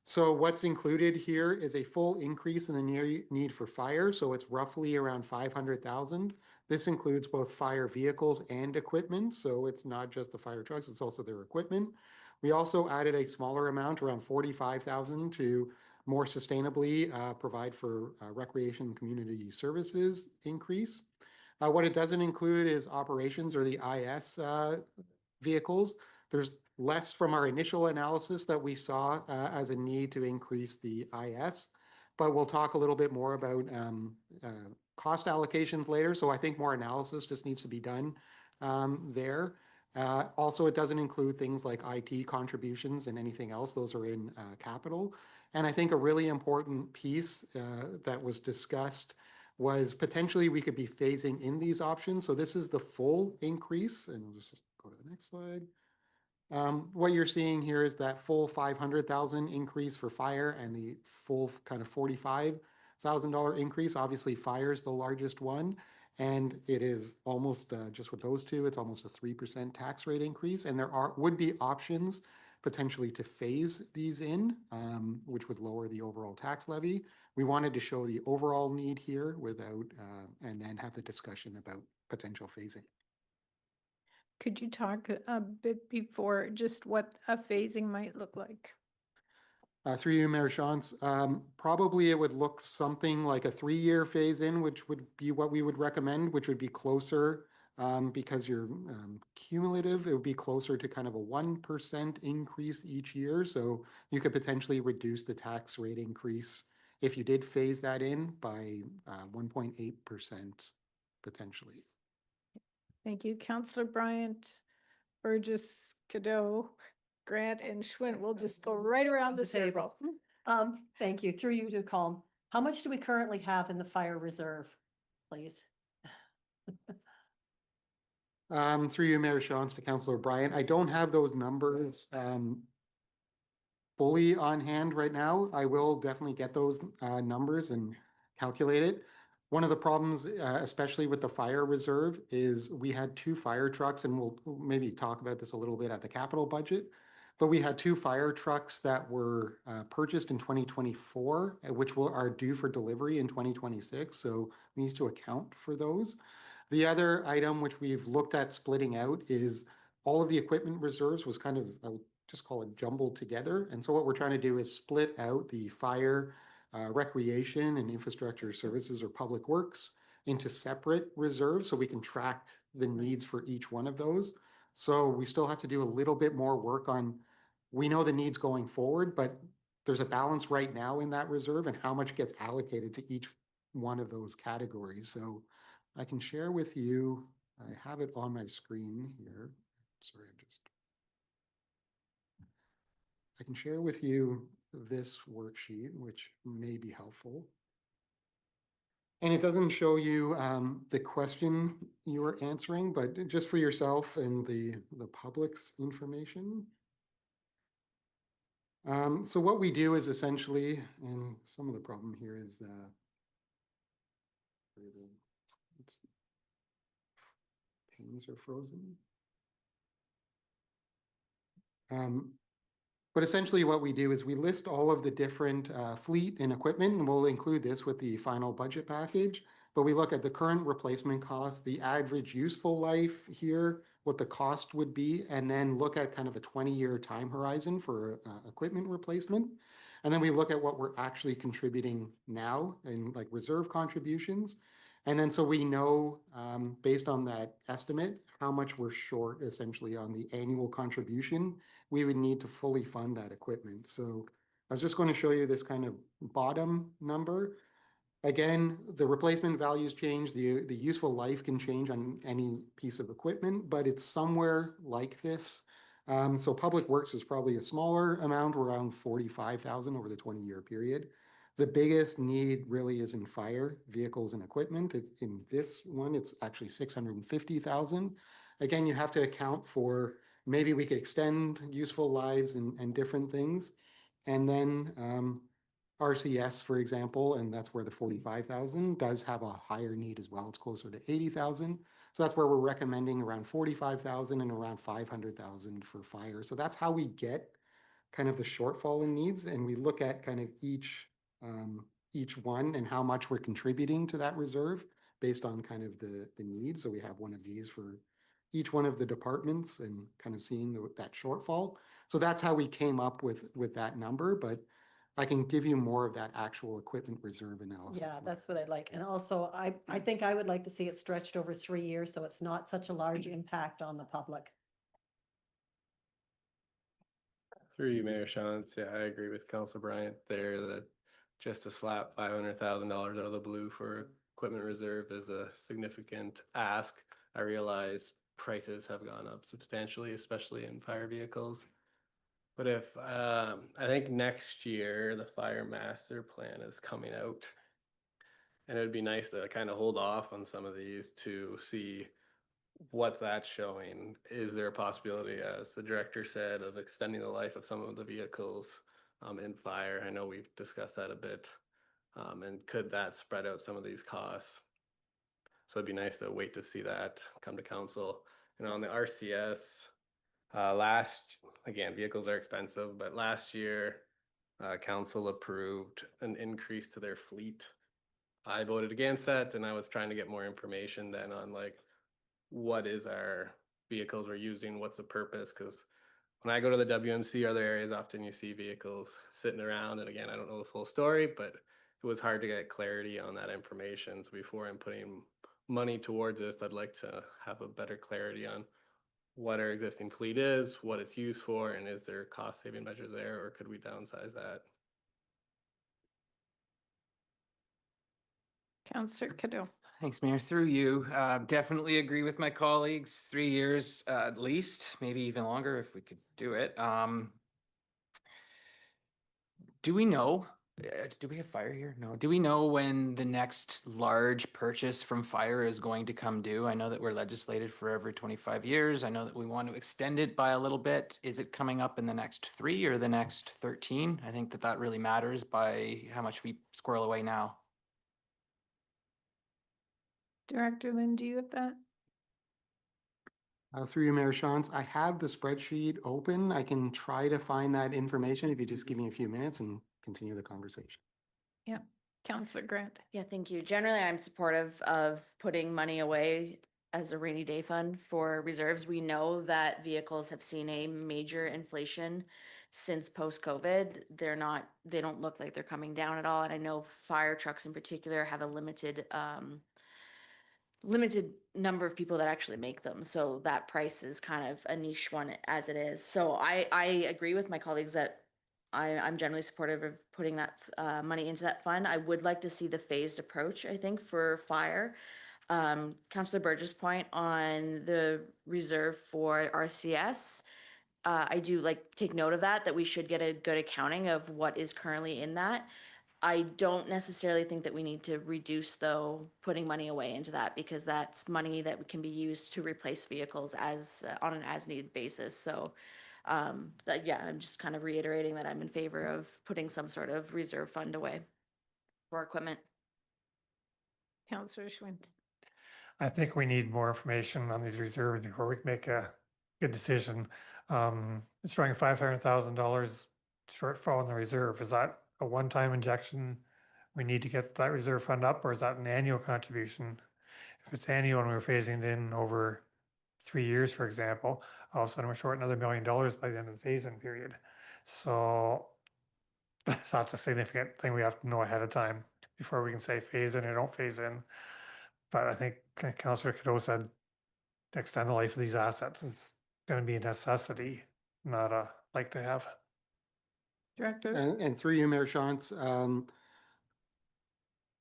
So what's included here is a full increase in the need for fire. So it's roughly around 500,000. This includes both fire vehicles and equipment. So it's not just the fire trucks, it's also their equipment. We also added a smaller amount, around 45,000, to more sustainably provide for recreation and community services increase. What it doesn't include is operations or the IS vehicles. There's less from our initial analysis that we saw as a need to increase the IS, but we'll talk a little bit more about cost allocations later. So I think more analysis just needs to be done there. Also, it doesn't include things like IT contributions and anything else. Those are in capital. And I think a really important piece that was discussed was potentially we could be phasing in these options. So this is the full increase, and we'll just go to the next slide. What you're seeing here is that full 500,000 increase for fire and the full kind of $45,000 increase. Obviously, fire is the largest one, and it is almost just with those two, it's almost a 3% tax rate increase. And there would be options potentially to phase these in, which would lower the overall tax levy. We wanted to show the overall need here without, and then have the discussion about potential phasing. Could you talk a bit before just what a phasing might look like? Through you, Mayor Shantz, probably it would look something like a 3-year phase in, which would be what we would recommend, which would be closer because you're cumulative. It would be closer to kind of a 1% increase each year. So you could potentially reduce the tax rate increase if you did phase that in by 1.8% potentially. Thank you. Councillor Bryant, Burgess, Cadeau, Grant, and Schwint. We'll just go right around the table. Thank you. Through you to Colm. How much do we currently have in the fire reserve, please? Through you, Mayor Shantz, to Councillor Bryant. I don't have those numbers fully on hand right now. I will definitely get those numbers and calculate it. One of the problems, especially with the fire reserve, is we had 2 fire trucks, and we'll maybe talk about this a little bit at the capital budget, but we had 2 fire trucks that were purchased in 2024, which are due for delivery in 2026, so we need to account for those. The other item which we've looked at splitting out is all of the equipment reserves was kind of, I would just call it jumbled together. And so what we're trying to do is split out the fire, recreation and infrastructure services or public works into separate reserves so we can track the needs for each one of those. So we still have to do a little bit more work on, we know the needs going forward, but there's a balance right now in that reserve and how much gets allocated to each one of those categories. So I can share with you, I have it on my screen here. Sorry, I can share with you this worksheet, which may be helpful. And it doesn't show you the question you were answering, but just for yourself and the public's information. So what we do is essentially, and some of the problem here is panes are frozen. But essentially what we do is we list all of the different fleet and equipment, and we'll include this with the final budget package. But we look at the current replacement cost, the average useful life here, what the cost would be, and then look at kind of a 20-year time horizon for equipment replacement. And then we look at what we're actually contributing now in like reserve contributions. And then so we know, based on that estimate, how much we're short essentially on the annual contribution we would need to fully fund that equipment. So I was just going to show you this kind of bottom number. Again, the replacement values change, the useful life can change on any piece of equipment, but it's somewhere like this. So public works is probably a smaller amount, around 45,000 over the 20-year period. The biggest need really is in fire vehicles and equipment. It's in this one, it's actually 650,000. Again, you have to account for maybe we could extend useful lives and different things. And then RCS, for example, and that's where the 45,000 does have a higher need as well. It's closer to 80,000. So that's where we're recommending around 45,000 and around 500,000 for fire. So that's how we get kind of the shortfall in needs. And we look at kind of each one and how much we're contributing to that reserve based on kind of the need. So we have one of these for each one of the departments and kind of seeing that shortfall. So that's how we came up with that number, but I can give you more of that actual equipment reserve analysis. Yeah, that's what I'd like. And also, I think I would like to see it stretched over 3 years, so it's not such a large impact on the public. Through you, Mayor Shantz. Yeah, I agree with Councilor Bryant there that just to slap $500,000 out of the blue for equipment reserve is a significant ask. I realize prices have gone up substantially, especially in fire vehicles. But if I think next year the fire master plan is coming out, and it'd be nice to kind of hold off on some of these to see what that's showing. Is there a possibility, as the director said, of extending the life of some of the vehicles in fire? I know we've discussed that a bit. And could that spread out some of these costs? So it'd be nice to wait to see that come to council. And on the RCS, again, vehicles are expensive, but last year, council approved an increase to their fleet. I voted against that, and I was trying to get more information then on like, what is our vehicles we're using, what's the purpose? Because when I go to the WMC, other areas, often you see vehicles sitting around, and again, I don't know the full story, but it was hard to get clarity on that information. So before I'm putting money towards this, I'd like to have a better clarity on what our existing fleet is, what it's used for, and is there cost saving measures there, or could we downsize that? Councillor Cadeau. Thanks, Mayor. Through you, definitely agree with my colleagues. 3 years at least, maybe even longer if we could do it. Do we know, do we have fire here? No. Do we know when the next large purchase from fire is going to come due? I know that we're legislated for every 25 years. I know that we want to extend it by a little bit. Is it coming up in the next 3 or the next 13? I think that that really matters by how much we squirrel away now. Director Lynn, do you have that? Through you, Mayor Shantz, I have the spreadsheet open. I can try to find that information if you just give me a few minutes and continue the conversation. Yeah. Councillor Grant. Yeah, thank you. Generally, I'm supportive of putting money away as a rainy day fund for reserves. We know that vehicles have seen a major inflation since post-COVID. They don't look like they're coming down at all. And I know fire trucks in particular have a limited number of people that actually make them. So that price is kind of a niche one as it is. So I agree with my colleagues that I'm generally supportive of putting that money into that fund. I would like to see the phased approach, I think, for fire. Councillor Burgess' point on the reserve for RCS, I do take note of that we should get a good accounting of what is currently in that. I don't necessarily think that we need to reduce, though, putting money away into that, because that's money that can be used to replace vehicles as on an as-needed basis. So, yeah, I'm just kind of reiterating that I'm in favor of putting some sort of reserve fund away for equipment. Councillor Schwint. I think we need more information on these reserves before we can make a good decision. It's showing $500,000 shortfall in the reserve. Is that a one-time injection? We need to get that reserve fund up, or is that an annual contribution? If it's annual and we're phasing it in over 3 years, for example, all of a sudden we're short another $1 million by the end of the phase-in period. So that's a significant thing we have to know ahead of time before we can say phase in or don't phase in. But I think Councillor Cadeau said extend the life of these assets is going to be a necessity, not a like to have. Director. And through you, Mayor Shantz,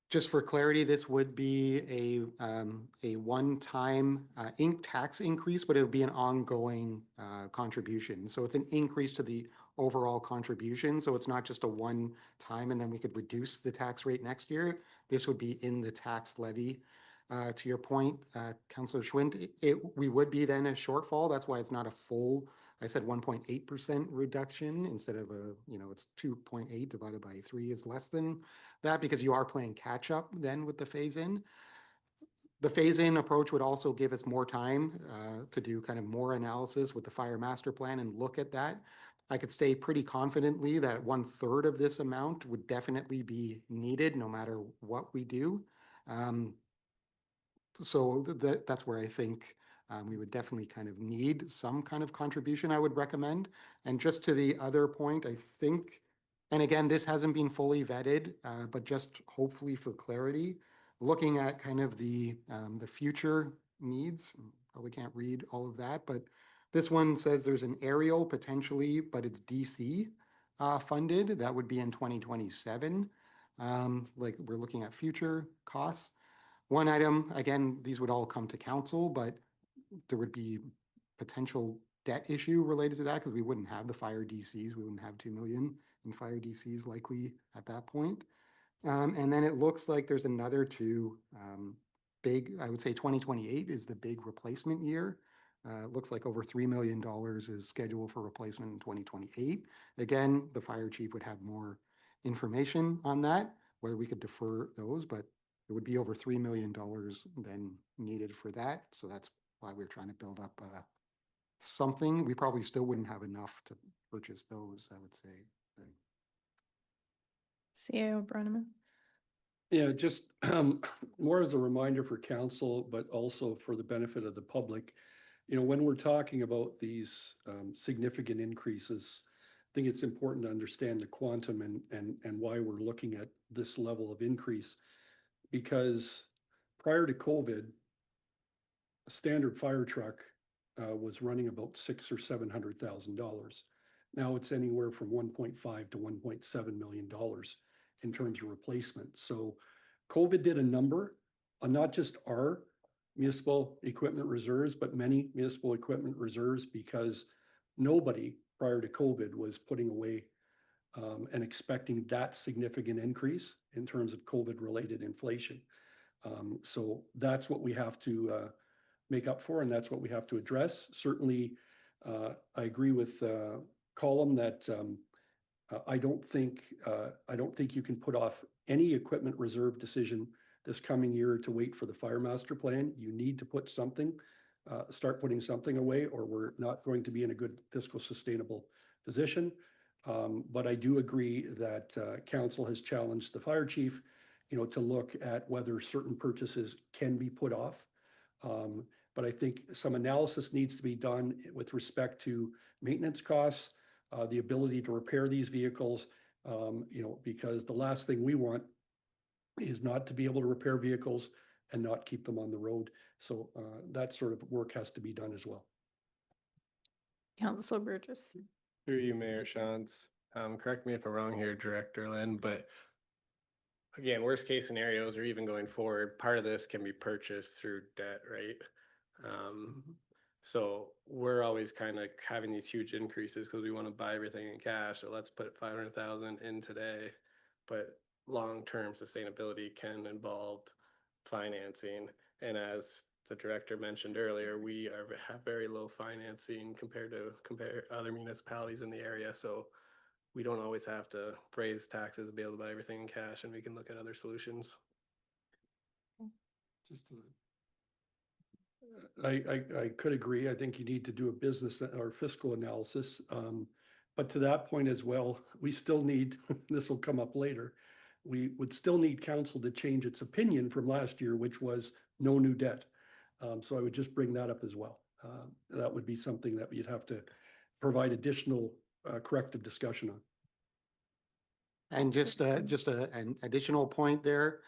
just for clarity, this would be a one-time tax increase, but it would be an ongoing contribution. So it's an increase to the overall contribution. So it's not just a one time and then we could reduce the tax rate next year. This would be in the tax levy. To your point, Councillor Schwint, we would be then a shortfall. That's why it's not a full, I said 1.8% reduction instead of it's 2.8 divided by 3 is less than that, because you are playing catch up then with the phase in. The phase in approach would also give us more time to do kind of more analysis with the fire master plan and look at that. I could say pretty confidently that 1/3 of this amount would definitely be needed no matter what we do. So that's where I think we would definitely kind of need some kind of contribution I would recommend. And just to the other point, I think, and again, this hasn't been fully vetted, but just hopefully for clarity, looking at kind of the future needs, probably can't read all of that, but this one says there's an aerial potentially, but it's DC funded. That would be in 2027. Like we're looking at future costs. One item, again, these would all come to council, but there would be potential debt issue related to that because we wouldn't have the fire DCs. We wouldn't have 2 million in fire DCs likely at that point. And then it looks like there's another two big, I would say 2028 is the big replacement year. It looks like over $3 million is scheduled for replacement in 2028. Again, the fire chief would have more information on that, whether we could defer those, but it would be over $3 million then needed for that. So that's why we're trying to build up something, we probably still wouldn't have enough to purchase those, I would say. But CAO Brenneman. Yeah, just more as a reminder for council, but also for the benefit of the public. When we're talking about these significant increases, I think it's important to understand the quantum and why we're looking at this level of increase. Because prior to COVID, a standard fire truck was running about $600,000 or $700,000. Now it's anywhere from 1.5 to $1.7 million in terms of replacement. So COVID did a number on not just our municipal equipment reserves, but many municipal equipment reserves, because nobody prior to COVID was putting away and expecting that significant increase in terms of COVID-related inflation. So that's what we have to make up for, and that's what we have to address. Certainly, I agree with Colum that I don't think you can put off any equipment reserve decision this coming year to wait for the fire master plan. You need to put something, start putting something away, or we're not going to be in a good fiscal sustainable position. But I do agree that council has challenged the fire chief, to look at whether certain purchases can be put off. But I think some analysis needs to be done with respect to maintenance costs, the ability to repair these vehicles, because the last thing we want is not to be able to repair vehicles and not keep them on the road. So that sort of work has to be done as well. Councillor Burgess. Through you, Mayor Shantz. Correct me if I'm wrong here, Director Lynn, but again, worst case scenarios or even going forward, part of this can be purchased through debt, right? So we're always kind of having these huge increases because we want to buy everything in cash. So let's put 500,000 in today, but long-term sustainability can involve financing. And as the director mentioned earlier, we have very low financing compared to other municipalities in the area. So we don't always have to raise taxes to be able to buy everything in cash, and we can look at other solutions. Just I could agree. I think you need to do a business or fiscal analysis. But to that point as well, we still need, this will come up later, we would still need council to change its opinion from last year, which was no new debt. So I would just bring that up as well. That would be something that you'd have to provide additional corrective discussion on. And just an additional point there.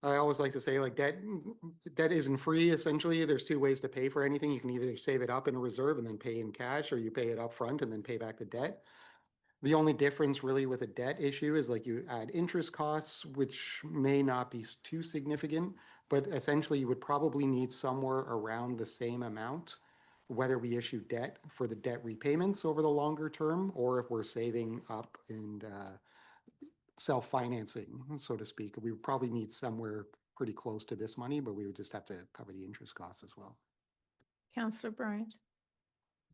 I always like to say, like, debt isn't free. Essentially, there's two ways to pay for anything. You can either save it up in a reserve and then pay in cash, or you pay it up front and then pay back the debt. The only difference really with a debt issue is, like, you add interest costs, which may not be too significant, but essentially you would probably need somewhere around the same amount, whether we issue debt for the debt repayments over the longer term, or if we're saving up and self-financing, so to speak. We would probably need somewhere pretty close to this money, but we would just have to cover the interest costs as well. Councillor Bryant.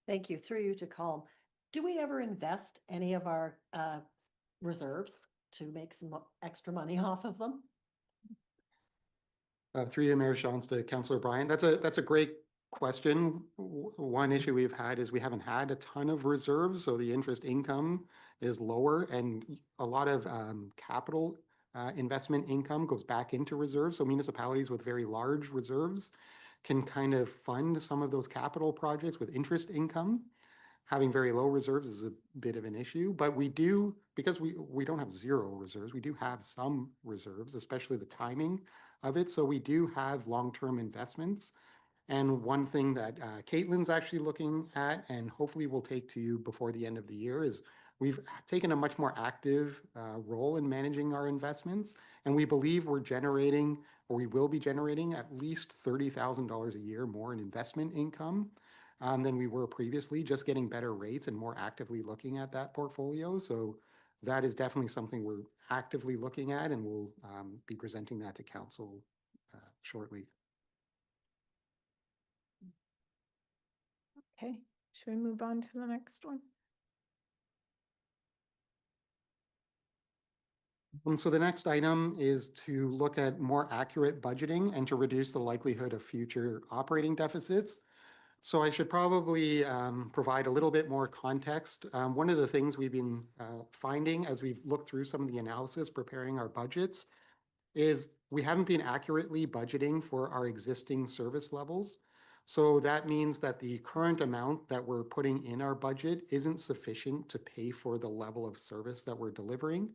Thank you. Through you to Colum. Do we ever invest any of our reserves to make some extra money off of them? Through you, Mayor Shantz, to Councillor Bryant. That's a great question. One issue we've had is we haven't had a ton of reserves, so the interest income is lower, and a lot of capital investment income goes back into reserves. So municipalities with very large reserves can kind of fund some of those capital projects with interest income. Having very low reserves is a bit of an issue, but we do, because we don't have zero reserves, we do have some reserves, especially the timing of it. So we do have long-term investments. And one thing that Caitlin's actually looking at, and hopefully will take to you before the end of the year, is we've taken a much more active role in managing our investments. And we believe we're generating, or we will be generating, at least $30,000 a year more in investment income than we were previously, just getting better rates and more actively looking at that portfolio. So that is definitely something we're actively looking at, and we'll be presenting that to council shortly. Okay, should we move on to the next one? And so the next item is to look at more accurate budgeting and to reduce the likelihood of future operating deficits. So I should probably provide a little bit more context. One of the things we've been finding as we've looked through some of the analysis preparing our budgets is we haven't been accurately budgeting for our existing service levels. So that means that the current amount that we're putting in our budget isn't sufficient to pay for the level of service that we're delivering.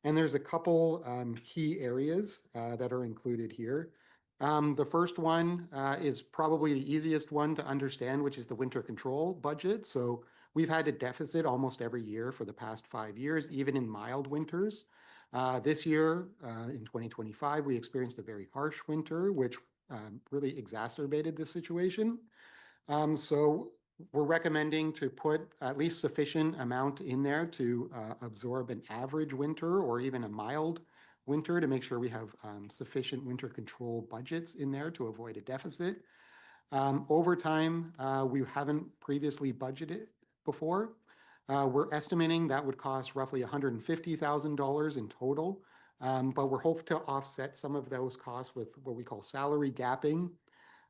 And there's a couple key areas that are included here. The first one is probably the easiest one to understand, which is the winter control budget. So we've had a deficit almost every year for the past 5 years, even in mild winters. This year, in 2025, we experienced a very harsh winter, which really exacerbated the situation. So we're recommending to put at least sufficient amount in there to absorb an average winter or even a mild winter to make sure we have sufficient winter control budgets in there to avoid a deficit. Overtime, we haven't previously budgeted before. We're estimating that would cost roughly $150,000 in total, but we're hoping to offset some of those costs with what we call salary gapping,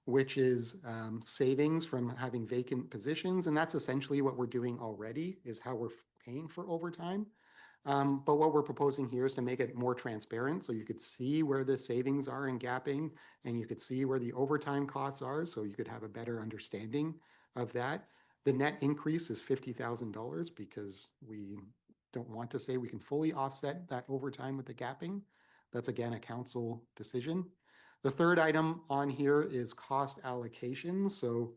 which is savings from having vacant positions. And that's essentially what we're doing already, is how we're paying for overtime. But what we're proposing here is to make it more transparent so you could see where the savings are in gapping and you could see where the overtime costs are so you could have a better understanding of that. The net increase is $50,000 because we don't want to say we can fully offset that overtime with the gapping. That's again a council decision. The third item on here is cost allocation. So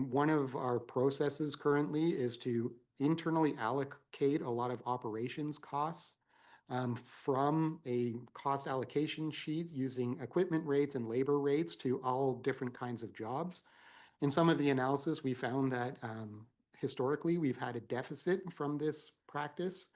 one of our processes currently is to internally allocate a lot of operations costs from a cost allocation sheet using equipment rates and labor rates to all different kinds of jobs. In some of the analysis, we found that historically we've had a deficit from this practice,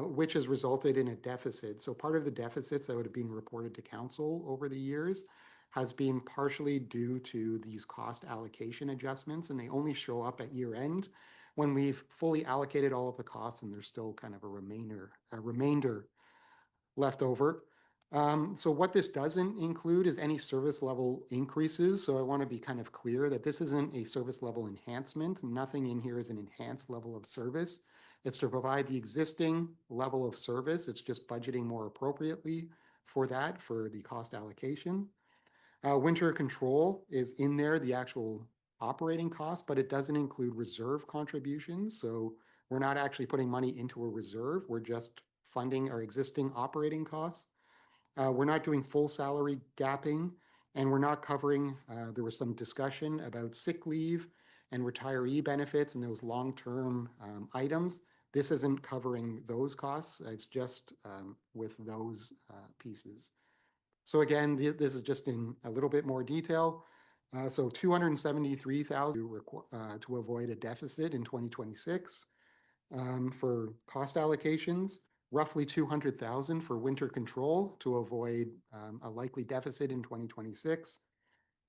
which has resulted in a deficit. So part of the deficits that would have been reported to council over the years has been partially due to these cost allocation adjustments, and they only show up at year end when we've fully allocated all of the costs and there's still kind of a remainder left over. So what this doesn't include is any service level increases. So I want to be kind of clear that this isn't a service level enhancement. Nothing in here is an enhanced level of service. It's to provide the existing level of service. It's just budgeting more appropriately for that, for the cost allocation. Winter control is in there, the actual operating cost, but it doesn't include reserve contributions. So we're not actually putting money into a reserve. We're just funding our existing operating costs. We're not doing full salary gapping, and we're not covering, there was some discussion about sick leave and retiree benefits and those long-term items. This isn't covering those costs. It's just with those pieces. So again, this is just in a little bit more detail. So $273,000 to avoid a deficit in 2026 for cost allocations. Roughly $200,000 for winter control to avoid a likely deficit in 2026.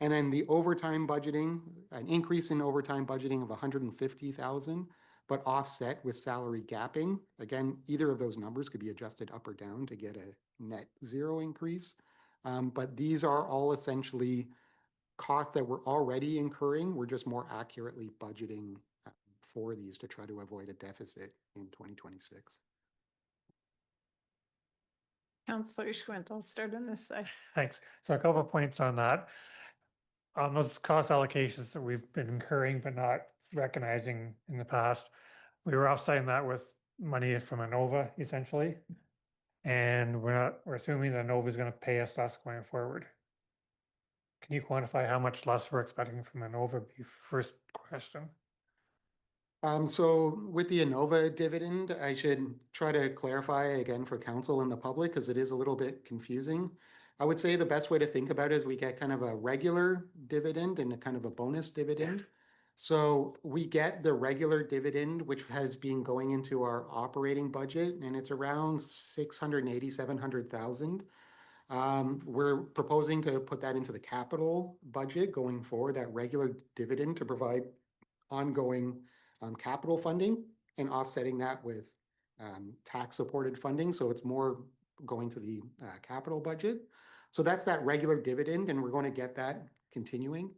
And then the overtime budgeting, an increase in overtime budgeting of $150,000, but offset with salary gapping. Again, either of those numbers could be adjusted up or down to get a net zero increase. But these are all essentially costs that we're already incurring. We're just more accurately budgeting for these to try to avoid a deficit in 2026. Councillor Schwint, I'll start on this side. Thanks. So a couple of points on that. On those cost allocations that we've been incurring but not recognizing in the past, we were offsetting that with money from Innova essentially. And we're assuming that Innova is going to pay us less going forward. Can you quantify how much less we're expecting from Innova? Be first question. So with the Innova dividend, I should try to clarify again for council and the public because it is a little bit confusing. I would say the best way to think about it is we get kind of a regular dividend and a kind of a bonus dividend. So we get the regular dividend, which has been going into our operating budget, and it's around $680,000, $700,000. We're proposing to put that into the capital budget going forward, that regular dividend to provide ongoing capital funding and offsetting that with tax-supported funding. So it's more going to the capital budget. So that's that regular dividend, and we're going to get that continuing.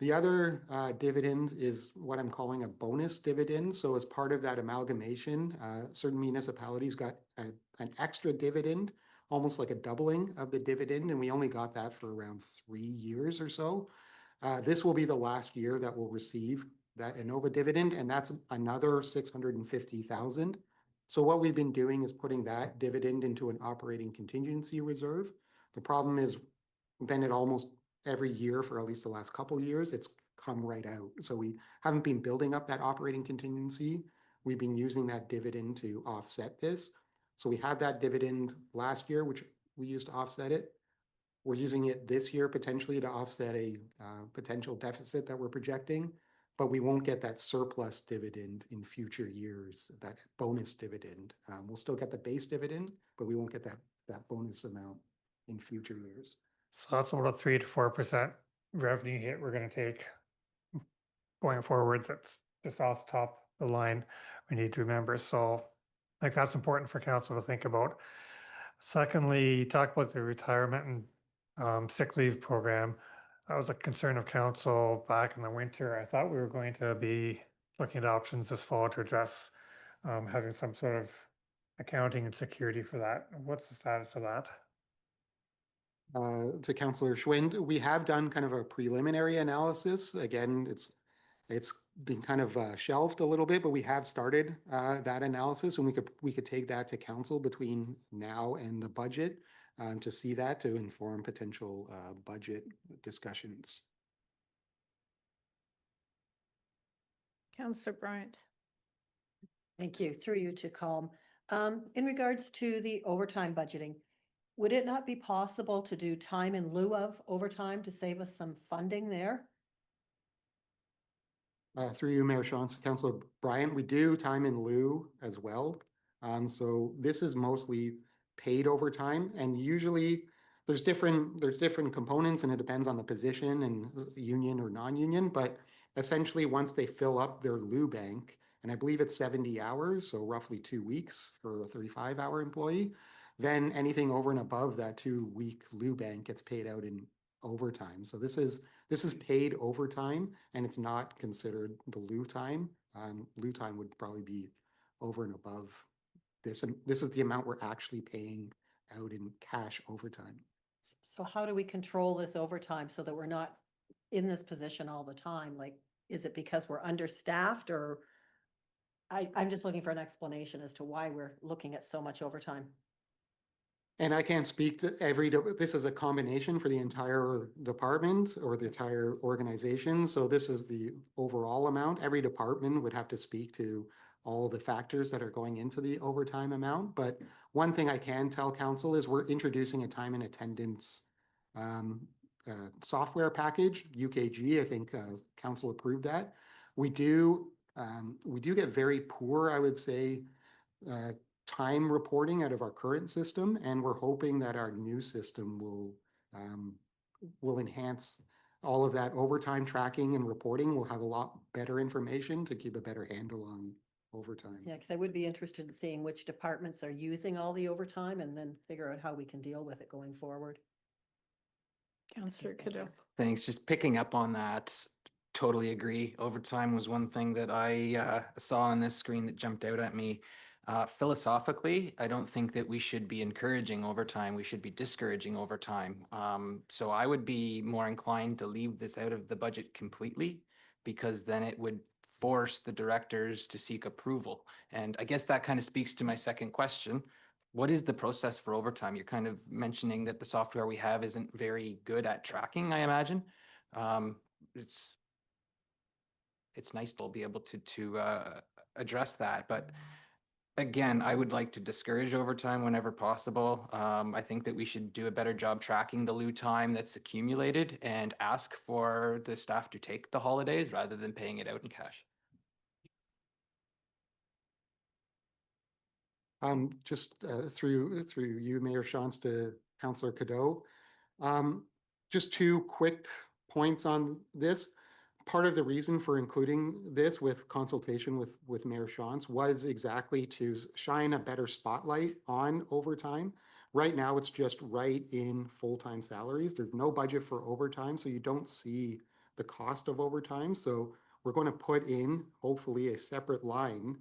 The other dividend is what I'm calling a bonus dividend. So as part of that amalgamation, certain municipalities got an extra dividend, almost like a doubling of the dividend, and we only got that for around 3 years or so. This will be the last year that we'll receive that Innova dividend, and that's another 650,000. So what we've been doing is putting that dividend into an operating contingency reserve. The problem is then it almost every year for at least the last couple of years, it's come right out. So we haven't been building up that operating contingency. We've been using that dividend to offset this. So we had that dividend last year, which we used to offset it. We're using it this year potentially to offset a potential deficit that we're projecting, but we won't get that surplus dividend in future years, that bonus dividend. We'll still get the base dividend, but we won't get that bonus amount in future years. So that's about a 3 to 4% revenue hit we're going to take going forward. That's just off the top of the line we need to remember. So I think that's important for council to think about. Secondly, talk about the retirement and sick leave program. That was a concern of council back in the winter. I thought we were going to be looking at options this fall to address having some sort of accounting and security for that. What's the status of that? To Councillor Schwind, we have done kind of a preliminary analysis. Again, it's been kind of shelved a little bit, but we have started that analysis, and we could take that to council between now and the budget to see that, to inform potential budget discussions. Councillor Bryant. Thank you. Through you to Calm. In regards to the overtime budgeting, would it not be possible to do time in lieu of overtime to save us some funding there? Through you, Mayor Shantz, Councillor Bryant, we do time in lieu as well. So this is mostly paid overtime, and usually there's different components, and it depends on the position and union or non-union. But essentially, once they fill up their lieu bank, and I believe it's 70 hours, so roughly 2 weeks for a 35-hour employee, then anything over and above that 2-week lieu bank gets paid out in overtime. So this is paid overtime, and it's not considered the lieu time. Lieu time would probably be over and above this, and this is the amount we're actually paying out in cash overtime. So how do we control this overtime so that we're not in this position all the time? Like, is it because we're understaffed, or I'm just looking for an explanation as to why we're looking at so much overtime. And I can't speak to this is a combination for the entire department or the entire organization. So this is the overall amount. Every department would have to speak to all the factors that are going into the overtime amount. But one thing I can tell council is we're introducing a time and attendance software package, UKG. I think council approved that. We do get very poor, I would say, time reporting out of our current system, and we're hoping that our new system will enhance all of that overtime tracking and reporting. We'll have a lot better information to keep a better handle on overtime. Yeah, because I would be interested in seeing which departments are using all the overtime and then figure out how we can deal with it going forward. Councillor Cadeau. Thanks. Just picking up on that, totally agree. Overtime was one thing that I saw on this screen that jumped out at me. Philosophically, I don't think that we should be encouraging overtime. We should be discouraging overtime. So I would be more inclined to leave this out of the budget completely, because then it would force the directors to seek approval. And I guess that kind of speaks to my second question. What is the process for overtime? You're kind of mentioning that the software we have isn't very good at tracking, I imagine. It's nice to be able to address that, but again, I would like to discourage overtime whenever possible. I think that we should do a better job tracking the lieu time that's accumulated and ask for the staff to take the holidays rather than paying it out in cash. Just through you, Mayor Shantz, to Councillor Cadeau. Just 2 quick points on this. Part of the reason for including this with consultation with Mayor Shantz was exactly to shine a better spotlight on overtime. Right now, it's just right in full-time salaries. There's no budget for overtime, so you don't see the cost of overtime. So we're going to put in hopefully a separate line,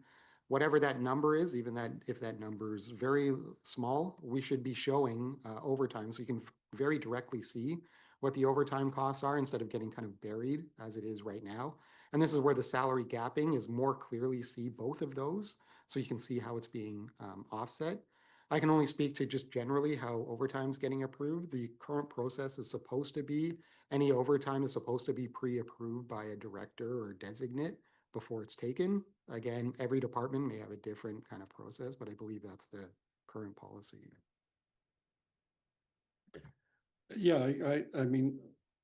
whatever that number is, even that if that number is very small, we should be showing overtime so you can very directly see what the overtime costs are instead of getting kind of buried as it is right now. And this is where the salary gapping is more clearly see both of those so you can see how it's being offset. I can only speak to just generally how overtime is getting approved. The current process is supposed to be, any overtime is supposed to be pre-approved by a director or designate before it's taken. Again, every department may have a different kind of process, but I believe that's the current policy. Yeah, I mean,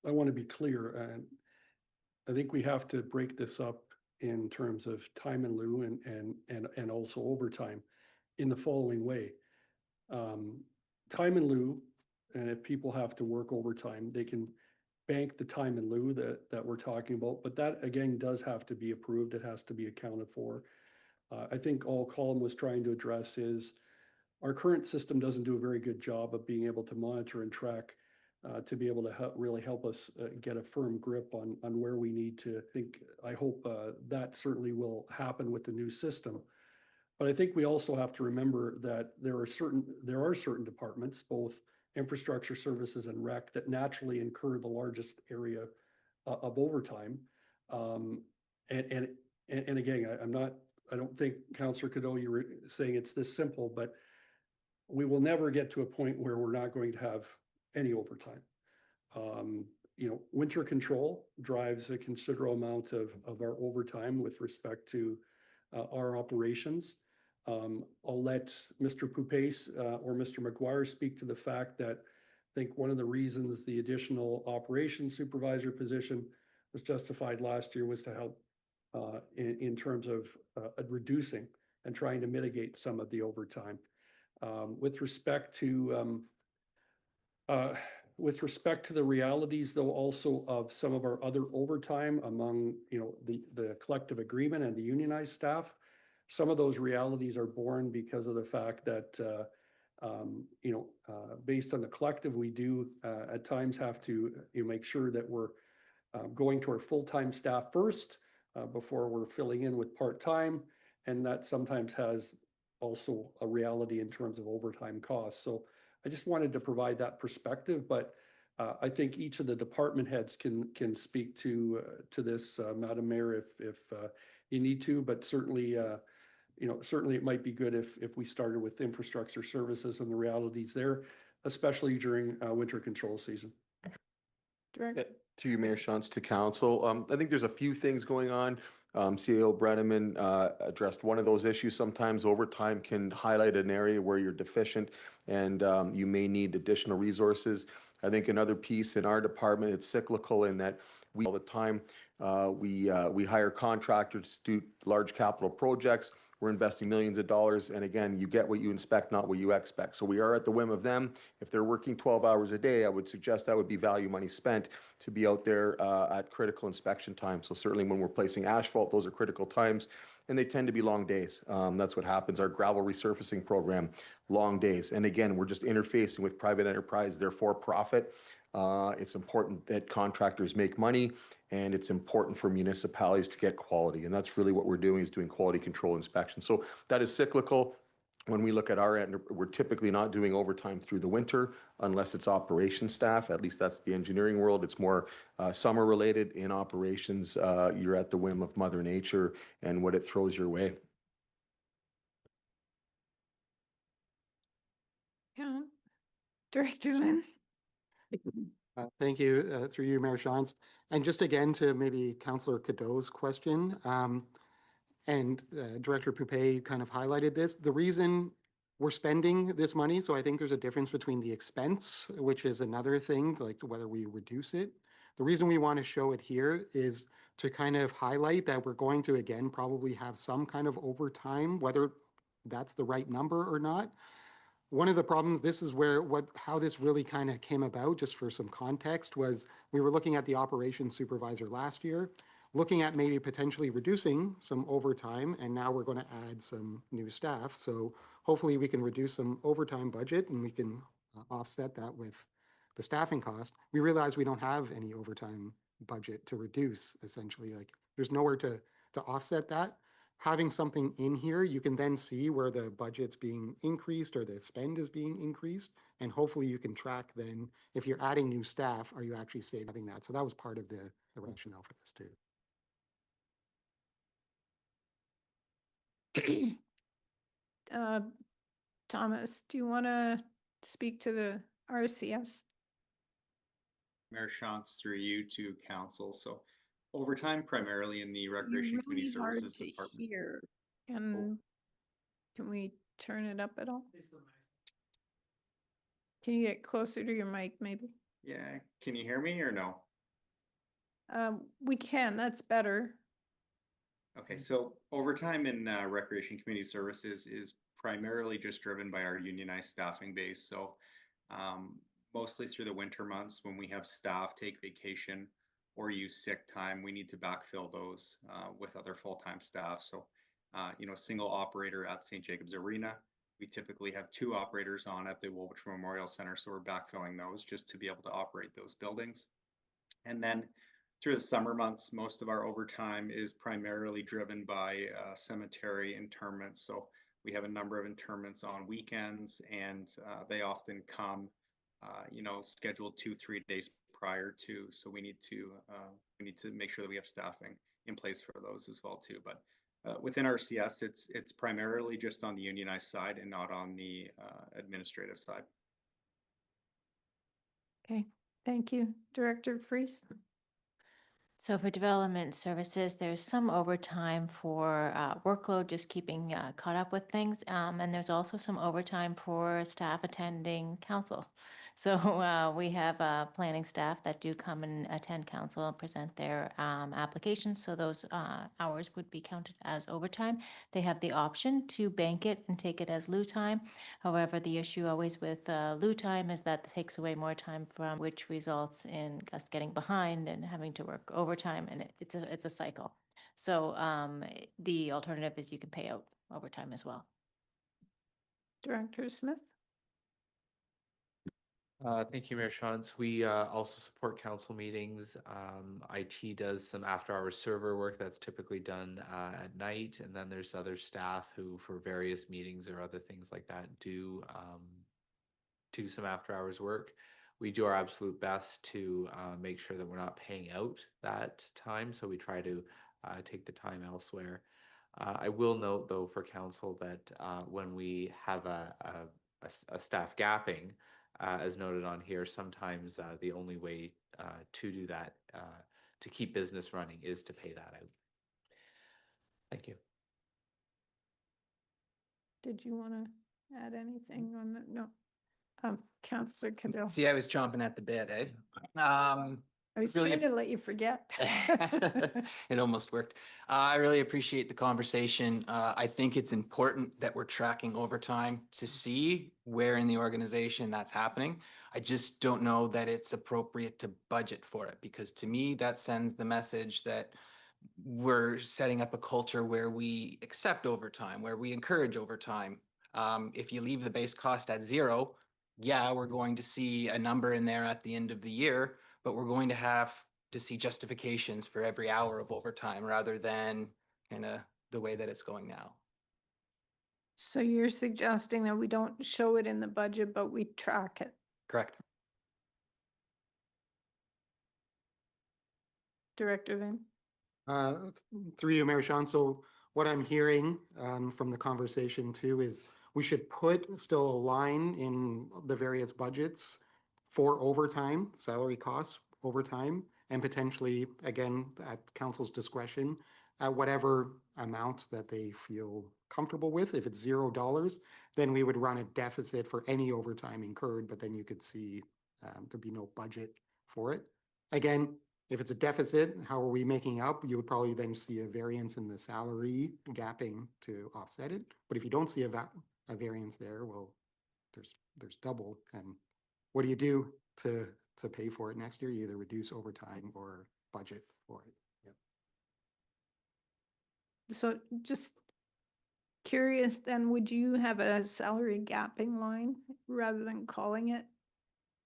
I want to be clear, and I think we have to break this up in terms of time in lieu and also overtime in the following way. Time in lieu, and if people have to work overtime, they can bank the time in lieu that we're talking about, but that again does have to be approved. It has to be accounted for. I think all Colin was trying to address is our current system doesn't do a very good job of being able to monitor and track to be able to really help us get a firm grip on where we need to think. I hope that certainly will happen with the new system. But I think we also have to remember that there are certain departments, both infrastructure services and rec, that naturally incur the largest area of overtime. And again, I don't think, Councillor Cadeau, you were saying it's this simple, but we will never get to a point where we're not going to have any overtime. Winter control drives a considerable amount of our overtime with respect to our operations. I'll let Mr. Poupace or Mr. McGuire speak to the fact that I think one of the reasons the additional operations supervisor position was justified last year was to help in terms of reducing and trying to mitigate some of the overtime. With respect to the realities, though, also of some of our other overtime among the collective agreement and the unionized staff, some of those realities are born because of the fact that based on the collective, we do at times have to make sure that we're going to our full-time staff first before we're filling in with part-time, and that sometimes has also a reality in terms of overtime costs. So I just wanted to provide that perspective, but I think each of the department heads can speak to this, Madam Mayor, if you need to, but certainly certainly it might be good if we started with infrastructure services and the realities there, especially during winter control season. Through you, Mayor Shantz, to council. I think there's a few things going on. CAO Brenneman addressed one of those issues. Sometimes overtime can highlight an area where you're deficient and you may need additional resources. I think another piece in our department, it's cyclical in that we all the time we hire contractors to do large capital projects. We're investing millions of dollars, and again, you get what you inspect, not what you expect. So we are at the whim of them. If they're working 12 hours a day, I would suggest that would be value money spent to be out there at critical inspection time. So certainly when we're placing asphalt, those are critical times, and they tend to be long days. That's what happens. Our gravel resurfacing program, long days. And again, we're just interfacing with private enterprise, they're for profit. It's important that contractors make money, and it's important for municipalities to get quality. And that's really what we're doing, is doing quality control inspection. So that is cyclical. When we look at our end, we're typically not doing overtime through the winter unless it's operations staff. At least that's the engineering world. It's more summer related. In operations, you're at the whim of Mother Nature and what it throws your way. Yeah. Director Lynn. Thank you, through you, Mayor Shantz. And just again to maybe Councillor Cadeau's question, and Director Poupace kind of highlighted this, the reason we're spending this money, so I think there's a difference between the expense, which is another thing, like whether we reduce it. The reason we want to show it here is to kind of highlight that we're going to, again, probably have some kind of overtime, whether that's the right number or not. One of the problems, this is where how this really kind of came about, just for some context, was we were looking at the operations supervisor last year, looking at maybe potentially reducing some overtime, and now we're going to add some new staff. So hopefully we can reduce some overtime budget and we can offset that with the staffing cost. We realize we don't have any overtime budget to reduce, essentially. Like, there's nowhere to offset that. Having something in here, you can then see where the budget's being increased or the spend is being increased. And hopefully you can track then, if you're adding new staff, are you actually saving that? So that was part of the rationale for this too. Thomas, do you want to speak to the RCS? Mayor Shantz, through you to council. So overtime primarily in the You're Recreation Community really hard Services to Department. hear. Can we turn it up at all? Can you get closer to your mic, maybe? Yeah, can you hear me or no? We can, that's better. Okay, so overtime in Recreation Community Services is primarily just driven by our unionized staffing base. So mostly through the winter months when we have staff take vacation or use sick time, we need to backfill those with other full-time staff. So, single operator at St. Jacobs Arena, we typically have 2 operators on at the Woolwich Memorial Center. So we're backfilling those just to be able to operate those buildings. And then through the summer months, most of our overtime is primarily driven by cemetery interments. So we have a number of interments on weekends, and they often come, scheduled 2-3 days prior to. So we need to make sure that we have staffing in place for those as well too. But within RCS, it's primarily just on the unionized side and not on the administrative side. Okay, thank you. Director Freeze? So for development services, there's some overtime for workload, just keeping caught up with things. And there's also some overtime for staff attending council. So we have planning staff that do come and attend council and present their applications. So those hours would be counted as overtime. They have the option to bank it and take it as lieu time. However, the issue always with lieu time is that it takes away more time from which results in us getting behind and having to work overtime, and it's a cycle. So the alternative is you can pay out overtime as well. Director Smith? Thank you, Mayor Shantz. We also support council meetings. IT does some after-hours server work that's typically done at night, and then there's other staff who, for various meetings or other things like that, do some after-hours work. We do our absolute best to make sure that we're not paying out that time, so we try to take the time elsewhere. I will note, though, for council that when we have a staff gapping, as noted on here, sometimes the only way to do that, to keep business running, is to pay that out. Thank you. Did you want to add anything on that? No. Councillor Cadell. See, I was chomping at the bit, eh? I was really- trying to let you forget. It almost worked. I really appreciate the conversation. I think it's important that we're tracking overtime to see where in the organization that's happening. I just don't know that it's appropriate to budget for it, because to me, that sends the message that we're setting up a culture where we accept overtime, where we encourage overtime. If you leave the base cost at 0, yeah, we're going to see a number in there at the end of the year, but we're going to have to see justifications for every hour of overtime rather than kind of the way that it's going now. So you're suggesting that we don't show it in the budget, but we track it? Correct. Director Vin? Through you, Mayor Shantz. So what I'm hearing from the conversation too is we should put still a line in the various budgets for overtime, salary costs, overtime, and potentially, again, at council's discretion, at whatever amount that they feel comfortable with. If it's $0, then we would run a deficit for any overtime incurred, but then you could see there'd be no budget for it. Again, if it's a deficit, how are we making up? You would probably then see a variance in the salary gapping to offset it. But if you don't see a variance there, well, there's double. And what do you do to pay for it next year? You either reduce overtime or budget for it. Yep. So just curious then, would you have a salary gapping line rather than calling it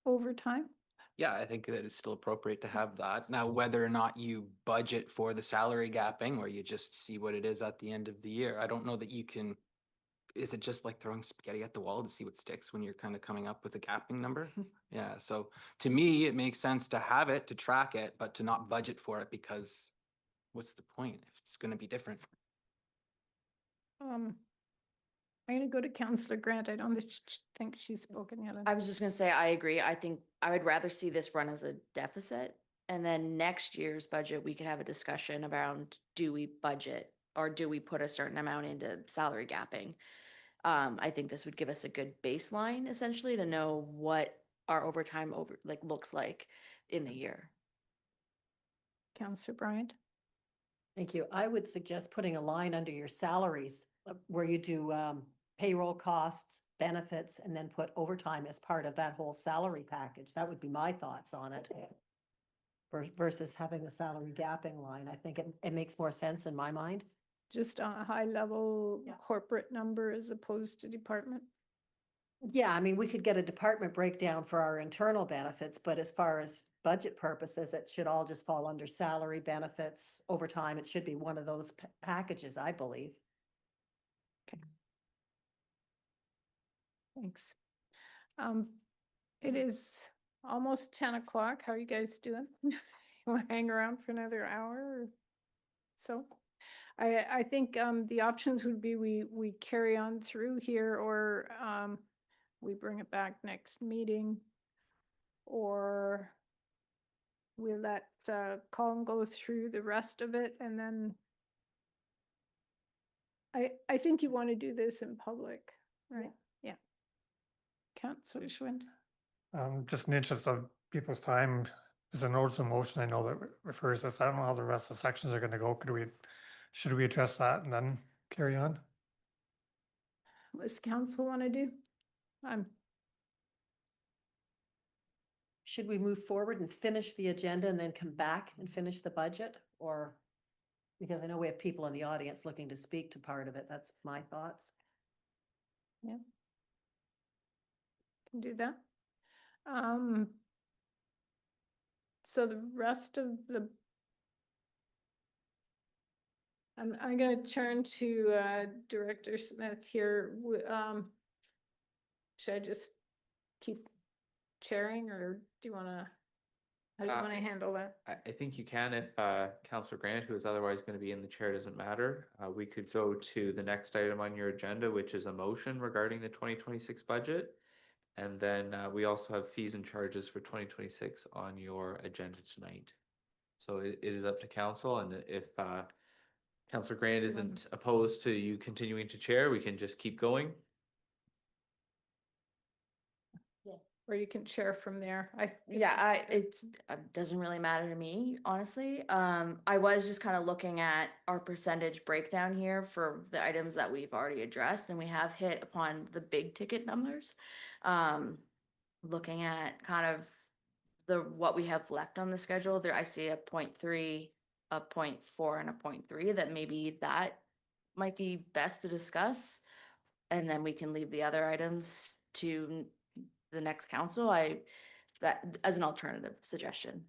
overtime? Yeah, I think that it's still appropriate to have that. Now, whether or not you budget for the salary gapping or you just see what it is at the end of the year, I don't know that you can. Is it just like throwing spaghetti at the wall to see what sticks when you're kind of coming up with a gapping number? Yeah, so to me, it makes sense to have it, to track it, but to not budget for it because what's the point if it's going to be different? I'm gonna go to Councillor Grant. I don't think she's spoken yet. I was just gonna say, I agree. I think I would rather see this run as a deficit. And then next year's budget, we could have a discussion around, do we budget or do we put a certain amount into salary gapping? I think this would give us a good baseline essentially to know what our overtime looks like in the year. Councillor Bryant? Thank you. I would suggest putting a line under your salaries where you do payroll costs, benefits, and then put overtime as part of that whole salary package. That would be my thoughts on it. Versus having the salary gapping line. I think it makes more sense in my mind. Just a high level corporate number as opposed to department? Yeah, I mean, we could get a department breakdown for our internal benefits, but as far as budget purposes, it should all just fall under salary, benefits, overtime. It should be one of those packages, I believe. Okay. Thanks. It is almost 10 o'clock. How are you guys doing? You want to hang around for another hour or so? I think the options would be we carry on through here, or we bring it back next meeting, or we let Colin go through the rest of it, and then I think you want to do this in public, right? Yeah. Councillor Schwind? Just in the interest of people's time, there's a notice of motion I know that refers to this. I don't know how the rest of the sections are going to go. Should we address that and then carry on? What does council want to do? Should we move forward and finish the agenda and then come back and finish the budget? Or, because I know we have people in the audience looking to speak to part of it. That's my thoughts. Yeah. Can do that. So the rest of the I'm going to turn to Director Smith here. Should I just keep chairing, or do you want to? How do you want to handle that? I think you can if Councillor Grant, who is otherwise going to be in the chair, doesn't matter. We could go to the next item on your agenda, which is a motion regarding the 2026 budget. And then we also have fees and charges for 2026 on your agenda tonight. So it is up to council, and if Councillor Grant isn't opposed to you continuing to chair, we can just keep going. Yeah. Or you can chair from there. It doesn't really matter to me, honestly. I was just kind of looking at our percentage breakdown here for the items that we've already addressed, and we have hit upon the big ticket numbers. Looking at kind of what we have left on the schedule there, I see a 0.3, a 0.4, and a 0.3 that maybe that might be best to discuss. And then we can leave the other items to the next council. That as an alternative suggestion.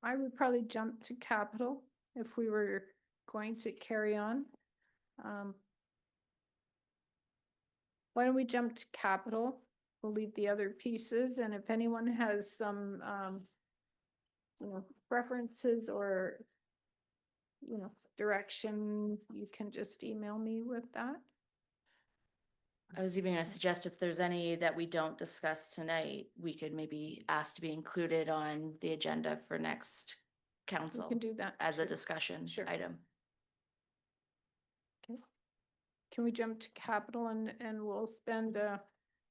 I would probably jump to capital if we were going to carry on. Why don't we jump to capital? We'll leave the other pieces, and if anyone has some preferences or direction, you can just email me with that. I was even going to suggest if there's any that we don't discuss tonight, we could maybe ask to be included on the agenda for next council. We can do that as a discussion item. Okay. Can we jump to capital, and we'll spend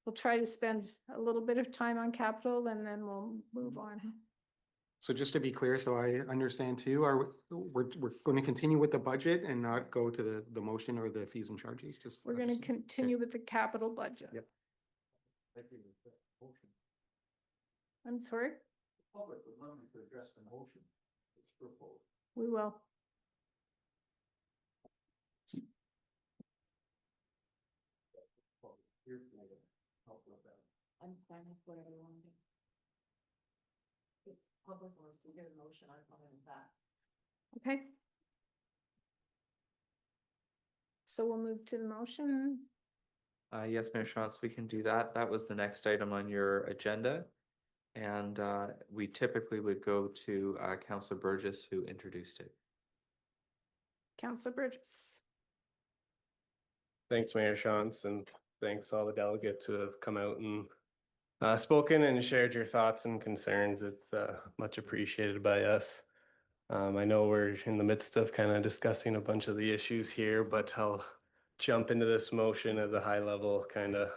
we'll try to spend a little bit of time on capital, and then we'll move on. So just to be clear, so I understand too, we're going to continue with the budget and not go to the motion or the fees and charges? Just We're going to continue with the capital budget. Yep. I'm sorry? Public would love me to address the motion that's proposed. We will. I'm fine with whatever you want to do. If public wants to hear the motion, I'm fine with that. Okay. So we'll move to the motion. Yes, Mayor Shantz, we can do that. That was the next item on your agenda. And we typically would go to Councillor Burgess, who introduced it. Councillor Burgess. Thanks, Mayor Shantz, and thanks all the delegates who have come out and spoken and shared your thoughts and concerns. It's much appreciated by us. I know we're in the midst of kind of discussing a bunch of the issues here, but I'll jump into this motion as a high level kind of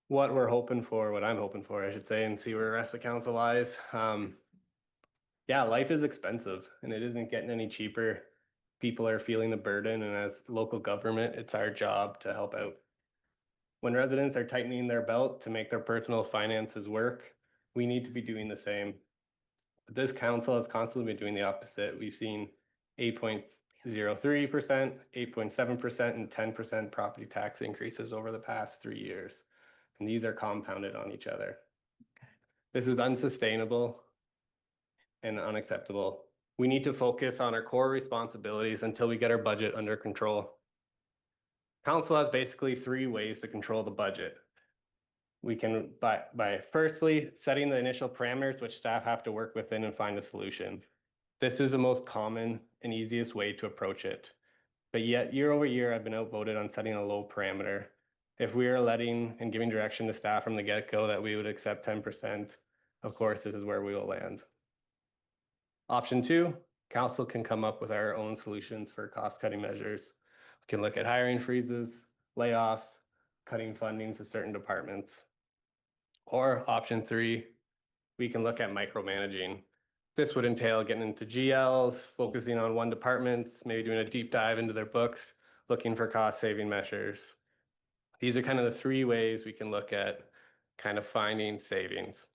what we're hoping for, what I'm hoping for, I should say, and see where the rest of council lies. Yeah, life is expensive and it isn't getting any cheaper. People are feeling the burden, and as local government, it's our job to help out. When residents are tightening their belt to make their personal finances work, we need to be doing the same. But this council has constantly been doing the opposite. We've seen 8.03%, 8.7%, and 10% property tax increases over the past 3 years. And these are compounded on each other. This is unsustainable and unacceptable. We need to focus on our core responsibilities until we get our budget under control. Council has basically 3 ways to control the budget. We can, by firstly, setting the initial parameters which staff have to work within and find a solution. This is the most common and easiest way to approach it. But yet, year over year, I've been outvoted on setting a low parameter. If we are letting and giving direction to staff from the get-go that we would accept 10%, of course, this is where we will land. Option 2, council can come up with our own solutions for cost-cutting measures. We can look at hiring freezes, layoffs, cutting funding to certain departments. Or option 3, we can look at micromanaging. This would entail getting into GLs, focusing on one department, maybe doing a deep dive into their books, looking for cost-saving measures. These are kind of the 3 ways we can look at kind of finding savings.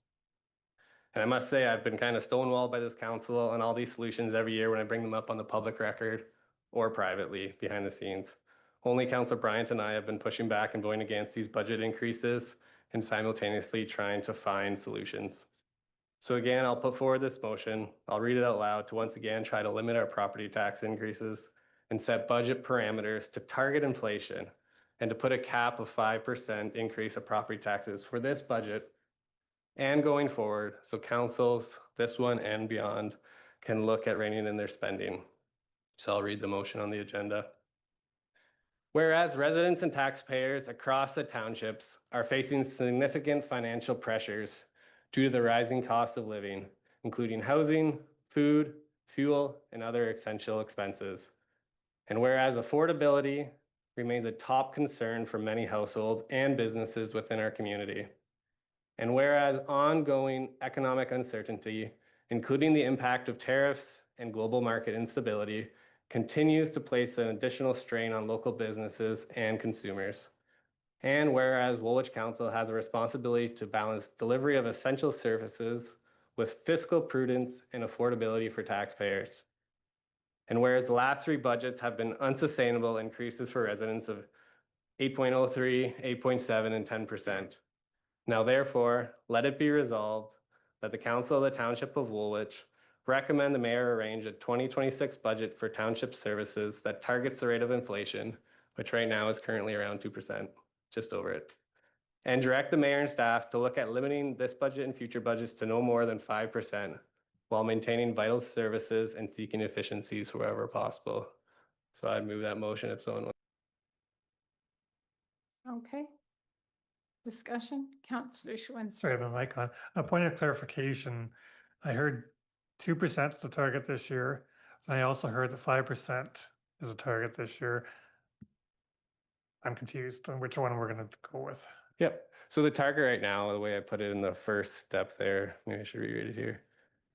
And I must say, I've been kind of stonewalled by this council on all these solutions every year when I bring them up on the public record or privately behind the scenes. Only Councillor Bryant and I have been pushing back and going against these budget increases and simultaneously trying to find solutions. So again, I'll put forward this motion. I'll read it out loud to once again try to limit our property tax increases and set budget parameters to target inflation and to put a cap of 5% increase of property taxes for this budget and going forward, so councils, this one and beyond, can look at reining in their spending. So I'll read the motion on the agenda. Whereas residents and taxpayers across the townships are facing significant financial pressures due to the rising cost of living, including housing, food, fuel, and other essential expenses. And whereas affordability remains a top concern for many households and businesses within our community. And whereas ongoing economic uncertainty, including the impact of tariffs and global market instability, continues to place an additional strain on local businesses and consumers. And whereas Woolwich Council has a responsibility to balance delivery of essential services with fiscal prudence and affordability for taxpayers. And whereas the last 3 budgets have been unsustainable increases for residents of 8.03, 8.7, and 10%. Now therefore, let it be resolved that the Council of the Township of Woolwich recommend the mayor arrange a 2026 budget for township services that targets the rate of inflation, which right now is currently around 2%, just over it. And direct the mayor and staff to look at limiting this budget and future budgets to no more than 5% while maintaining vital services and seeking efficiencies wherever possible. So I'd move that motion if someone wants. Okay. Discussion, Councillor Schwinn. Sorry, I have my mic on. A point of clarification. I heard 2% is the target this year. And I also heard that 5% is a target this year. I'm confused on which one we're going to go with. Yep. So the target right now, the way I put it in the first step there, maybe I should reread it here.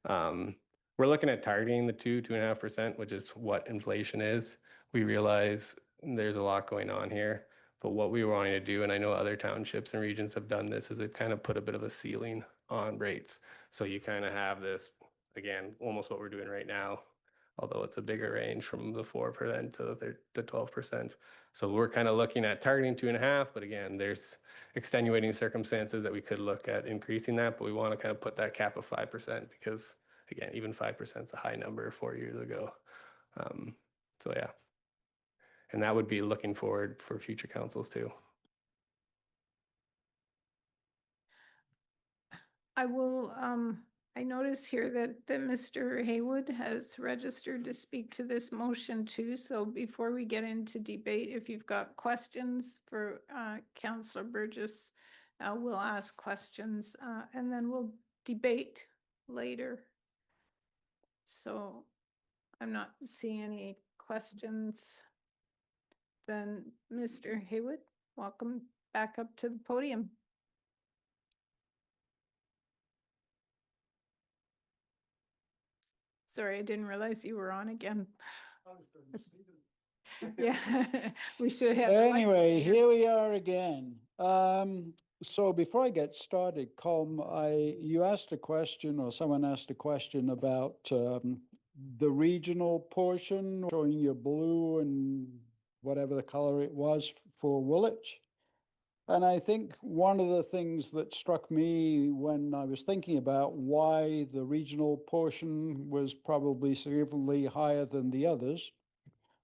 We're looking at targeting the 2.5%, which is what inflation is. We realize there's a lot going on here, but what we were wanting to do, and I know other townships and regions have done this, is they've kind of put a bit of a ceiling on rates. So you kind of have this, again, almost what we're doing right now, although it's a bigger range from the 4% to the 12%. So we're kind of looking at targeting 2.5, but again, there's extenuating circumstances that we could look at increasing that, but we want to kind of put that cap of 5% because again, even 5% is a high number 4 years ago. So yeah, and that would be looking forward for future councils too. I will, I notice here that Mr. Haywood has registered to speak to this motion too. So before we get into debate, if you've got questions for Councillor Burgess, we'll ask questions and then we'll debate later. So I'm not seeing any questions. Then Mr. Haywood, welcome back up to the podium. Sorry, I didn't realize you were on again. Yeah, we should have. the lights Anyway, here. here we are again. So before I get started, Colm, you asked a question, or someone asked a question about the regional portion, showing your blue and whatever the color it was for Woolwich. And I think one of the things that struck me when I was thinking about why the regional portion was probably significantly higher than the others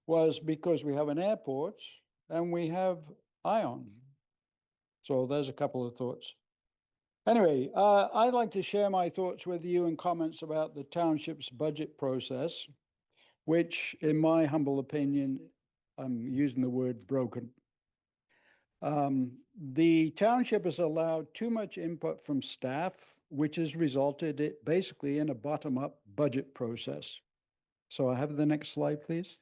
was because we have an airport and we have ION. So there's a couple of thoughts. Anyway, I'd like to share my thoughts with you and comments about the township's budget process, which in my humble opinion, I'm using the word broken. The township has allowed too much input from staff, which has resulted basically in a bottom-up budget process. So I have the next slide, please.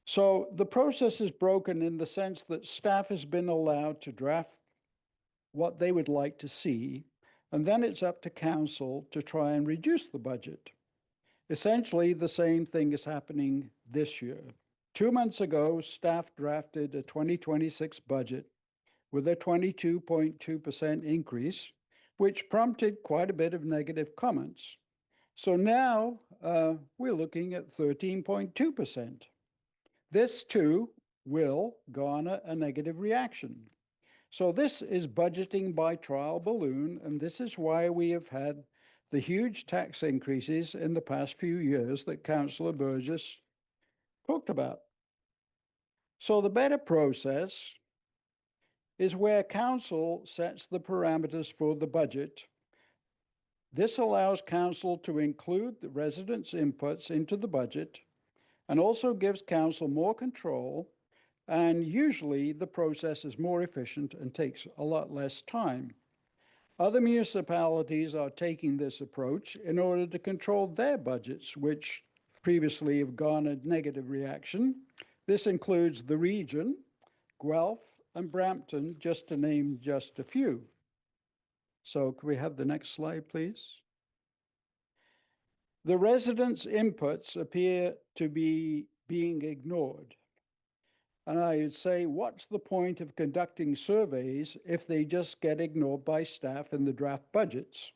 So the process is broken in the sense that staff has been allowed to draft what they would like to see, and then it's up to council to try and reduce the budget. Essentially, the same thing is happening this year. 2 months ago, staff drafted a 2026 budget with a 22.2% increase, which prompted quite a bit of negative comments. So now we're looking at 13.2%. This too will garner a negative reaction. So this is budgeting by trial balloon, and this is why we have had the huge tax increases in the past few years that Councillor Burgess talked about. So the better process is where council sets the parameters for the budget. This allows council to include the residents' inputs into the budget and also gives council more control, and usually the process is more efficient and takes a lot less time. Other municipalities are taking this approach in order to control their budgets, which previously have garnered negative reaction. This includes the region, Guelph, and Brampton, just to name just a few. So can we have the next slide, please? The residents' inputs appear to be being ignored. And I would say, what's the point of conducting surveys if they just get ignored by staff in the draft budgets?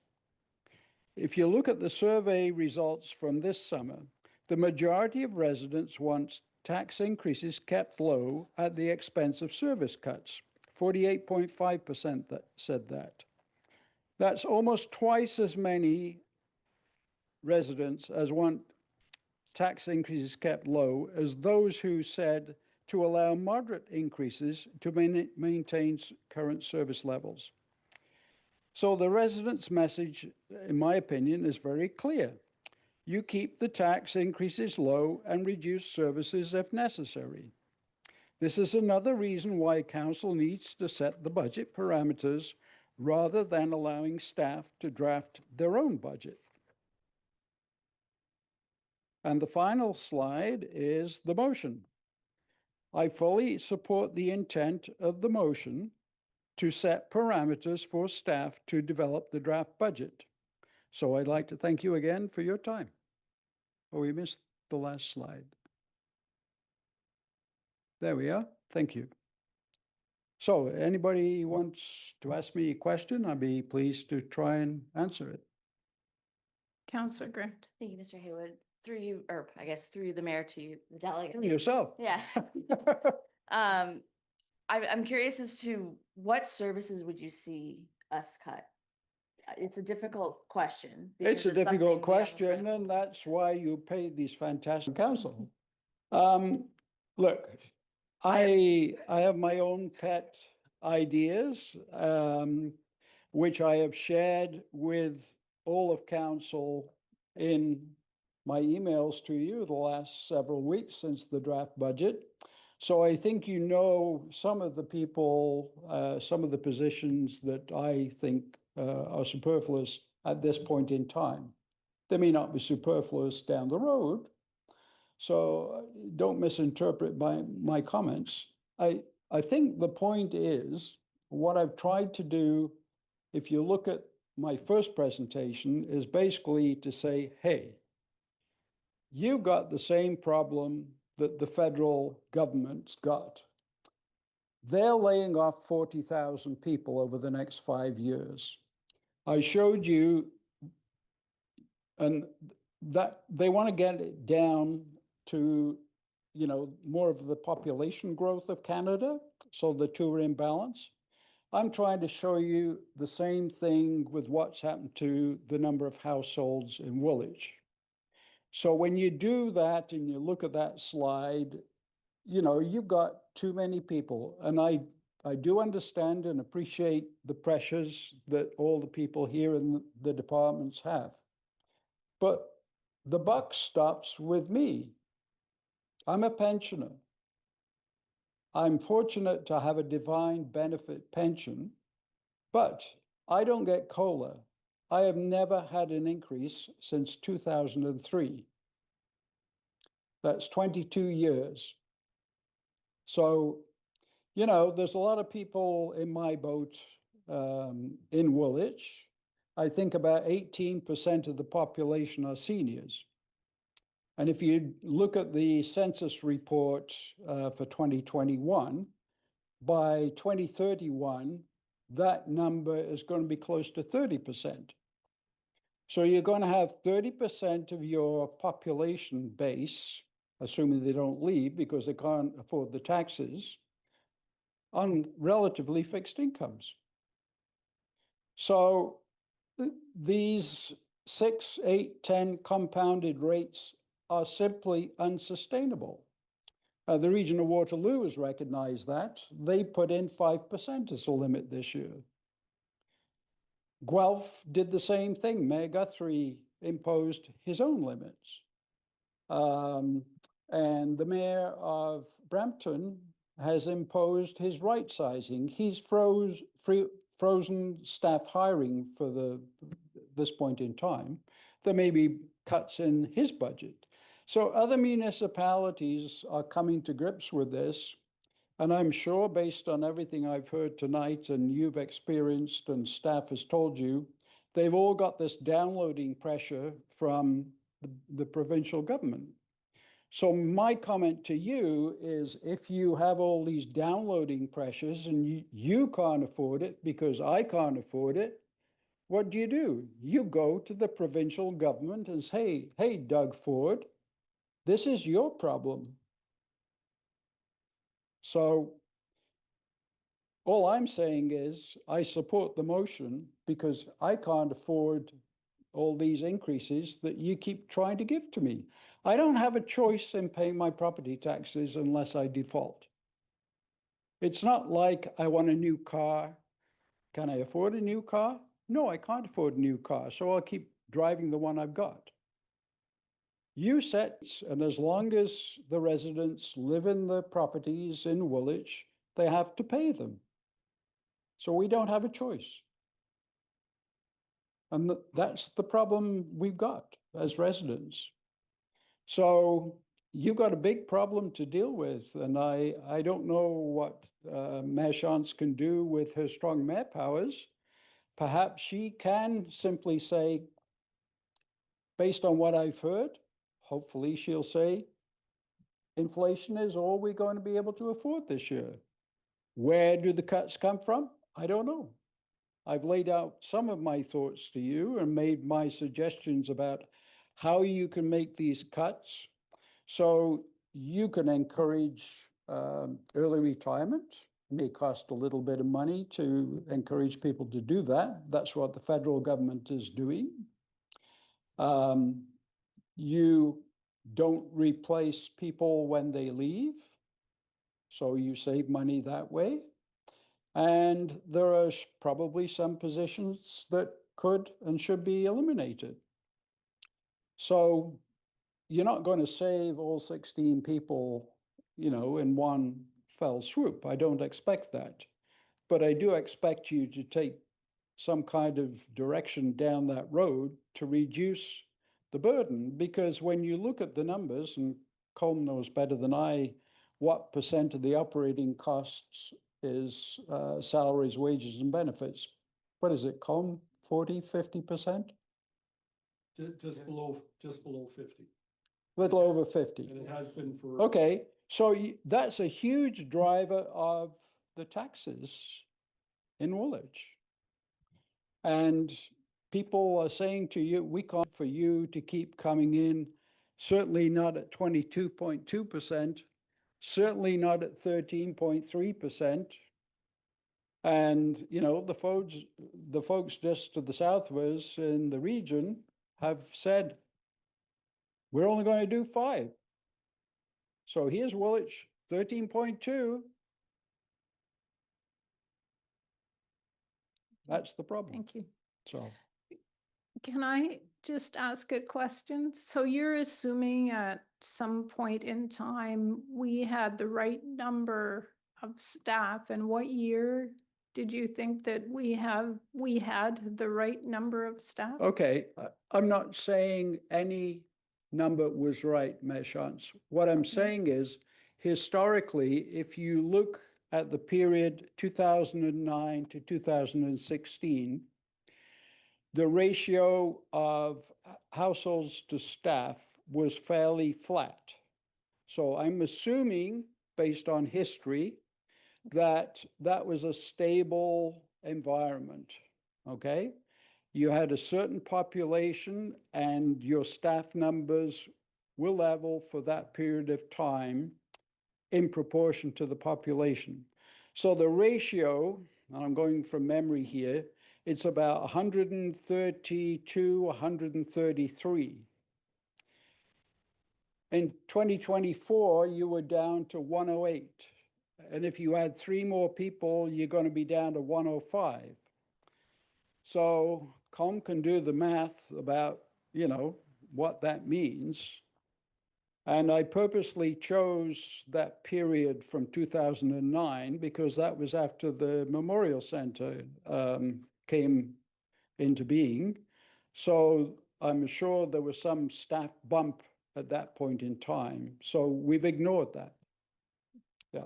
If you look at the survey results from this summer, the majority of residents want tax increases kept low at the expense of service cuts. 48.5% that said that. That's almost twice as many residents as want tax increases kept low as those who said to allow moderate increases to maintain current service levels. So the residents' message, in my opinion, is very clear. You keep the tax increases low and reduce services if necessary. This is another reason why council needs to set the budget parameters rather than allowing staff to draft their own budget. And the final slide is the motion. I fully support the intent of the motion to set parameters for staff to develop the draft budget. So I'd like to thank you again for your time. Oh, we missed the last slide. There we are. Thank you. So anybody wants to ask me a question, I'd be pleased to try and answer it. Councillor Grant. Thank you, Mr. Haywood. through you, or I guess through the mayor to the delegate. Yourself. Yeah. I'm curious as to what services would you see us cut? It's a difficult question. It's because a something difficult we have in front question, of- and that's why you pay these fantastic council. Look, I have my own pet ideas, which I have shared with all of council in my emails to you the last several weeks since the draft budget. So I think you know some of the people, some of the positions that I think are superfluous at this point in time. They may not be superfluous down the road. So don't misinterpret my comments. I think the point is, what I've tried to do, if you look at my first presentation, is basically to say, hey, you've got the same problem that the federal government's got. They're laying off 40,000 people over the next 5 years. I showed you, and that they want to get it down to, you know, more of the population growth of Canada, so the two are in balance. I'm trying to show you the same thing with what's happened to the number of households in Woolwich. So when you do that and you look at that slide, you know, you've got too many people. And I do understand and appreciate the pressures that all the people here in the departments have. But the buck stops with me. I'm a pensioner. I'm fortunate to have a defined benefit pension, but I don't get COLA. I have never had an increase since 2003. That's 22 years. So, you know, there's a lot of people in my boat in Woolwich. I think about 18% of the population are seniors. And if you look at the census report for 2021, by 2031, that number is going to be close to 30%. So you're going to have 30% of your population base, assuming they don't leave because they can't afford the taxes, on relatively fixed incomes. So these 6, 8, 10 compounded rates are simply unsustainable. The region of Waterloo has recognized that. They put in 5% as a limit this year. Guelph did the same thing. Mayor Guthrie imposed his own limits. And the mayor of Brampton has imposed his right sizing. He's frozen staff hiring for this point in time. There may be cuts in his budget. So other municipalities are coming to grips with this. And I'm sure, based on everything I've heard tonight and you've experienced and staff has told you, they've all got this downloading pressure from the provincial government. So my comment to you is, if you have all these downloading pressures and you can't afford it because I can't afford it, what do? You go to the provincial government and say, hey, Doug Ford, this is your problem. So all I'm saying is I support the motion because I can't afford all these increases that you keep trying to give to me. I don't have a choice in paying my property taxes unless I default. It's not like I want a new car. Can I afford a new car? No, I can't afford a new car, so I'll keep driving the one I've got. You set, and as long as the residents live in the properties in Woolwich, they have to pay them. So we don't have a choice. And that's the problem we've got as residents. So you've got a big problem to deal with. And I don't know what Mayor Shantz can do with her strong mayor powers. Perhaps she can simply say, based on what I've heard, hopefully she'll say, inflation is all we're going to be able to afford this year. Where do the cuts come from? I don't know. I've laid out some of my thoughts to you and made my suggestions about how you can make these cuts. So you can encourage early retirement. It may cost a little bit of money to encourage people to do that. That's what the federal government is doing. You don't replace people when they leave, so you save money that way. And there are probably some positions that could and should be eliminated. So you're not going to save all 16 people, in one fell swoop. I don't expect that. But I do expect you to take some kind of direction down that road to reduce the burden, because when you look at the numbers, and Colm knows better than I what percent of the operating costs is salaries, wages, and benefits. What is it, Colm? 40, 50%? Just below 50. Little over 50. And it has been for. Okay, so that's a huge driver of the taxes in Woolwich. And people are saying to you, we can't for you to keep coming in, certainly not at 22.2%, certainly not at 13.3%. And, the folks just to the south of us in the region have said, we're only going to do 5. So here's Woolwich, 13.2. That's the problem. Thank you. So. Can I just ask a question? So you're assuming at some point in time, we had the right number of staff, and what year did you think that we had the right number of staff? Okay, I'm not saying any number was right, Mayor Shantz. What I'm saying is, historically, if you look at the period 2009 to 2016, the ratio of households to staff was fairly flat. So I'm assuming, based on history, that that was a stable environment, okay? You had a certain population and your staff numbers were level for that period of time in proportion to the population. So the ratio, and I'm going from memory here, it's about 132, 133. In 2024, you were down to 108. And if you add 3 more people, you're going to be down to 105. So Colm can do the math about, what that means. And I purposely chose that period from 2009 because that was after the Memorial Center came into being. So I'm sure there was some staff bump at that point in time. So we've ignored that. Yeah.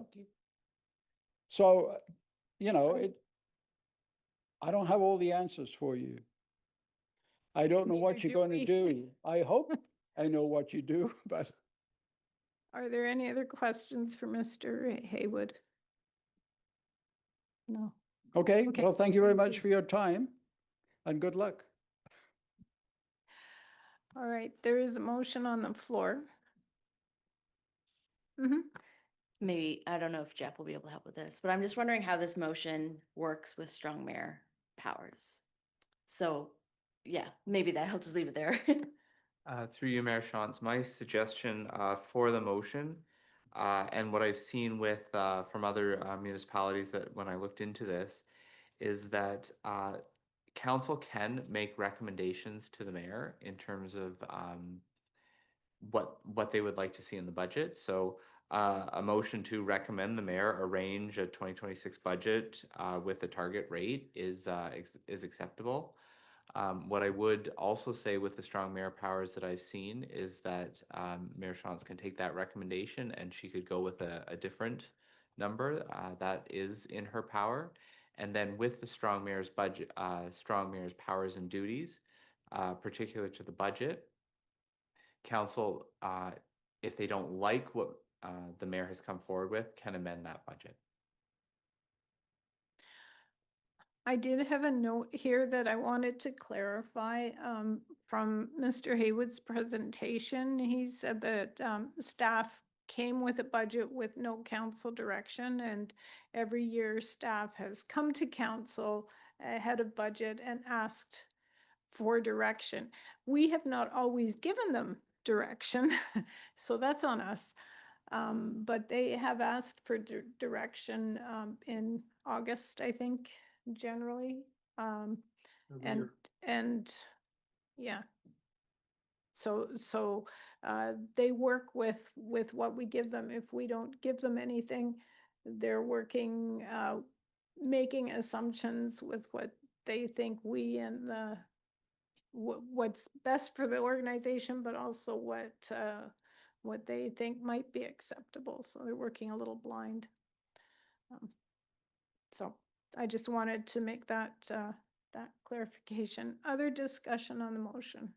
So, I don't have all the answers for you. I don't know what Neither you're do going to we. do. I hope I know what you do, but. Are there any other questions for Mr. Haywood? No. Okay, Okay. well, thank you very much for your time and good luck. All right, there is a motion on the floor. Mm-hmm. Maybe, I don't know if Jeff will be able to help with this, but I'm just wondering how this motion works with strong mayor powers. So, yeah, maybe I'll just leave it there. Through you, Mayor Shantz, my suggestion for the motion, and what I've seen with from other municipalities that when I looked into this, is that council can make recommendations to the mayor in terms of what they would like to see in the budget. So a motion to recommend the mayor arrange a 2026 budget with a target rate is acceptable. What I would also say with the strong mayor powers that I've seen is that Mayor Shantz can take that recommendation and she could go with a different number that is in her power. And then with the strong mayor's budget, strong mayor's powers and duties, particular to the budget, council, if they don't like what the mayor has come forward with, can amend that budget. I did have a note here that I wanted to clarify from Mr. Haywood's presentation. He said that staff came with a budget with no council direction, and every year staff has come to council ahead of budget and asked for direction. We have not always given them direction, so that's on us. But they have asked for direction in August, I think, generally. And, and, yeah. So they work with what we give them. If we don't give them anything, they're working, making assumptions with what they think we and the, what's best for the organization, but also what they think might be acceptable. So they're working a little blind. So I just wanted to make that that clarification. Other discussion on the motion?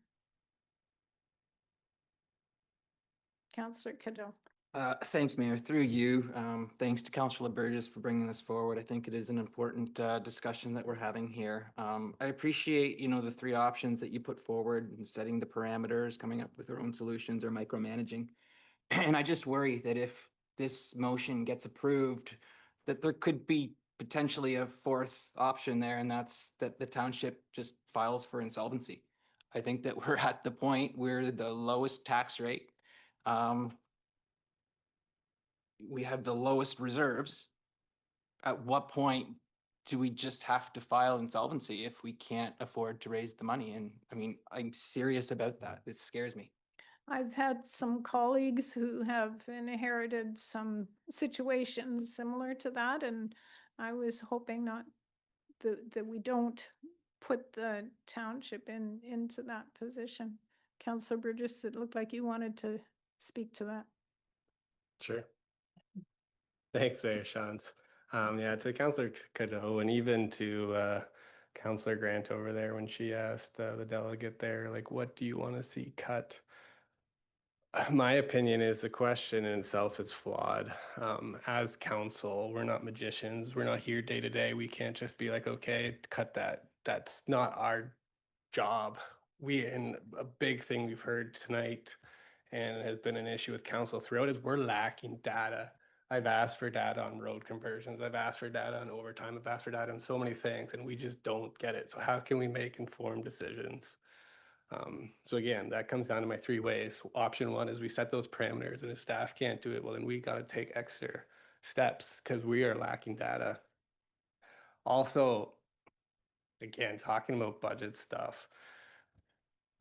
Councillor Cadeau. Thanks, Mayor. Through you, thanks to Councillor Burgess for bringing this forward. I think it is an important discussion that we're having here. I appreciate, the three options that you put forward, and setting the parameters, coming up with our own solutions, or micromanaging. And I just worry that if this motion gets approved, that there could be potentially a fourth option there, and that's that the township just files for insolvency. I think that we're at the point where the lowest tax rate, we have the lowest reserves. At what point do we just have to file insolvency if we can't afford to raise the money? And I mean, I'm serious about that. This scares me. I've had some colleagues who have inherited some situations similar to that, and I was hoping not that we don't put the township into that position. Councillor Burgess, it looked like you wanted to speak to that. Sure. Thanks, Mayor Shantz. Yeah, to Councillor Cadeau, and even to Councillor Grant over there when she asked the delegate there, like, what do you want to see cut? My opinion is the question in itself is flawed. As council, we're not magicians. We're not here day to day. We can't just be like, okay, cut that. That's not our job. And a big thing we've heard tonight, and has been an issue with council throughout, is we're lacking data. I've asked for data on road conversions. I've asked for data on overtime. I've asked for data on so many things, and we just don't get it. So how can we make informed decisions? So again, that comes down to my three ways. Option one is we set those parameters, and if staff can't do it, well, then we got to take extra steps because we are lacking data. Also, again, talking about budget stuff,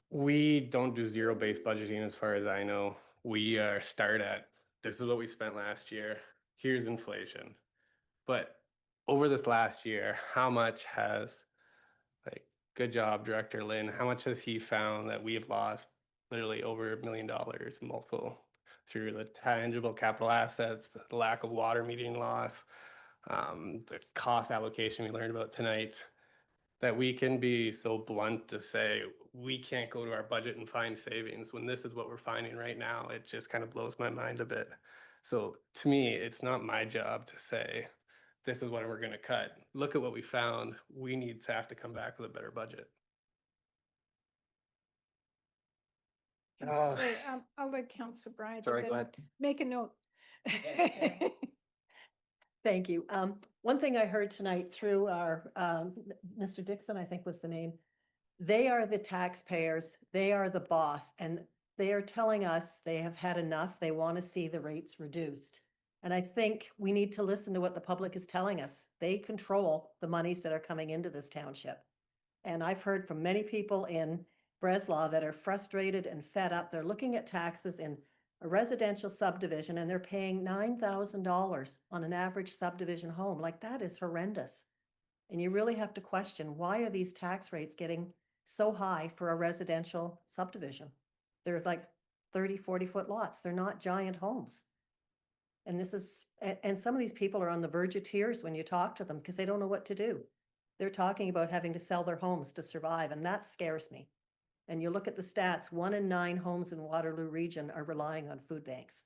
we don't do zero-based budgeting as far as I know. We start at, this is what we spent last year, here's inflation. But over this last year, how much has, like, good job, Director Lynn, how much has he found that we have lost literally over $1 million multiple through the tangible capital assets, the lack of water metering loss, the cost allocation we learned about tonight, that we can be so blunt to say we can't go to our budget and find savings when this is what we're finding right now. It just kind of blows my mind a bit. So to me, it's not my job to say, this is what we're going to cut. Look at what we found. We need to have to come back with a better budget. Sorry, I'll let Councillor Bryant. Sorry, go ahead. Make a note. Thank you. One thing I heard tonight through our, Mr. Dixon, I think was the name. They are the taxpayers. They are the boss, and they are telling us they have had enough. They want to see the rates reduced. And I think we need to listen to what the public is telling us. They control the monies that are coming into this township. And I've heard from many people in Breslau that are frustrated and fed up. They're looking at taxes in a residential subdivision and they're paying $9,000 on an average subdivision home. Like, that is horrendous. And you really have to question, why are these tax rates getting so high for a residential subdivision? They're like 30, 40-foot lots. They're not giant homes. And this is, and some of these people are on the verge of tears when you talk to them because they don't know what to do. They're talking about having to sell their homes to survive, and that scares me. And you look at the stats, 1 in 9 homes in Waterloo region are relying on food banks.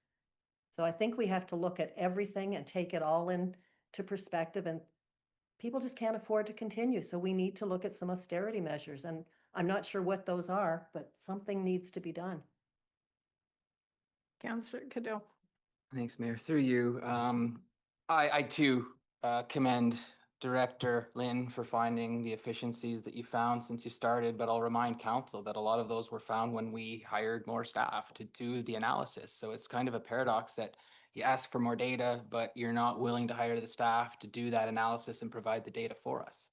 So I think we have to look at everything and take it all into perspective and people just can't afford to continue. So we need to look at some austerity measures. And I'm not sure what those are, but something needs to be done. Councillor Cadell. Thanks, Mayor. Through you. I too commend Director Lynn for finding the efficiencies that you found since you started, but I'll remind council that a lot of those were found when we hired more staff to do the analysis. So it's kind of a paradox that you ask for more data, but you're not willing to hire the staff to do that analysis and provide the data for us.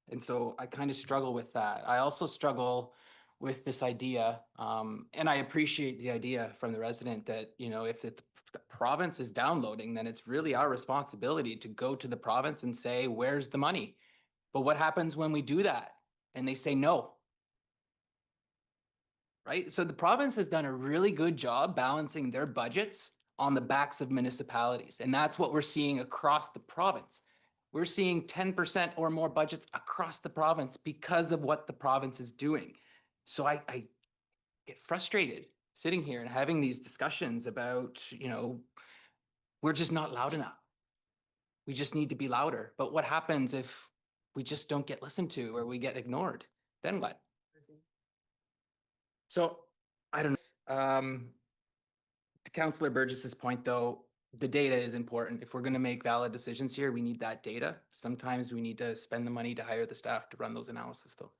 And so I kind of struggle with that. I also struggle with this idea, and I appreciate the idea from the resident that, you know, if the province is downloading, then it's really our responsibility to go to the province and say, where's the money? But what happens when we do that and they say no? Right? So the province has done a really good job balancing their budgets on the backs of municipalities. And that's what we're seeing across the province. We're seeing 10% or more budgets across the province because of what the province is doing. So I get frustrated sitting here and having these discussions about, you know, we're just not loud enough. We just need to be louder. But what happens if we just don't get listened to or we get ignored? Then what? So I don't know. To Councillor Burgess's point, though, the data is important. If we're going to make valid decisions here, we need that data. Sometimes we need to spend the money to hire the staff to run those analysis, though.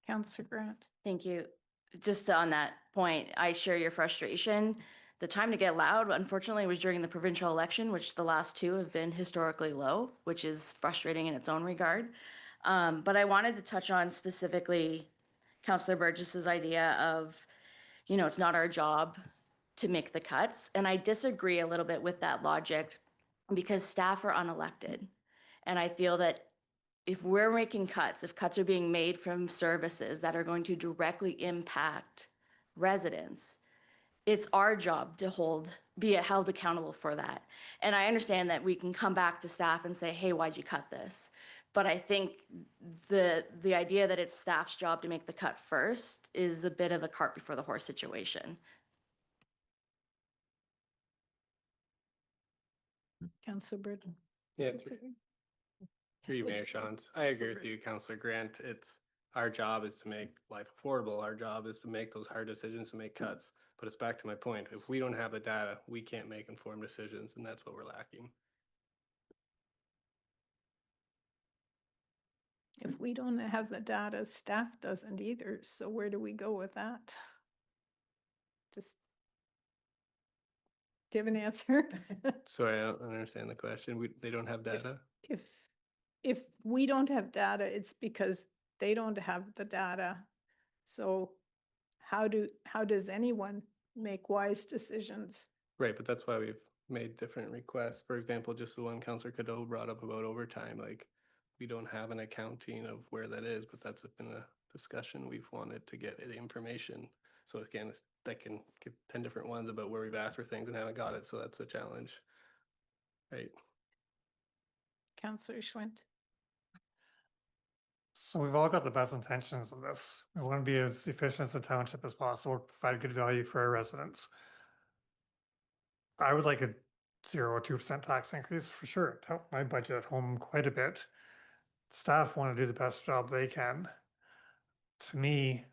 Councillor Grant. Thank you. Just on that point, I share your frustration. The time to get loud, unfortunately, was during the provincial election, which the last two have been historically low, which is frustrating in its own regard. But I wanted to touch on specifically Councillor Burgess's idea of, you know, it's not our job to make the cuts. And I disagree a little bit with that logic because staff are unelected. And I feel that if we're making cuts, if cuts are being made from services that are going to directly impact residents, it's our job to be held accountable for that. And I understand that we can come back to staff and say, hey, why'd you cut this? But I think the idea that it's staff's job to make the cut first is a bit of a cart before the horse situation. Councillor Burton. Yeah, through you, Mayor Shantz. I agree with you, Councillor Grant. It's our job is to make life affordable. Our job is to make those hard decisions, to make cuts. But it's back to my point. If we don't have the data, we can't make informed decisions, and that's what we're lacking. If we don't have the data, staff doesn't either. So where do we go with that? Just give an answer. Sorry, I don't understand the question. They don't have data? If we don't have data, it's because they don't have the data. So how does anyone make wise decisions? Right, but that's why we've made different requests. For example, just the one Councillor Cadeau brought up about overtime, like we don't have an accounting of where that is, but that's been a discussion we've wanted to get the information. So again, that can give 10 different ones about where we've asked for things and haven't got it. So that's a challenge, right? Councillor Schwint. So we've all got the best intentions of this. We want to be as efficient as the township as possible, provide good value for our residents. I would like a 0 or 2% tax increase for sure. It'd help my budget at home quite a bit. Staff want to do the best job they can. To me,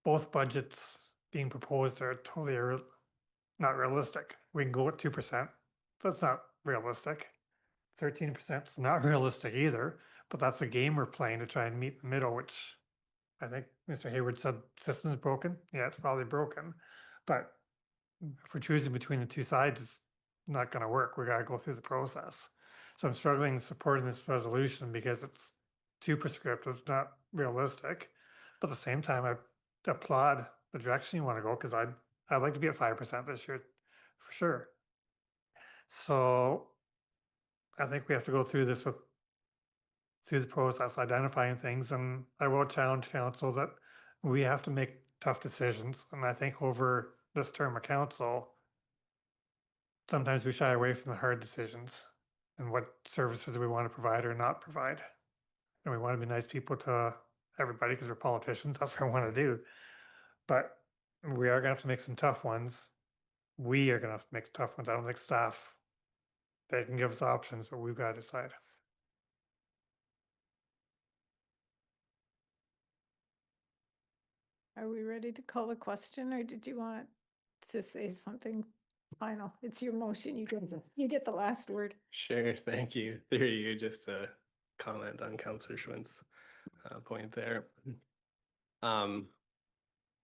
both budgets being proposed are totally not realistic. We can go at 2%. That's not realistic. 13% is not realistic either, but that's a game we're playing to try and meet the middle, which I think Mr. Haywood said system is broken. Yeah, it's probably broken, but if we're choosing between the two sides, it's not going to work. We got to go through the process. So I'm struggling supporting this resolution because it's too prescriptive, not realistic. But at the same time, I applaud the direction you want to go because I'd like to be at 5% this year for sure. So I think we have to go through this through the process, identifying things, and I will challenge council that we have to make tough decisions. And I think over this term of council, sometimes we shy away from the hard decisions and what services we want to provide or not provide. And we want to be nice people to everybody because we're politicians. That's what I want to do. But we are going to have to make some tough ones. We are going to have to make tough ones. I don't think staff, they can give us options, but we've got to decide. Are we ready to call the question, or did you want to say something final? It's your motion. You get the last word. Sure, thank you. Through you, just a comment on Councillor Schwint's point there.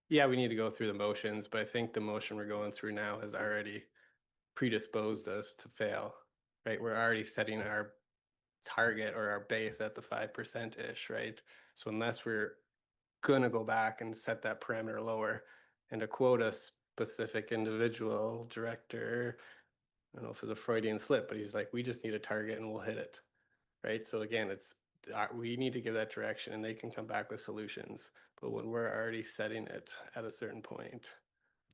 Yeah, we need to go through the motions, but I think the motion we're going through now has already predisposed us to fail, right? We're already setting our target or our base at the 5%-ish, right? So unless we're gonna go back and set that parameter lower and to quote a specific individual director, I don't know if it's a Freudian slip, but he's like, we just need a target and we'll hit it, right? So again, it's we need to give that direction and they can come back with solutions. But when we're already setting it at a certain point,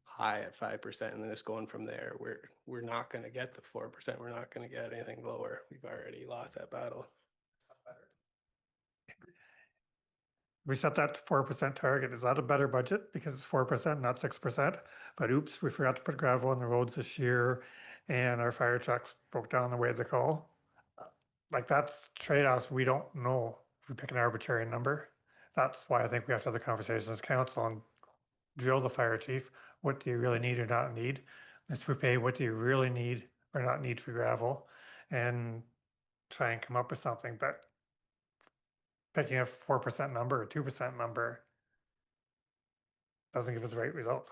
high at 5%, and then it's going from there, we're not going to get the 4%. We're not going to get anything lower. We've already lost that battle. We set that 4% target. Is that a better budget because it's 4%, not 6%? But oops, we forgot to put gravel on the roads this year, and our fire trucks broke down the way they go. Like, that's trade-offs we don't know if we pick an arbitrary number. That's why I think we have to have the conversation as council and drill the fire chief. What do you really need or not need? Mr. Pay, what do you really need or not need for gravel? And try and come up with something. But picking a 4% number or 2% number doesn't give us the right result.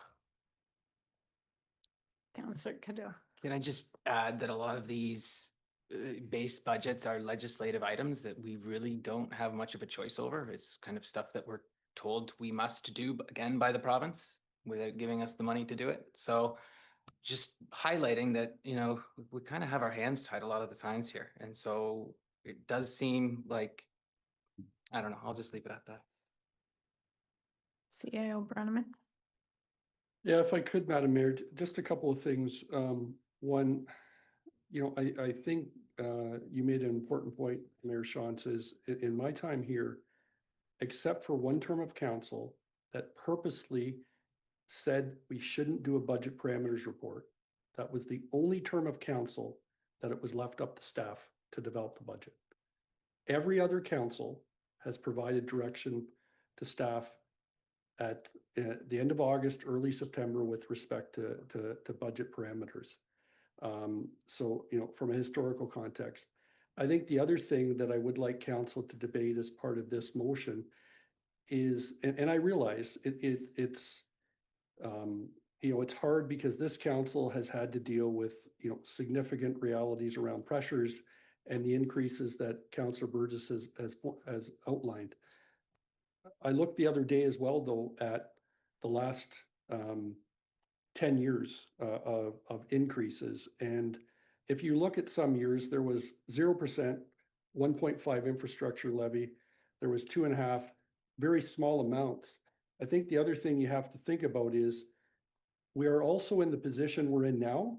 Councillor Cadell. Can I just add that a lot of these base budgets are legislative items that we really don't have much of a choice over. It's kind of stuff that we're told we must do again by the province without giving us the money to do it. So just highlighting that, you know, we kind of have our hands tied a lot of the times here. And so it does seem like, I don't know, I'll just leave it at that. CAO Brenneman. Yeah, if I could, Madam Mayor, just a couple of things. One, you know, I think you made an important point, Mayor Shantz, is in my time here, except for one term of council that purposely said we shouldn't do a budget parameters report. That was the only term of council that it was left up to staff to develop the budget. Every other council has provided direction to staff at the end of August, early September with respect to budget parameters. So, you know, from a historical context, I think the other thing that I would like council to debate as part of this motion is, and I realize it's, you know, it's hard because this council has had to deal with, you know, significant realities around pressures and the increases that Councillor Burgess has outlined. I looked the other day as well, though, at the last 10 years of increases. And if you look at some years, there was 0%, 1.5 infrastructure levy, there was 2.5, very small amounts. I think the other thing you have to think about is we are also in the position we're in now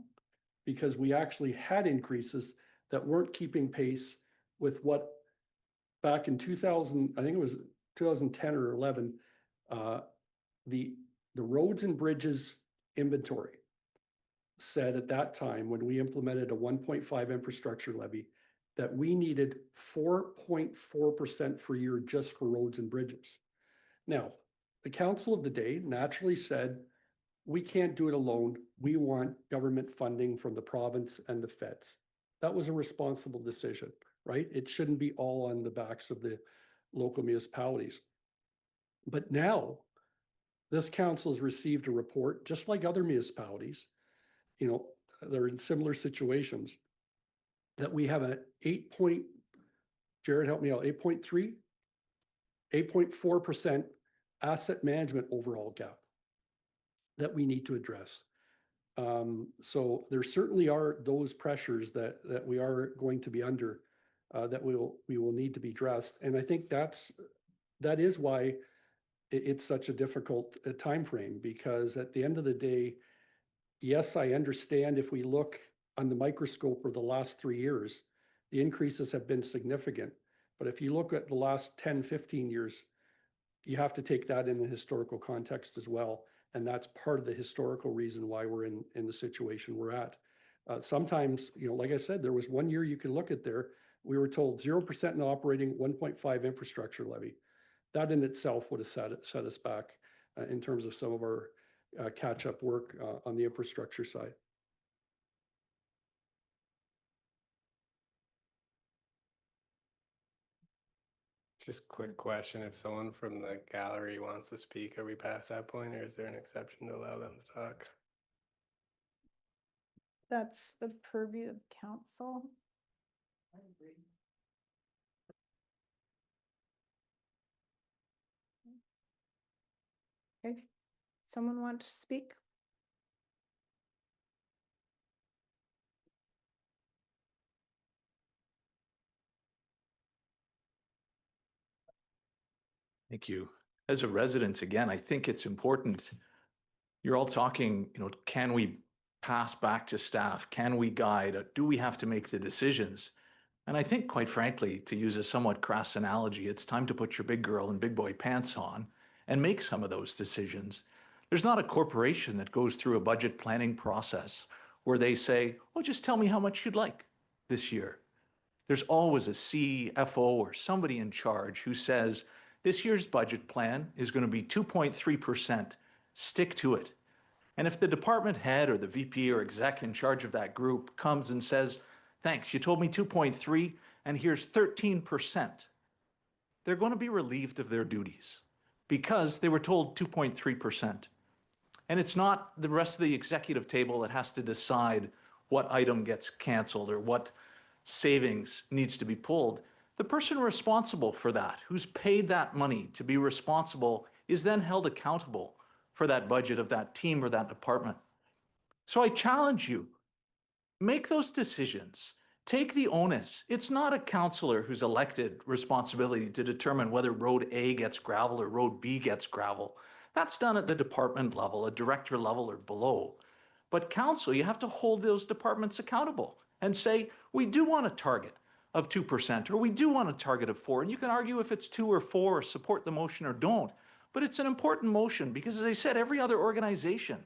because we actually had increases that weren't keeping pace with what back in 2000, I think it was 2010 or 11, the roads and bridges inventory said at that time when we implemented a 1.5 infrastructure levy that we needed 4.4% per year just for roads and bridges. Now, the council of the day naturally said, we can't do it alone. We want government funding from the province and the feds. That was a responsible decision, right? It shouldn't be all on the backs of the local municipalities. But now, this council has received a report, just like other municipalities, you know, they're in similar situations, that we have a 8 Jared, help me out, 8.3, 8.4% asset management overall gap that we need to address. So there certainly are those pressures that we are going to be under that we will need to be addressed. And I think that is why it's such a difficult time frame, because at the end of the day, yes, I understand if we look on the microscope for the last 3 years, the increases have been significant. But if you look at the last 10, 15 years, you have to take that in the historical context as well. And that's part of the historical reason why we're in the situation we're at. Sometimes, you know, like I said, there was 1 year you can look at there, we were told 0% in operating, 1.5 infrastructure levy. That in itself would have set us back. in terms of some of our catch-up work on the infrastructure side. Just quick question, if someone from the gallery wants to speak, are we past that point, or is there an exception to allow them to talk? That's the purview of council. I agree. Okay, someone want to speak? Thank you. As a resident, again, I think it's important. You're all talking, can we pass back to staff? Can we guide? Do we have to make the decisions? And I think, quite frankly, to use a somewhat crass analogy, it's time to put your big girl and big boy pants on and make some of those decisions. There's not a corporation that goes through a budget planning process where they say, oh, just tell me how much you'd like this year. There's always a CFO or somebody in charge who says, this year's budget plan is going to be 2.3%. Stick to it. And if the department head or the VP or exec in charge of that group comes and says, thanks, you told me 2.3 and here's 13%, they're going to be relieved of their duties because they were told 2.3%. And it's not the rest of the executive table that has to decide what item gets canceled or what savings needs to be pulled. The person responsible for that, who's paid that money to be responsible, is then held accountable for that budget of that team or that department. So I challenge you, make those decisions. Take the onus. It's not a councillor who's elected responsibility to determine whether road A gets gravel or road B gets gravel. That's done at the department level, a director level or below. But council, you have to hold those departments accountable and say, we do want a target of 2%, or we do want a target of 4%. And you can argue if it's 2 or 4, or support the motion or don't. But it's an important motion because, as I said, every other organization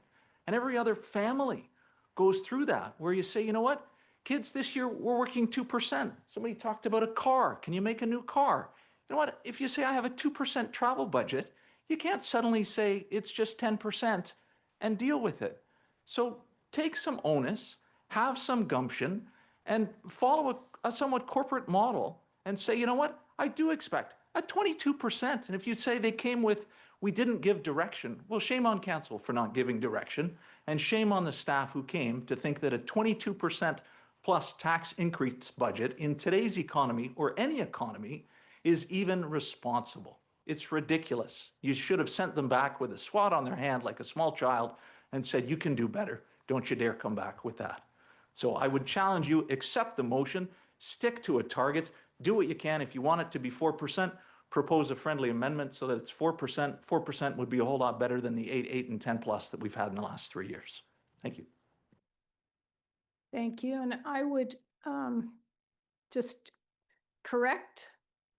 and every other family goes through that, where you say, you know what, kids, this year we're working 2%. Somebody talked about a car. Can you make a new car? You know what, if you say I have a 2% travel budget, you can't suddenly say it's just 10% and deal with it. So take some onus, have some gumption, and follow a somewhat corporate model and say, you know what, I do expect a 22%. And if you say they came with, we didn't give direction, well, shame on council for not giving direction, and shame on the staff who came to think that a 22% plus tax increase budget in today's economy, or any economy, is even responsible. It's ridiculous. You should have sent them back with a swat on their hand like a small child and said, you can do better. Don't you dare come back with that. So I would challenge you, accept the motion, stick to a target, do what you can. If you want it to be 4%, propose a friendly amendment so that it's 4%. 4% would be a whole lot better than the 8, 8, and 10 plus that we've had in the last 3 years. Thank you. Thank you. And I would just correct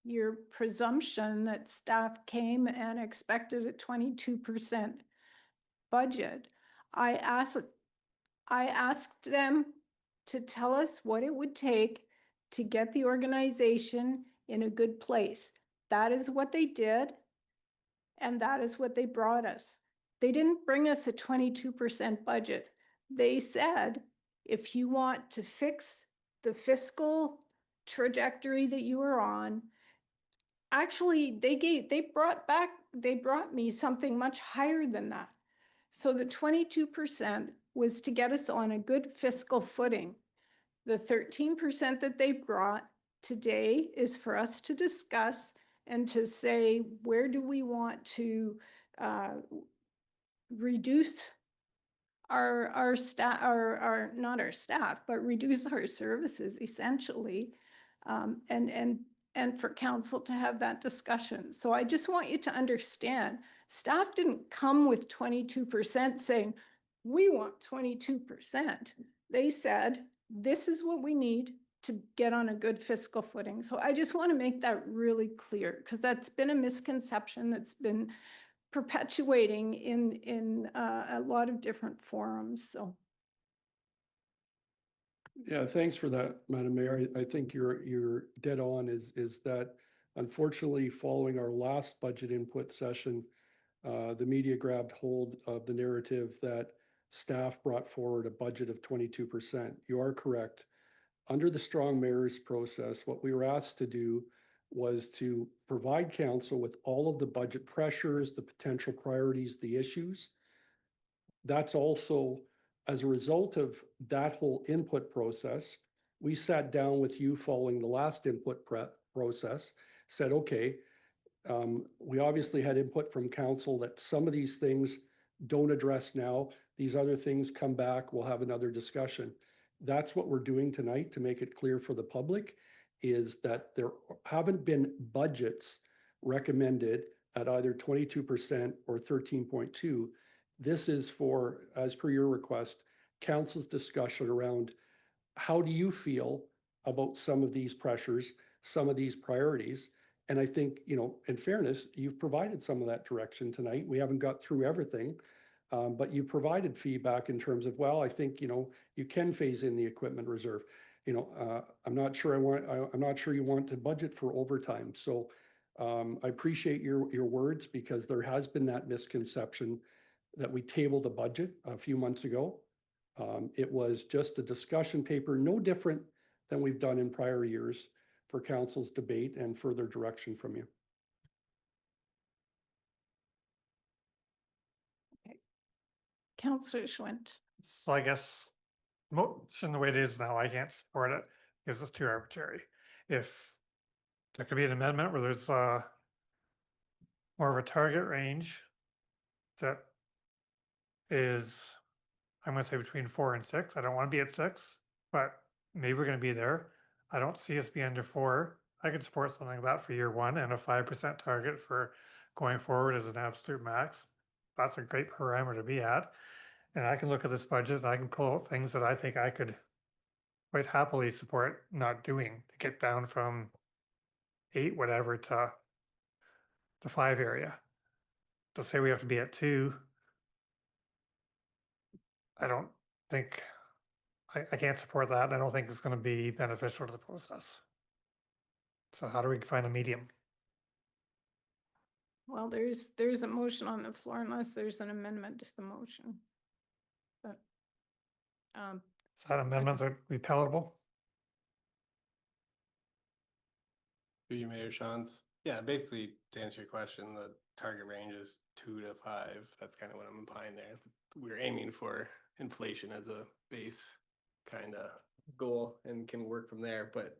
your presumption that staff came and expected a 22% budget. I asked them to tell us what it would take to get the organization in a good place. That is what they did, and that is what they brought us. They didn't bring us a 22% budget. They said, if you want to fix the fiscal trajectory that you are on, actually they brought me something much higher than that. So the 22% was to get us on a good fiscal footing. The 13% that they brought today is for us to discuss and to say, where do we want to reduce our staff, our not our staff, but reduce our services essentially, and for council to have that discussion. So I just want you to understand, staff didn't come with 22% saying, we want 22%. They said, this is what we need to get on a good fiscal footing. So I just want to make that really clear, because that's been a misconception that's been perpetuating in a lot of different forums. So. Yeah, thanks for that, Madam Mayor. I think you're dead on, is that unfortunately following our last budget input session, the media grabbed hold of the narrative that staff brought forward a budget of 22%. You are correct. Under the strong mayor's process, what we were asked to do was to provide council with all of the budget pressures, the potential priorities, the issues. That's also as a result of that whole input process. We sat down with you following the last input process, said, okay, we obviously had input from council that some of these things don't address now. These other things come back, we'll have another discussion. That's what we're doing tonight to make it clear for the public, is that there haven't been budgets recommended at either 22% or 13.2. This is for, as per your request, council's discussion around how do you feel about some of these pressures, some of these priorities. And I think, you know, in fairness, you've provided some of that direction tonight. We haven't got through everything, but you provided feedback in terms of, well, I think, you know, you can phase in the equipment reserve. You know, I'm not sure you want to budget for overtime. So I appreciate your words, because there has been that misconception that we tabled a budget a few months ago. It was just a discussion paper, no different than we've done in prior years, for council's debate and further direction from you. Councillor Schwint. So I guess motion the way it is now, I can't support it because it's too arbitrary. If there could be an amendment where there's more of a target range that is, I'm going to say between 4 and 6. I don't want to be at 6, but maybe we're going to be there. I don't see us be under 4. I could support something like that for year 1, and a 5% target for going forward as an absolute max. That's a great parameter to be at. And I can look at this budget and I can pull out things that I think I could quite happily support not doing to get down from 8 whatever to the 5 area. To say we have to be at 2, I don't think, I can't support that. I don't think it's going to be beneficial to the process. So how do we find a medium? Well, there's a motion on the floor unless there's an amendment to the motion. But Is that amendment that be palatable? Through you, Mayor Shantz. Yeah, basically, to answer your question, the target range is 2 to 5. That's kind of what I'm implying there. We're aiming for inflation as a base kind of goal and can work from there. But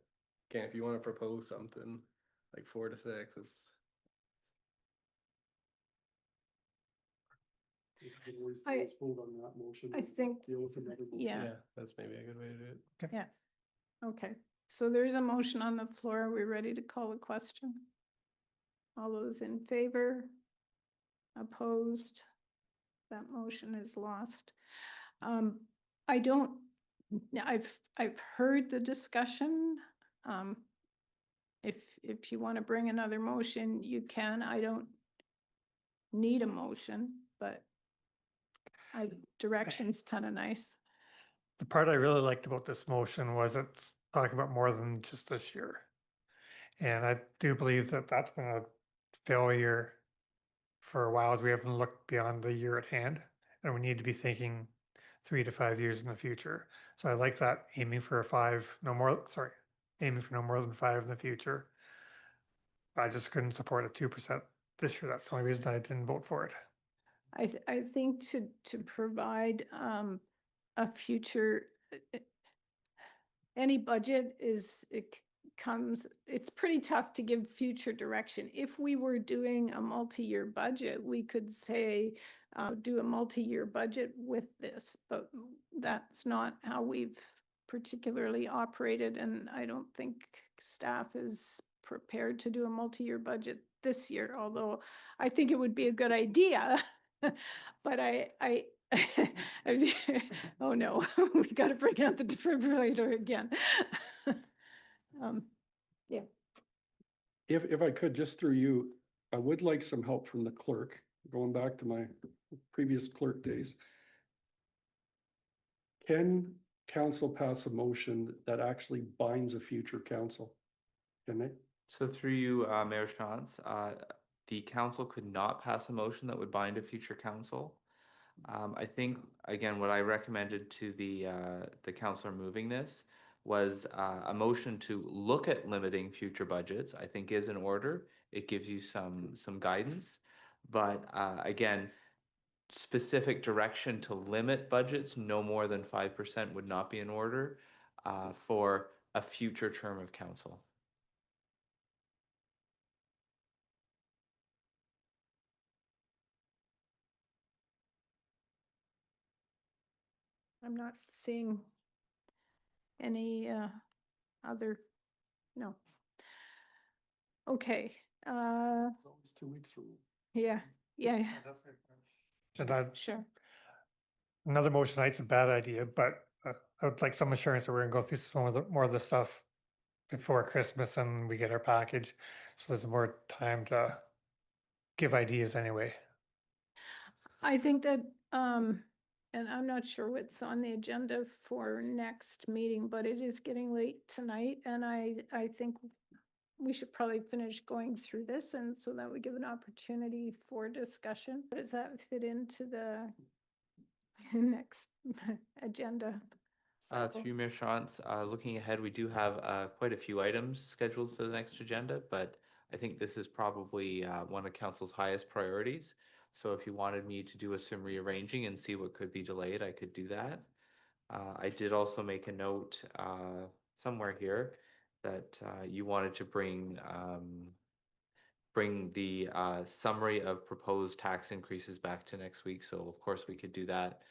again, if you want to propose something like 4 to 6, it's I think, yeah, that's maybe a good way to do it. yeah. Okay, so there's a motion on the floor. Are we ready to call a question? All those in favor? Opposed? That motion is lost. I don't, I've heard the discussion. If you want to bring another motion, you can. I don't need a motion, but direction's kind of nice. The part I really liked about this motion was it's talking about more than just this year. And I do believe that that's been a failure for a while, as we haven't looked beyond the year at hand. And we need to be thinking 3 to 5 years in the future. So I like that, aiming for aiming for no more than 5 in the future. I just couldn't support a 2% this year. That's the only reason I didn't vote for it. I think to provide a future, any budget it's pretty tough to give future direction. If we were doing a multi-year budget, we could say, do a multi-year budget with this, but that's not how we've particularly operated, and I don't think staff is prepared to do a multi-year budget this year, although I think it would be a good idea. But oh no, we got to bring out the defibrillator again. Yeah. If I could, just through you, I would like some help from the clerk, going back to my previous clerk days. Can council pass a motion that actually binds a future council? Can they? So through you, Mayor Shantz, the council could not pass a motion that would bind a future council. I think, again, what I recommended to the councillor moving this was a motion to look at limiting future budgets, I think is in order. It gives you some guidance. But again, specific direction to limit budgets no more than 5% would not be in order for a future term of council. I'm not seeing any other, no. Okay, It's always 2 weeks from now. yeah, yeah, And I- sure. Another motion tonight's a bad idea, but I would like some assurance that we're gonna go through some of the, more of the stuff before Christmas and we get our package. So there's more time to give ideas anyway. I think that, and I'm not sure what's on the agenda for next meeting, but it is getting late tonight, and I think we should probably finish going through this, and so that we give an opportunity for discussion. How does that fit into the next agenda? cycle? Through Mayor Shantz, looking ahead, we do have quite a few items scheduled for the next agenda, but I think this is probably one of council's highest priorities. So if you wanted me to do some rearranging and see what could be delayed, I could do that. I did also make a note somewhere here that you wanted to bring the summary of proposed tax increases back to next week. So of course we could do that.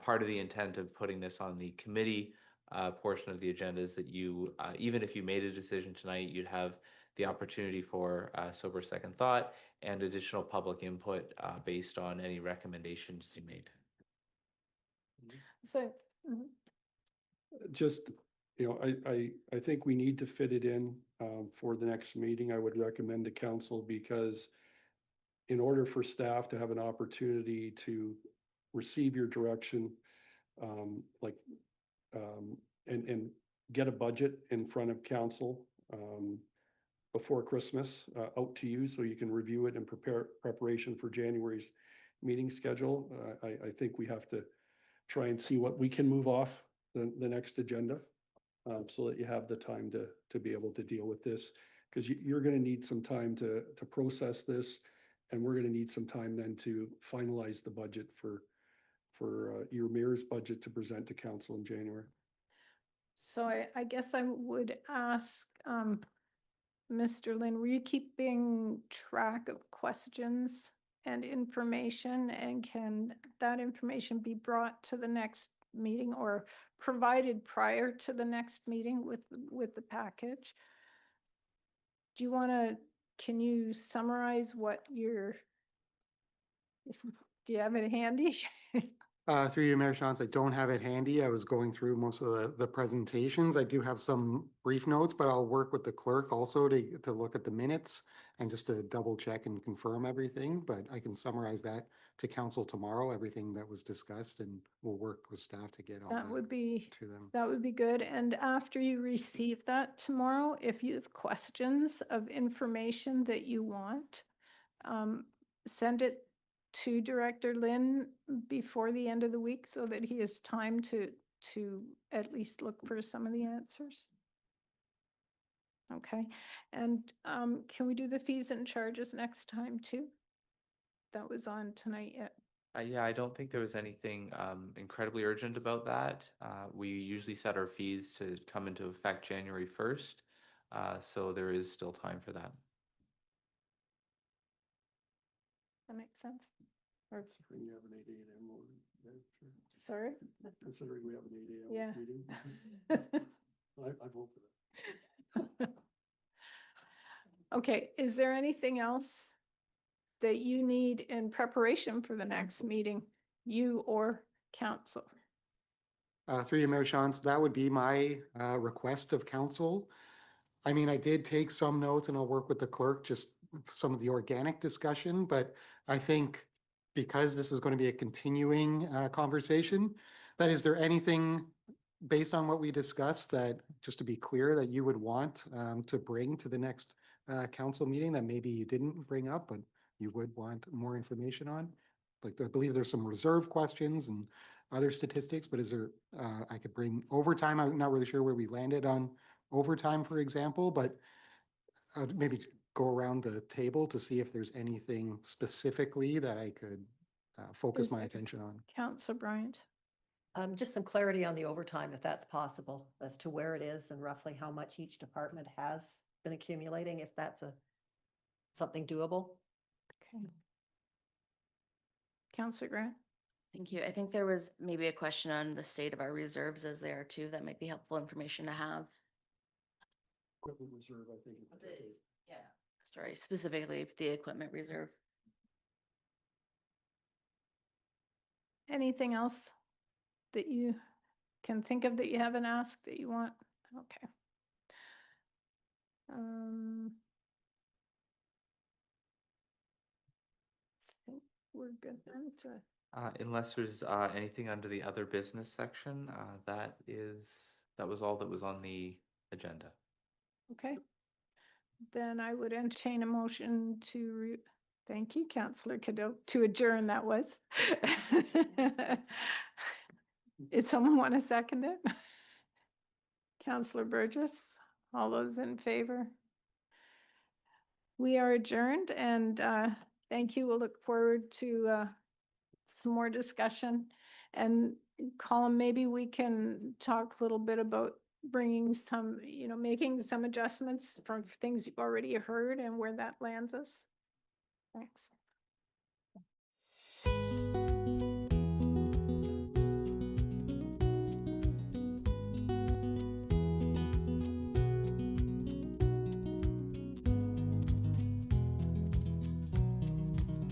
Part of the intent of putting this on the committee portion of the agenda is that you, even if you made a decision tonight, you'd have the opportunity for sober second thought and additional public input based on any recommendations you made. So, Just, you know, I think we need to fit it in for the next meeting. I would recommend to council, because in order for staff to have an opportunity to receive your direction, and get a budget in front of council before Christmas out to you, so you can review it in preparation for January's meeting schedule. I think we have to try and see what we can move off the next agenda, so that you have the time to be able to deal with this, because you're going to need some time to process this, and we're going to need some time then to finalize the budget for your mayor's budget to present to council in January. so I guess I would ask, Mr. Lynn, were you keeping track of questions and information? And can that information be brought to the next meeting or provided prior to the next meeting with the package? Do you want to, can you summarize what your, do you have it handy? Through you, Mayor Shantz, I don't have it handy. I was going through most of the presentations. I do have some brief notes, but I'll work with the clerk also to look at the minutes and just to double check and confirm everything. But I can summarize that to council tomorrow, everything that was discussed, and we'll work with staff to get all That would be, to them. that would be good. And after you receive that tomorrow, if you have questions of information that you want, send it to Director Lynn before the end of the week so that he has time to at least look for some of the answers. Okay, and can we do the fees and charges next time too? That was on tonight yet. Yeah, I don't think there was anything incredibly urgent about that. We usually set our fees to come into effect January 1st, so there is still time for that. That makes sense? Or, Considering you have an 8 a.m. or, yeah, sure. sorry? Considering we have an 8 a.m. Yeah. meeting. I vote for that. Okay, is there anything else that you need in preparation for the next meeting, you or council? Through you, Mayor Shantz, that would be my request of council. I mean, I did take some notes and I'll work with the clerk, just some of the organic discussion, but I think because this is going to be a continuing conversation, that is there anything based on what we discussed that, just to be clear, that you would want to bring to the next council meeting that maybe you didn't bring up, but you would want more information on. Like, I believe there's some reserve questions and other statistics, but is there, I could bring overtime. I'm not really sure where we landed on overtime, for example, but maybe go around the table to see if there's anything specifically that I could focus Is my it- attention on. Counselor Bryant. Just some clarity on the overtime, if that's possible, as to where it is and roughly how much each department has been accumulating, if that's something doable. Okay. Counselor Grant. Thank you. I think there was maybe a question on the state of our reserves as they are too. That might be helpful information to have. Equipment reserve, I think. Yeah. Sorry, specifically the equipment reserve. Anything else that you can think of that you haven't asked that you want? Okay. I think we're good then to, Unless there's anything under the other business section, that was all that was on the agenda. okay. Then I would entertain a motion to, thank you, Counselor Cadeau, to adjourn, that was. Did someone want to second it? Counselor Burgess, all those in favor? We are adjourned and thank you. We'll look forward to some more discussion. And Colin, maybe we can talk a little bit about bringing some, making some adjustments from things you've already heard and where that lands us. Thanks.